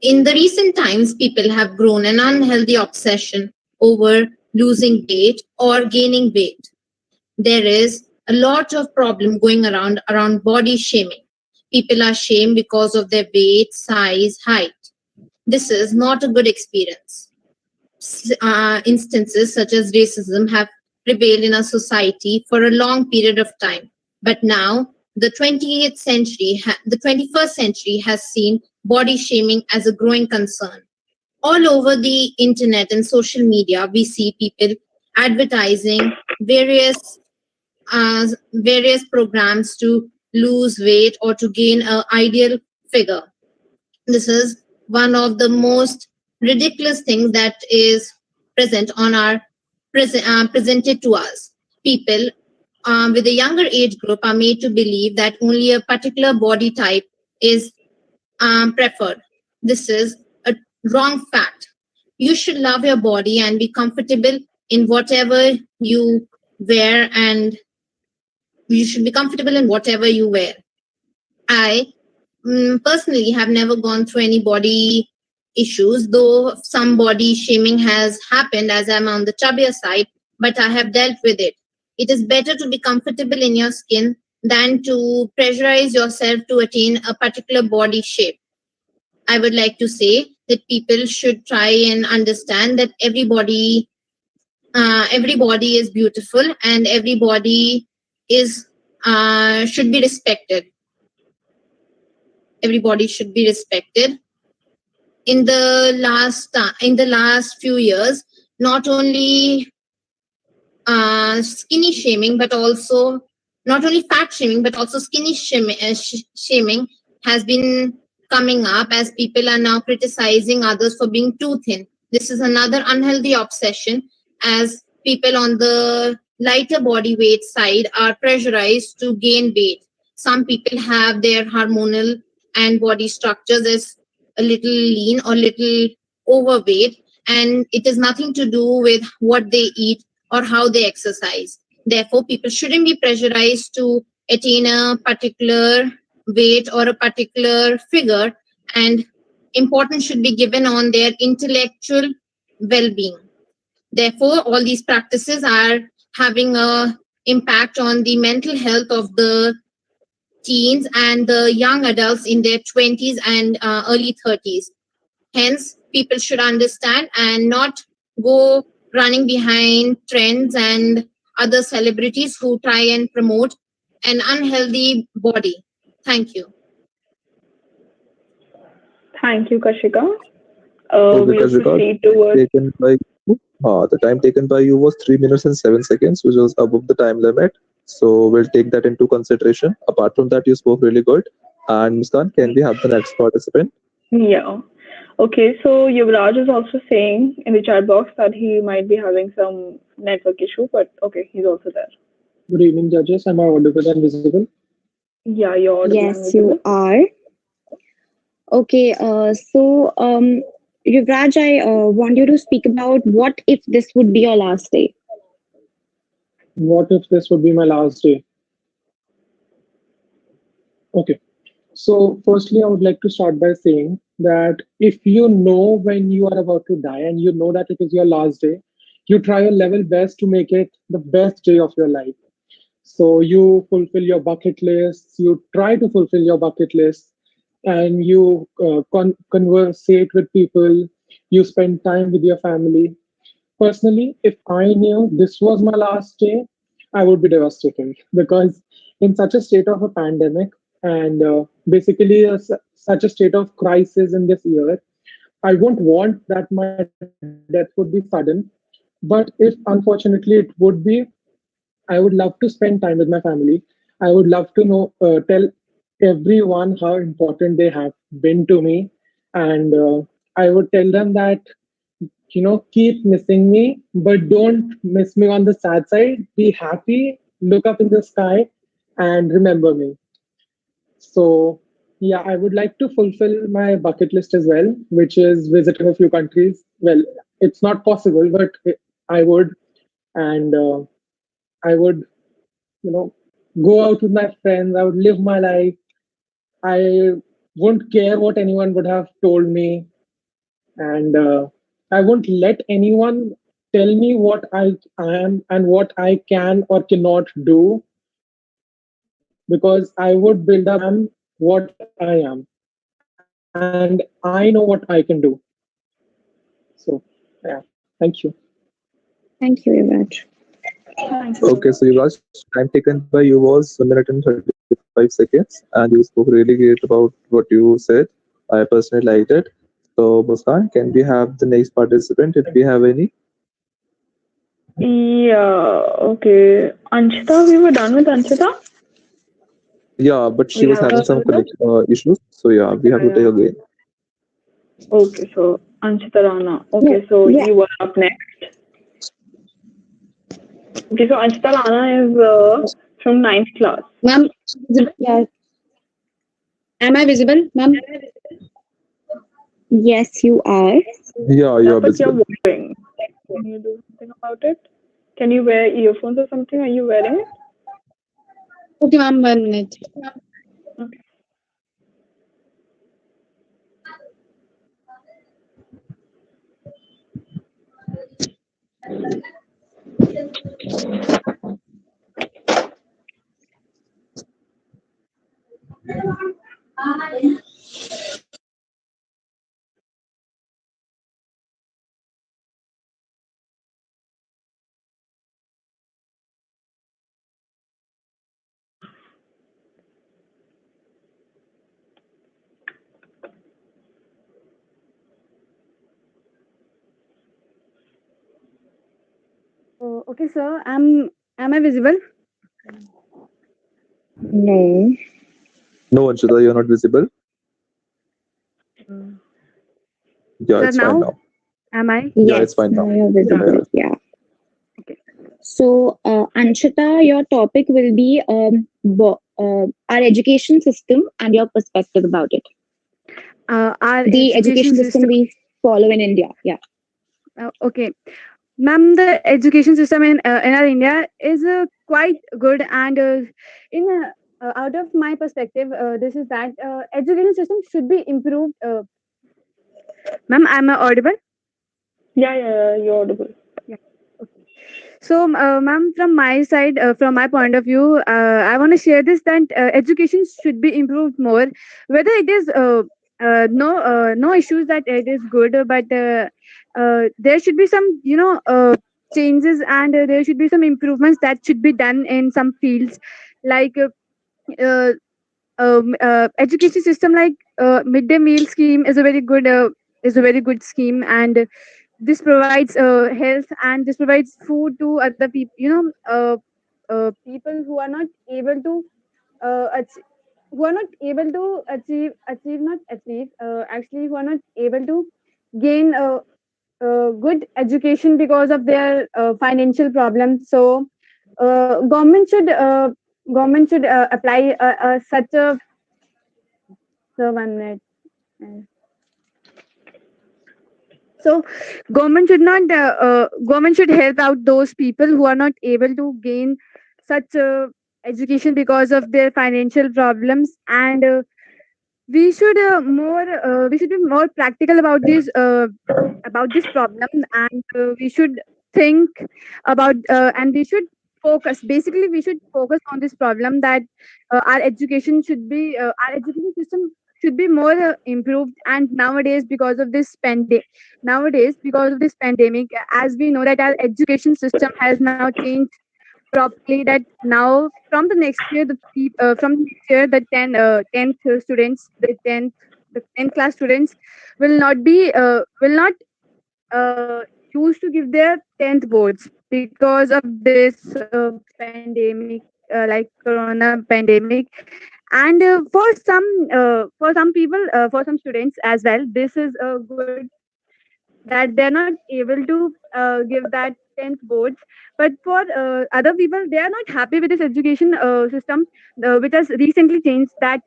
In the recent times, people have grown an unhealthy obsession over losing weight or gaining weight. There is a lot of problem going around body shaming. People are shamed because of their weight, size, height. This is not a good experience. Instances such as racism have prevailed in our society for a long period of time. But now, the 21st century has seen body shaming as a growing concern. All over the internet and social media, we see people advertising various programs to lose weight or to gain an ideal figure. This is one of the most ridiculous things that is present on our presented to us. People with a younger age group are made to believe that only a particular body type is preferred. This is a wrong fact. You should love your body and be comfortable in whatever you wear, and you should be comfortable in whatever you wear. I personally have never gone through any body issues, though some body shaming has happened as I'm on the chubbier side, but I have dealt with it. It is better to be comfortable in your skin than to pressurize yourself to attain a particular body shape. I would like to say that people should try and understand that everybody is beautiful and everybody is should be respected. Everybody should be respected. In the last few years, not only skinny shaming, but also not only fat shaming, but also skinny shaming has been coming up as people are now criticizing others for being too thin. This is another unhealthy obsession, as people on the lighter body weight side are pressurized to gain weight. Some people have their hormonal and body structures as a little lean or little overweight, and it has nothing to do with what they eat or how they exercise. Therefore, people shouldn't be pressurized to attain a particular weight or a particular figure, and importance should be given on their intellectual well-being. Therefore, all these practices are having a impact on the mental health of the teens and the young adults in their 20s and early 30s. Hence, people should understand and not go running behind trends and other celebrities who try and promote an unhealthy body. Thank you. Thank you, Kashika. Okay, We'll Kashika, proceed towards. taken by you. The time taken by you was 3 minutes and 7 seconds, which was above the time limit. So we'll take that into consideration. Apart from that, you spoke really good. And Muskan, can we have the next participant? Yeah. Okay, so Yuvraj is also saying in the chat box that he might be having some network issue, but okay, he's also there. Good evening, judges. Am I audible and visible? Yeah, you're audible and Yes, you visible. are. Okay, Yuvraj, I want you to speak about what if this would be your last day? What if this would be my last day? Okay. So, firstly, I would like to start by saying that if you know when you are about to die and you know that it is your last day, you try your level best to make it the best day of your life. So, you fulfill your bucket lists, you try to fulfill your bucket lists, and you conversate with people, you spend time with your family. Personally, if I knew this was my last day, I would be devastated because in such a state of a pandemic and basically such a state of crisis in this year, I won't want that my death would be sudden. But if unfortunately it would be, I would love to spend time with my family. I would love to tell everyone how important they have been to me, and I would tell them that keep missing me, but don't miss me on the sad side. Be happy, look up in the sky, and remember me. So, yeah, I would like to fulfill my bucket list as well, which is visiting a few countries. Well, it's not possible, but I would, and I would, you know, go out with my friends. I would live my life. I wouldn't care what anyone would have told me, and I won't let anyone tell me what I am and what I can or cannot do because I would build up what I am and I know what I can do. So, yeah, thank you. Thank you, Yuvraj. Okay, so your last time taken by you was 1 minute and 35 seconds, and you spoke really great about what you said. I personally liked it. So, Muskan, can we have the next participant if we have any? Yeah, okay. Anshita, we were done with Anshita? Yeah, but she We was have having done some with that? issues. So, yeah, we have to take Yeah. again. Okay, so Anshita Rana. Yeah, Okay, so yeah. you were up next. Okay, so Anshita Rana is from 9th class. Ma'am, Yeah. am I visible, ma'am? Yes, you are. Yeah, you Yeah, are but you're visible. wearing. Can you do something about it? Can you wear earphones or something? Are you wearing it? Okay, ma'am, 1 minute. Okay. Okay, sir. Am I visible? No. No, Anshita, you're not visible. Yeah, Sir, it's fine now now. am I? Yeah, it's Yes, fine now now. you're Yeah, visible. Yeah. So, Anshita, your topic will be our education system and your perspective about it. Our The education education system system. we follow in India. Yeah. Okay, ma'am. The education system in our India is quite good, and in out of my perspective, this is that education system should be improved. Ma'am, am I audible? Yeah, you're audible. Yeah. So, ma'am, from my side, from my point of view, I want to share this that education should be improved more. Whether it is no issues that it is good, but there should be some changes, and there should be some improvements that should be done in some fields, like education system like midday meal scheme is a very good scheme, and this provides health, and this provides food to other people, people who are not able to achieve not achieve actually who are not able to gain good education because of their financial problems. So government should apply such a so 1 minute. So government should help out those people who are not able to gain such education because of their financial problems, and we should be more practical about this problem, and we should think about and we should focus, basically we should focus on this problem, that our education system should be more improved. And nowadays because of this pandemic, as we know that our education system has now changed properly, that now from the next year the 10th students, the 10th class students will not used to give their 10th boards because of this pandemic, like corona pandemic. And for some people, for some students as well, this is good that they're not able to give that 10th boards. But for other people, they are not happy with this education system which has recently changed, that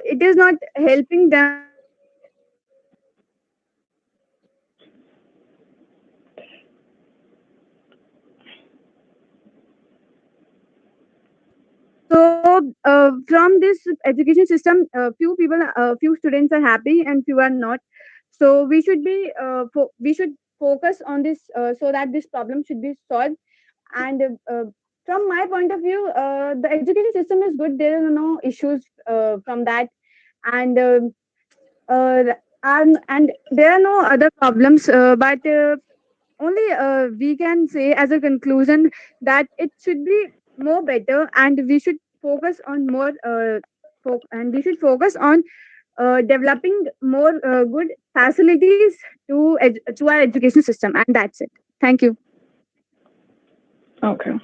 it is not helping them So from this education system, few students are happy and few are not. So we should focus on this so that this problem should be solved. And from my point of view, the education system is good. There are no issues from that, and and there are no other problems. But only we can say as a conclusion that it should be more better, and we should focus on and we should focus on developing more good facilities to our education system. And that's it. Thank you. Okay.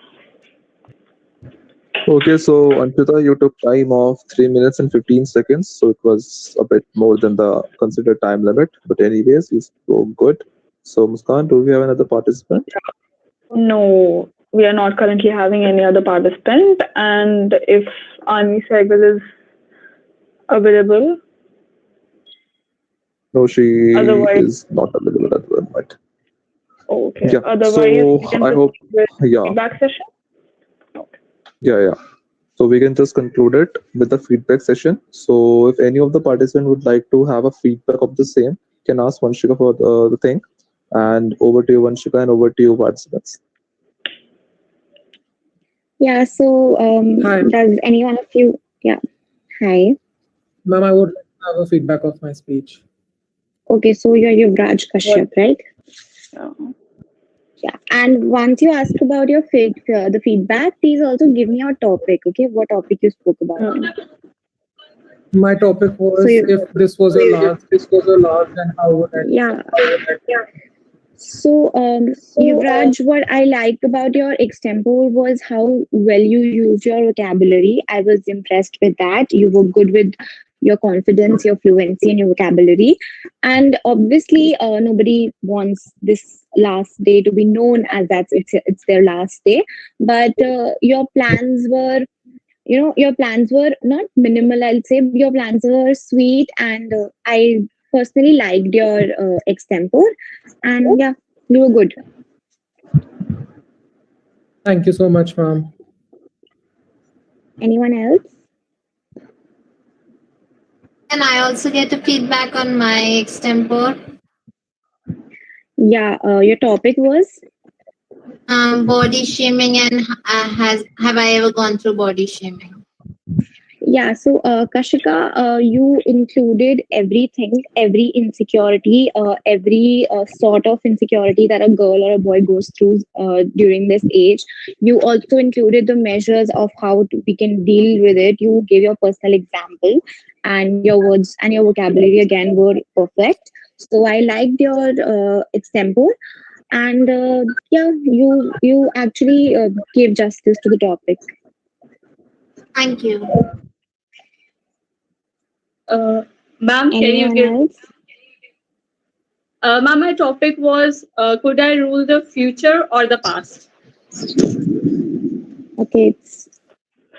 Okay, so Anshita, you took time of 3 minutes and 15 seconds, so it was a bit more than the considered time limit. But anyways, you spoke good. So Muskan, do we have another participant? No, we are not currently having any other participant. And if Ani Sehgal is available, No, she otherwise, is not available at the moment. okay. Yeah, Otherwise, so we can I hope, proceed with yeah, feedback session. yeah. So we can just conclude it with the feedback session. So if any of the participants would like to have a feedback of the same, can ask Vanshika for the thing. And over to you, Vanshika, and over to you, participants. Yeah, so Hi. does any one of you, yeah, hi. Ma'am, I would like to have a feedback of my speech. Okay, so you're Yuvraj Kashyap, right? Yeah, and once you ask about your the feedback, please also give me your topic, okay? What topic you spoke about. My topic was, if this was your last, then how would I? Yeah. So, Yuvraj, what I liked about your extempore was how well you used your vocabulary. I was impressed with that. You were good with your confidence, your fluency, and your vocabulary. And obviously, nobody wants this last day to be known as it's their last day. But your plans were, your plans were not minimal. I'll say your plans were sweet, and I personally liked your extempore. And yeah, you were good. Thank you so much, ma'am. Anyone else? Can I also get a feedback on my extempore? Yeah, your topic was Body shaming, and have I ever gone through body shaming? So, Kashika, you included everything, every insecurity, every sort of insecurity that a girl or a boy goes through during this age. You also included the measures of how we can deal with it. You gave your personal example, and your words and your vocabulary again were perfect. So, I liked your extempore, and you actually gave justice to the topic. Thank you. Ma'am, can you Anyone give? else? Ma'am, my topic was could I rule the future or the past? Okay,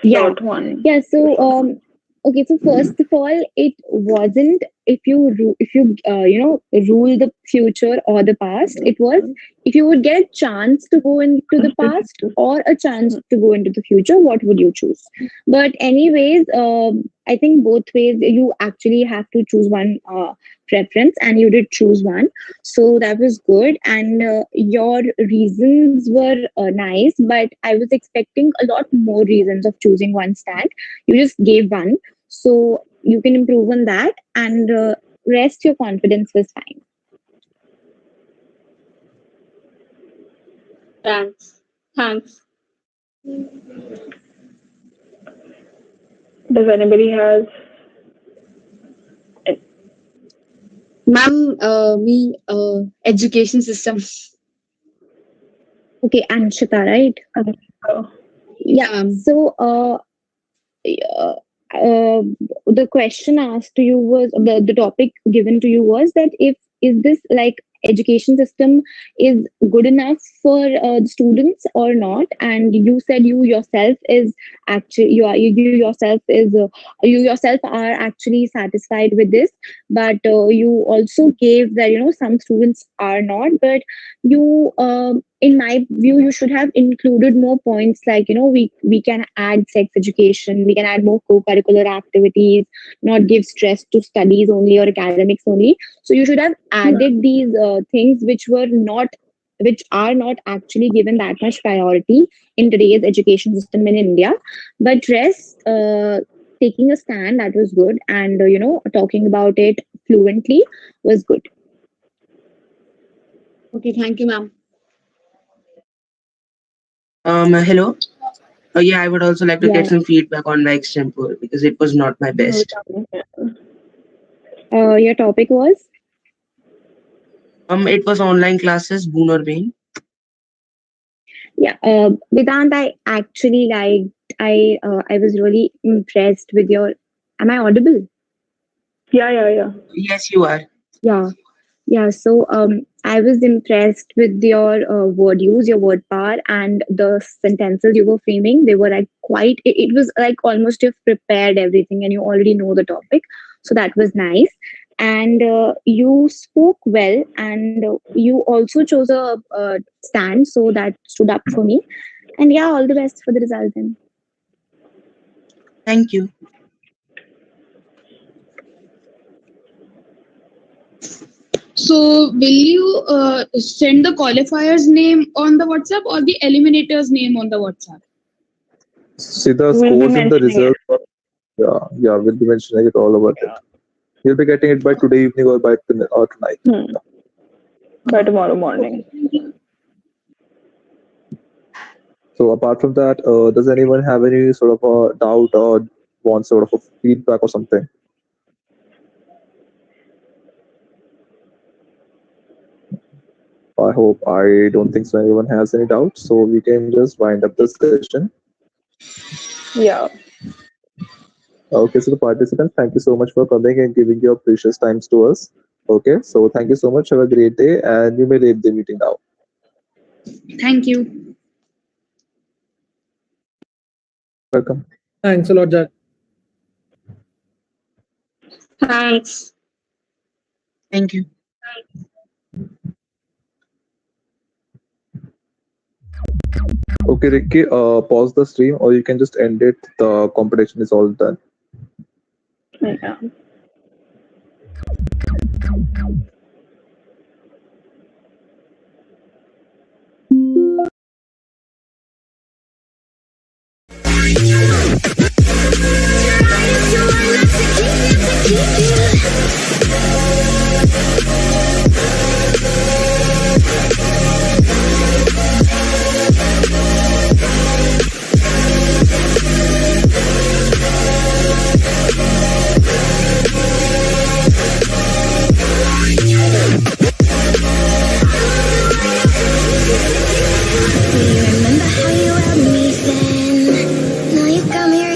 yeah, Short one. so okay, so first of all, it wasn't if you rule the future or the past. It was if you would get a chance to go into the past or a chance to go into the future, what would you choose? But anyways, I think both ways you actually have to choose one preference, and you did choose one, so that was good. And your reasons were nice, but I was expecting a lot more reasons of choosing one stand. You just gave one, so you can improve on that, and rest your confidence was fine. Thanks. Thanks. Does anybody has? Ma'am, me education system. Okay, Anshita, right? Yeah. So, uh, the question asked to you was the topic given to you was that if is this like education system is good enough for the students or not, and you said you yourself is actually you yourself is you yourself are actually satisfied with this, but you also gave that some students are not, but you in my view you should have included more points, like we can add sex education, we can add more co-curricular activities, not give stress to studies only or academics only. So you should have added these things which are not actually given that much priority in today's education system in India. But rest, taking a stand, that was good, and talking about it fluently was good. Okay, thank you, ma'am. Hello. Yeah, I would also like to Yeah. get some feedback on my extempore because it was not my best. Your topic was? It was online classes, boon or bane. Yeah, Vedant, I actually liked. I was really impressed with your. Am I audible? Yeah. Yes, you are. Yeah. So I was impressed with your word use, your word power, and the sentences you were framing. They were like quite. It was like almost you've prepared everything, and you already know the topic. So that was nice. And you spoke well, and you also chose a stand, so that stood up for me. And yeah, all the best for the result then. Thank you. So, will you send the qualifier's name on the WhatsApp or the eliminator's name on the WhatsApp? See the We'll be scores and the mentioning results. Yeah, we'll be mentioning it all about it. You'll be getting it by today evening or by tonight. By tomorrow morning. So apart from that, does anyone have any sort of a doubt or want sort of a feedback or something? I don't think so anyone has any doubts, so we can just wind up the session. Yeah. Okay, so the participants, thank you so much for coming and giving your precious times to us. Okay, so thank you so much. Have a great day, and you may leave the meeting now. Thank you. Welcome. Thanks a lot, Jack. Thanks. Thank you. Okay, Ricky, pause the stream, or you can just end it. The competition is all done. Yeah.